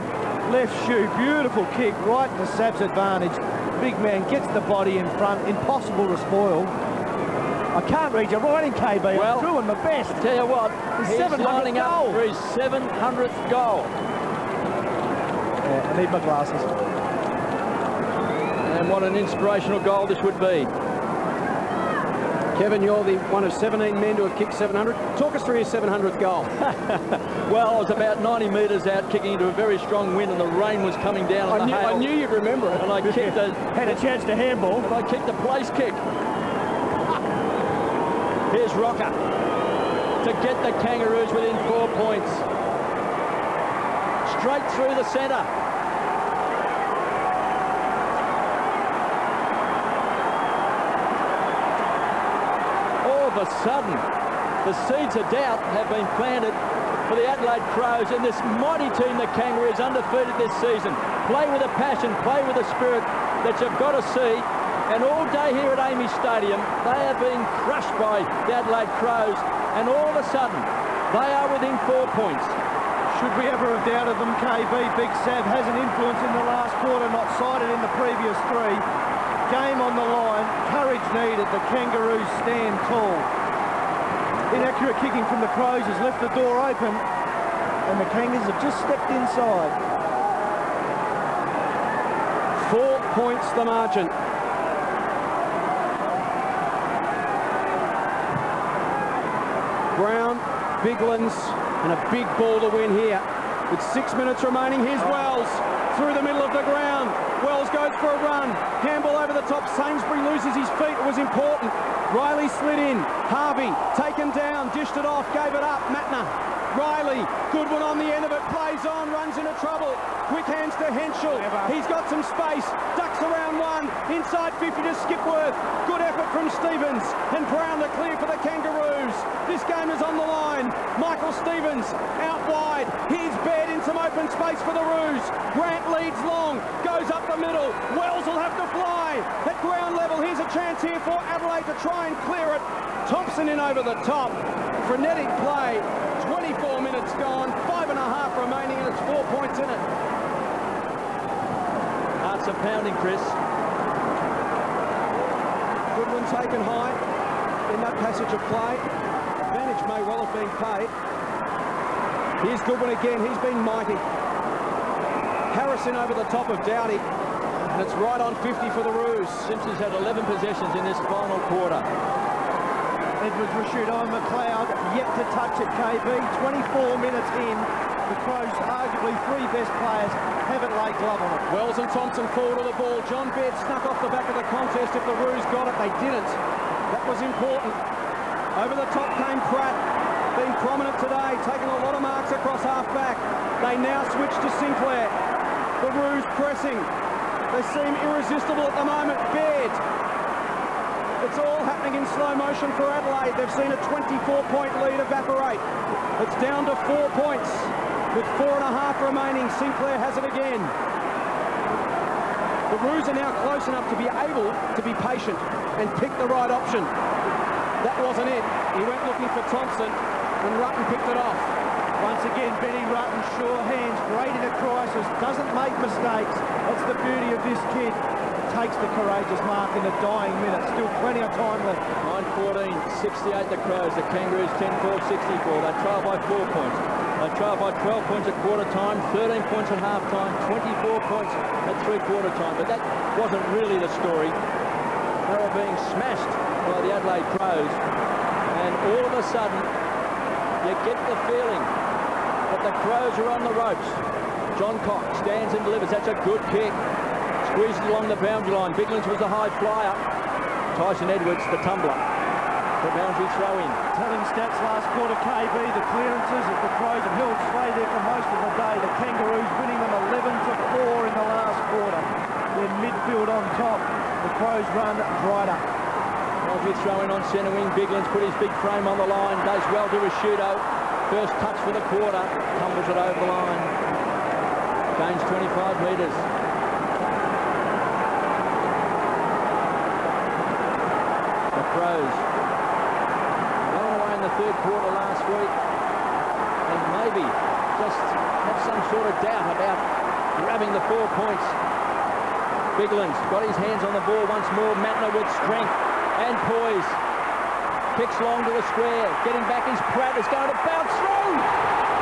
Left shoe, beautiful kick, right to Sab's advantage. Big man gets the body in front, impossible to spoil. I can't read your writing, KB. Well, I'm doing my best. I tell you what, he's 700th lining up goal. for his 700th goal. Yeah, I need my glasses. And what an inspirational goal this would be. Kevin, you're the one of 17 men to have kicked 700. Talk us through your 700th goal. Well, I was about 90 metres out, kicking into a very strong wind, and the rain was coming down on the hail. I knew you'd remember it. And I kicked Had a chance to handball. and I kicked a place kick. Here's Rocker to get the Kangaroos within 4 points. Straight through the centre. All of a sudden, the seeds of doubt have been planted for the Adelaide Crows, and this mighty team, the Kangaroos, undefeated this season. Play with a passion, play with a spirit that you've got to see. And all day here at Amy Stadium, they are being crushed by the Adelaide Crows, and all of a sudden, they are within 4 points. Should we ever have doubted them, KB? Big Sav has an influence in the last quarter, not cited in the previous 3. Game on the line, courage needed. The Kangaroos stand tall. Inaccurate kicking from the Crows has left the door open, and the Kangaroos have just stepped inside. 4 points the margin. Brown, Biglands, and a big ball to win here. With 6 minutes remaining, here's Wells. through the middle of the ground. Wells goes for a run. Handball over the top. Sainsbury loses his feet. It was important. Riley slid in. Harvey taken down, dished it off, gave it up. Matner. Riley, good one on the end of it, plays on, runs into trouble. Quick hands to Henschel. He's got some space, ducks around one, inside 50 to Skipworth. Good effort from Stevens, and Brown to clear for the Kangaroos. This game is on the line. Michael Stevens out wide. He's bared in some open space for the Roos. Grant leads long, goes up the middle. Wells will have to fly. At ground level, here's a chance here for Adelaide to try and clear it. Thompson in over the top. Frenetic play. 24 minutes gone, 5.5 remaining, and it's 4 points in it. Hearts are pounding, Chris. Goodwin taken high in that passage of play. Advantage may well have been paid. Here's Goodwin again, he's been mighty. Harrison over the top of Doughty, and it's right on 50 for the Roos. Simpson's had 11 possessions in this final quarter. Edwards, Rashudo and McLeod yet to touch it, KB. 24 minutes in. The Crows, arguably three best players, haven't laid glove on it. Wells and Thompson forward to the ball. John Baird snuck off the back of the contest. If the Roos got it, they didn't. That was important. Over the top came Pratt. Been prominent today, taking a lot of marks across half-back. They now switch to Sinclair. The Roos pressing. They seem irresistible at the moment. Baird. It's all happening in slow motion for Adelaide. They've seen a 24-point lead evaporate. It's down to 4 points with 4.5 remaining. Sinclair has it again. The Roos are now close enough to be able to be patient and pick the right option. That wasn't it. He went looking for Thompson and Rutten picked it off. Once again, Benny Rutten, sure hands, great in a crisis, doesn't make mistakes. That's the beauty of this kid. Takes the courageous mark in the dying minutes. Still plenty of time left. 9-14, 68 the Crows. The Kangaroos 10-12, 64. They trail by 4 points. They trail by 12 points at quarter time, 13 points at half time, 24 points at three-quarter time. But that wasn't really the story. They were being smashed by the Adelaide Crows. And all of a sudden, you get the feeling that the Crows are on the ropes. John Cox stands and delivers. That's a good kick. Squeezes along the boundary line. Biglands was the high flyer. Tyson Edwards, the tumbler. The boundary throw in. Telling stats last quarter, KB, the clearances of the Crows have held sway there for most of the day. The Kangaroos winning them 11-4 in the last quarter. Their midfield on top. The Crows run brighter. Boundary throw in on centre wing. Biglands put his big frame on the line. Does well to Rashudo. First touch for the quarter. Tumbles it over the line. Gains 25 metres. Crows going away in the third quarter last week and maybe just have some sort of doubt about grabbing the 4 points. Biglands got his hands on the ball once more. Matner with strength and poise. Kicks long to the square. Getting back is Pratt. Is going to bounce through.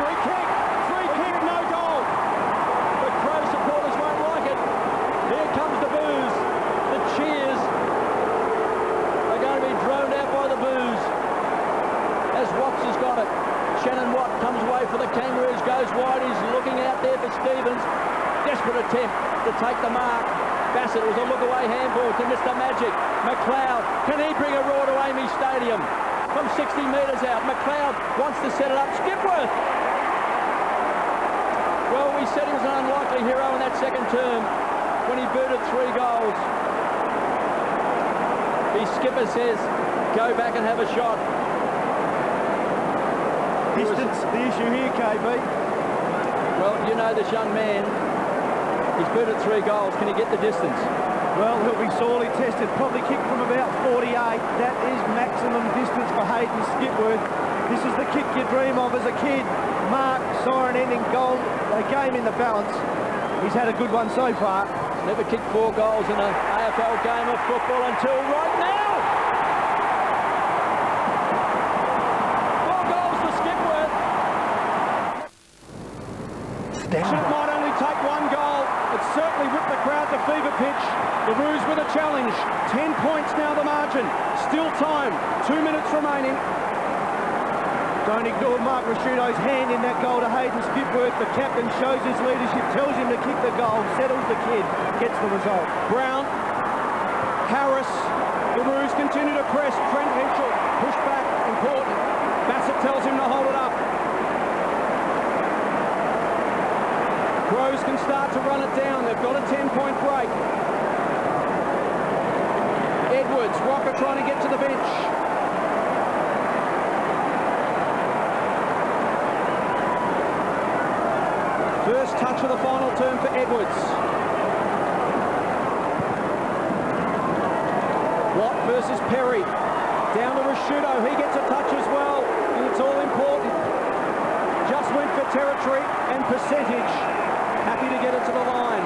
Free kick, no goal. The Crow supporters won't like it. Here comes the boos, the cheers. Droned out by the boos as Watts has got it. Shannon Watt comes away for the Kangaroos, goes wide. He's looking out there for Stevens. Desperate attempt to take the mark. Bassett was a look-away handball to Mr. Magic. McLeod, can he bring a roar to Amy Stadium? From 60 metres out, McLeod wants to set it up. Skipworth! Well, we said he was an unlikely hero in that second term when he booted 3 goals. The skipper says, go back and have a shot. Distance, the issue here, KB. Well, you know this young man, he's booted 3 goals. Can he get the distance? Well, he'll be sorely tested. Probably kicked from about 48. That is maximum distance for Hayden Skipworth. This is the kick you dream of as a kid. Mark, siren ending goal, a game in the balance. He's had a good one so far. Never kicked 4 goals in an AFL game of football until right now. 4 goals for Skipworth. It might only take 1 goal. It certainly whipped the crowd to fever pitch. The Roos with a challenge. 10 points now the margin. Still time. 2 minutes remaining. Don't ignore Mark Rasciuto's hand in that goal to Hayden Skipworth. The captain shows his leadership, tells him to kick the goal, settles the kid, gets the result. Brown, Harris, the Roos continue to press. Trent Henschel, push back, important. Bassett tells him to hold it up. Crows can start to run it down. They've got a 10-point break. Edwards, Rocker trying to get to the bench. First touch of the final term for Edwards. Watt versus Perry. Down to Rasciuto. He gets a touch as well. And it's all important. Just went for territory and percentage. Happy to get it to the line.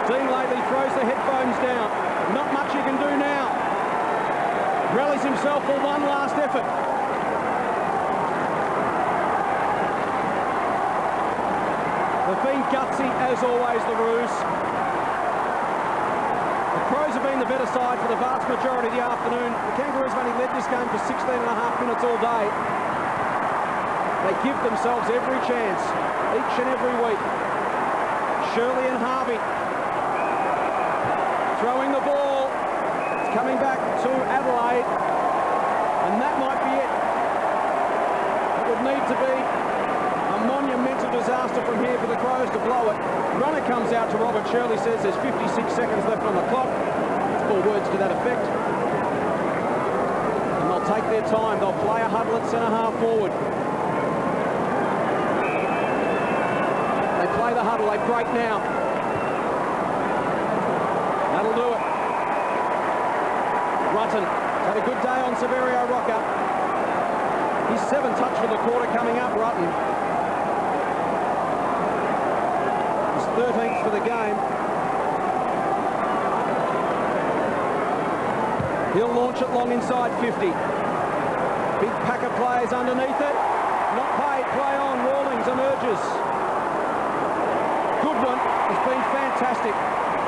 Dean Lately throws the headphones down. Not much he can do now. Rallies himself for one last effort. They've been gutsy, as always, the Roos. The Crows have been the better side for the vast majority of the afternoon. The Kangaroos have only led this game for 16.5 minutes all day. They give themselves every chance, each and every week. Shirley and Harvey throwing the ball. It's coming back to Adelaide, and that might be it. It would need to be a monumental disaster from here for the Crows to blow it. Runner comes out to Robert Shirley, says there's 56 seconds left on the clock. 4 words to that effect. And they'll take their time. They'll play a huddle at centre half forward. They play the huddle, they break now. That'll do it. Rutten had a good day on Severio Rocker. His 7th touch for the quarter coming up, Rutten. His 13th for the game. He'll launch it long inside 50. Big pack of players underneath it. Not paid, play on, Rawlings emerges. Goodwin has been fantastic.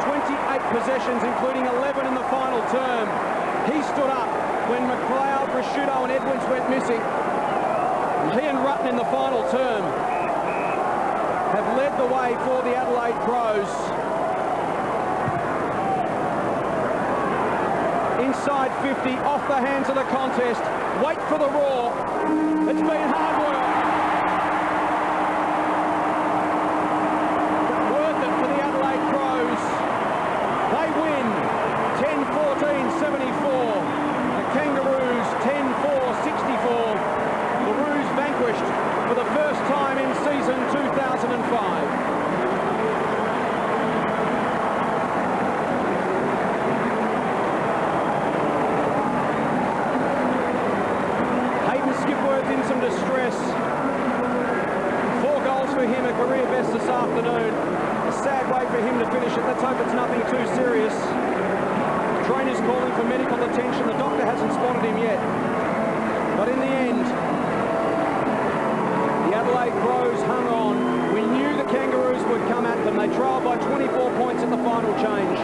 28 possessions, including 11 in the final term. He stood up when McLeod, Rasciuto and Edwards went missing. And he and Rutten in the final term have led the way for the Adelaide Crows. Inside 50, off the hands of the contest. Wait for the roar. It's been hard work. Worth it for the Adelaide Crows. They win 10-14-74. The Kangaroos 10-4-64. The Roos vanquished for the first time in season 2005. In some distress. 4 goals for him, a career best this afternoon. A sad way for him to finish it. Let's hope it's nothing too serious. The trainer's calling for medical attention. The doctor hasn't spotted him yet. But in the end, the Adelaide Crows hung on. We knew the Kangaroos would come at them. They trailed by 24 points at the final change.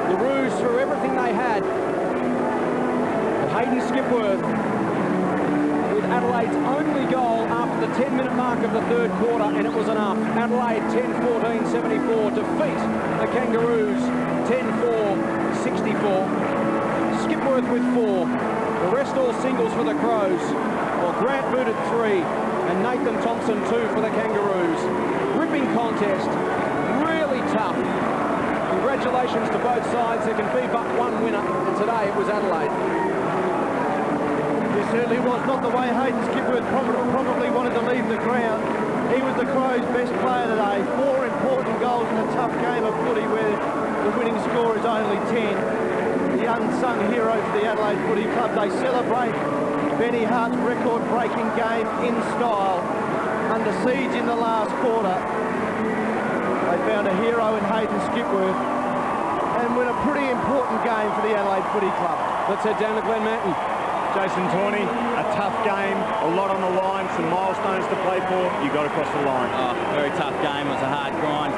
The Roos threw everything they had. But Hayden Skipworth, Adelaide's only goal after the 10-minute mark of the 3rd quarter, and it was enough. Adelaide 10-14-74 defeat the Kangaroos 10-4-64. Skipworth with 4. The rest all singles for the Crows. Well, Grant booted 3 and Nathan Thompson 2 for the Kangaroos. Ripping contest, really tough. Congratulations to both sides. There can be but one winner, and today it was Adelaide. It certainly was not the way Hayden Skipworth probably wanted to leave the ground. He was the Crows' best player today. 4 important goals in a tough game of footy where the winning score is only 10. The unsung hero for the Adelaide Footy Club. They celebrate Benny Hart's record-breaking game in style. Under siege in the last quarter, they found a hero in Hayden Skipworth and win a pretty important game for the Adelaide Footy Club. Let's head down to Glen Manton. Jason Tawney, a tough game, a lot on the line, some milestones to play for. You got across the line. Oh, very tough game. It was a hard grind.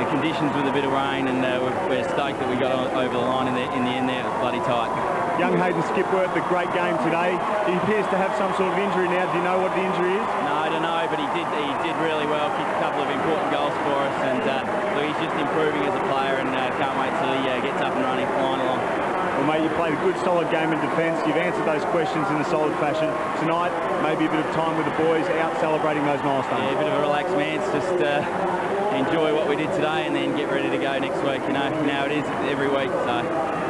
The conditions with a bit of rain, and we're stoked that we got over the line in the end there. It was bloody tight. Young Hayden Skipworth, a great game today. He appears to have some sort of injury now. Do you know what the injury is? No, I don't know, but he did really well, kicked a couple of important goals for us, and look, he's just improving as a player, and can't wait till he gets up and running, flying along. Well, mate, you played a good, solid game in defence. You've answered those questions in a solid fashion. Tonight, maybe a bit of time with the boys out celebrating those milestones. Yeah, a bit of a relaxed man. It's just enjoy what we did today and then get ready to go next week. You know how it is every week, so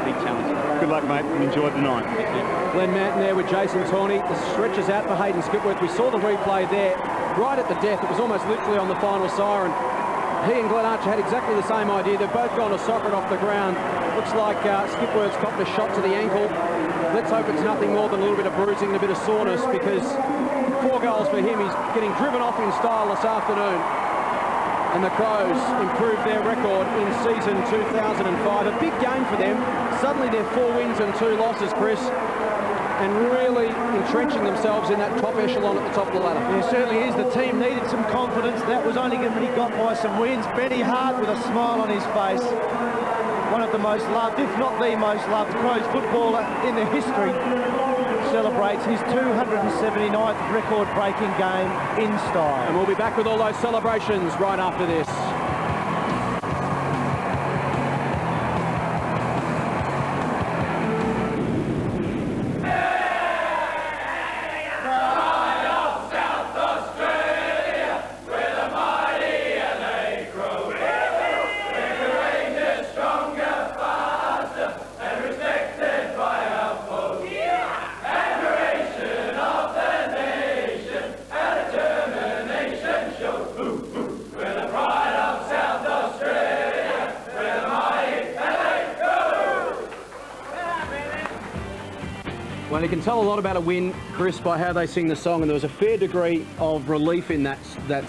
big challenge. Good luck, mate, and enjoy the night. Glenn Manton there with Jason Tawney. The stretches out for Hayden Skipworth. We saw the replay there right at the death. It was almost literally on the final siren. He and Glenn Archer had exactly the same idea. They've both gone to socket off the ground. Looks like Skipworth's copped a shot to the ankle. Let's hope it's nothing more than a little bit of bruising and a bit of soreness, because 4 goals for him. He's getting driven off in style this afternoon. And the Crows improved their record in season 2005. A big game for them. Suddenly they're 4 wins and 2 losses, Chris, and really entrenching themselves in that top echelon at the top of the ladder. Yeah, it certainly is. The team needed some confidence. That was only going to be got by some wins. Benny Hart with a smile on his face. One of the most loved, if not the most loved, Crows footballer in the history, celebrates his 279th record-breaking game in style. And we'll be back with all those celebrations right after this. Well, you can tell a lot about a win, Chris, by how they sing the song, and there was a fair degree of relief in that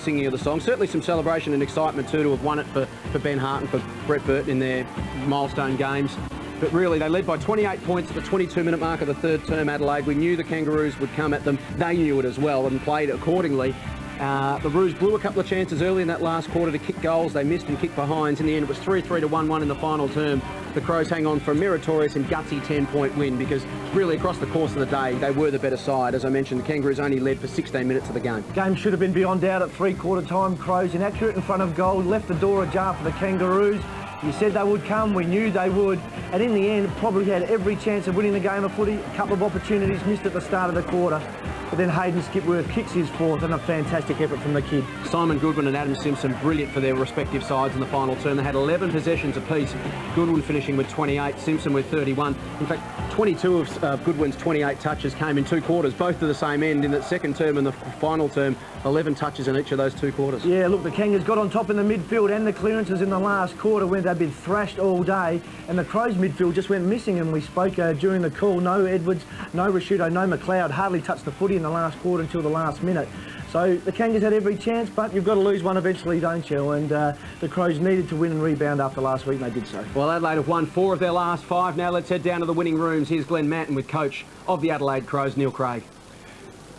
singing of the song. Certainly some celebration and excitement too to have won it for Ben Hart and for Brett Burton in their milestone games. But really, they led by 28 points at the 22-minute mark of the third term, Adelaide. We knew the Kangaroos would come at them. They knew it as well and played accordingly. The Roos blew a couple of chances early in that last quarter to kick goals. They missed and kicked behinds. In the end, it was 3-3 to 1-1 in the final term. The Crows hang on for a meritorious and gutsy 10-point win, because really across the course of the day, they were the better side. As I mentioned, the Kangaroos only led for 16 minutes of the game. Game should have been beyond doubt at 3/4 time. Crows inaccurate in front of goal, left the door ajar for the Kangaroos. You said they would come, we knew they would, and in the end probably had every chance of winning the game of footy. A couple of opportunities missed at the start of the quarter, but then Hayden Skipworth kicks his 4th, and a fantastic effort from the kid. Simon Goodwin and Adam Simpson brilliant for their respective sides in the final term. They had 11 possessions apiece, Goodwin finishing with 28, Simpson with 31. In fact, 22 of Goodwin's 28 touches came in 2 quarters, both to the same end in that second term and the final term. 11 touches in each of those 2 quarters. Yeah, look, the Kangas got on top in the midfield, and the clearances in the last quarter when they'd been thrashed all day, and the Crows midfield just went missing. And we spoke during the call, no Edwards, no Rashudo, no McLeod, hardly touched the footy in the last quarter until the last minute. So the Kangas had every chance, but you've got to lose one eventually, don't you? And the Crows needed to win and rebound after last week, and they did so. Well, Adelaide have won 4 of their last 5. Now let's head down to the winning rooms. Here's Glenn Manton with coach of the Adelaide Crows, Neil Craig.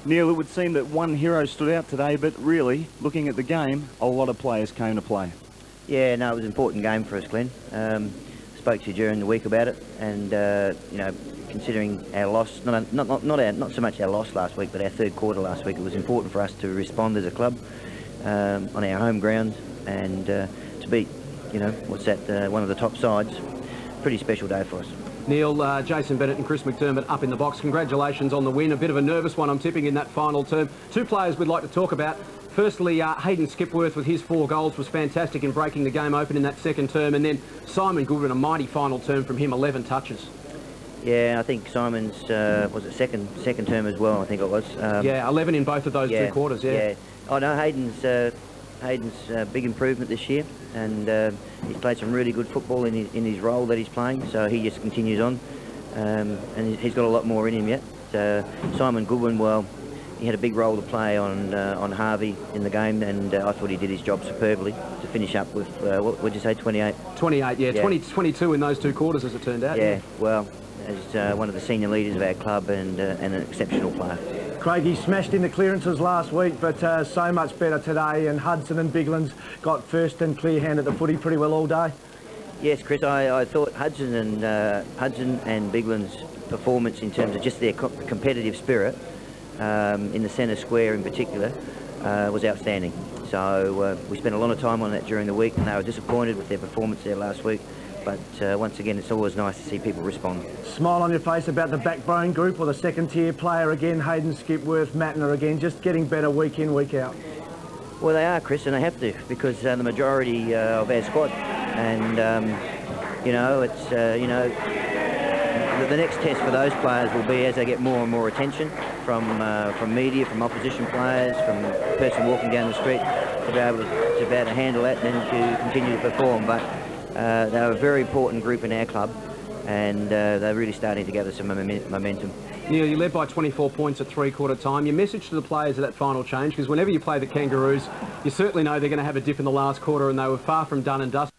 Neil, it would seem that one hero stood out today, but really, looking at the game, a lot of players came to play. Yeah, no, it was an important game for us, Glenn. Spoke to you during the week about it, and you know, considering our loss, not so much our loss last week, but our third quarter last week, it was important for us to respond as a club on our home ground, and to beat, you know, one of the top sides. Pretty special day for us. Neil, Jason Bennett and Chris McDermott up in the box. Congratulations on the win. A bit of a nervous one, I'm tipping, in that final term. 2 players we'd like to talk about. Firstly, Hayden Skipworth with his 4 goals was fantastic in breaking the game open in that second term. And then Simon Goodwin, a mighty final term from him, 11 touches. Yeah, I think Simon's, was it second term as well, I think it was. Yeah, 11 in both of those 2 quarters, yeah. Oh no, Hayden's big improvement this year, and he's played some really good football in his role that he's playing, so he just continues on, and he's got a lot more in him yet. Simon Goodwin, well, he had a big role to play on Harvey in the game, and I thought he did his job superbly to finish up with, what would you say, 28? 28, yeah. 22 in those 2 quarters, as it turned out. Yeah, well, as one of the senior leaders of our club, and an exceptional player. Craigie smashed in the clearances last week, but so much better today, and Hudson and Biglan's got first and clear hand at the footy pretty well all day. Yes, Chris, I thought Hudson and Bigland's performance in terms of just their competitive spirit in the centre square in particular was outstanding. So we spent a lot of time on that during the week, and they were disappointed with their performance there last week. But once again, it's always nice to see people respond. Smile on your face about the backbone group, or the second-tier player again, Hayden, Skipworth, Matner again, just getting better week in, week out. Well, they are, Chris, and they have to, because the majority of our squad, and you know, it's the next test for those players will be as they get more and more attention from media, from opposition players, from the person walking down the street, to be able to handle that and then to continue to perform. But they're a very important group in our club, and they're really starting to gather some momentum. Neil, you led by 24 points at three-quarter time. Your message to the players of that final change, because whenever you play the Kangaroos, you certainly know they're going to have a dip in the last quarter, and they were far from done and dusted.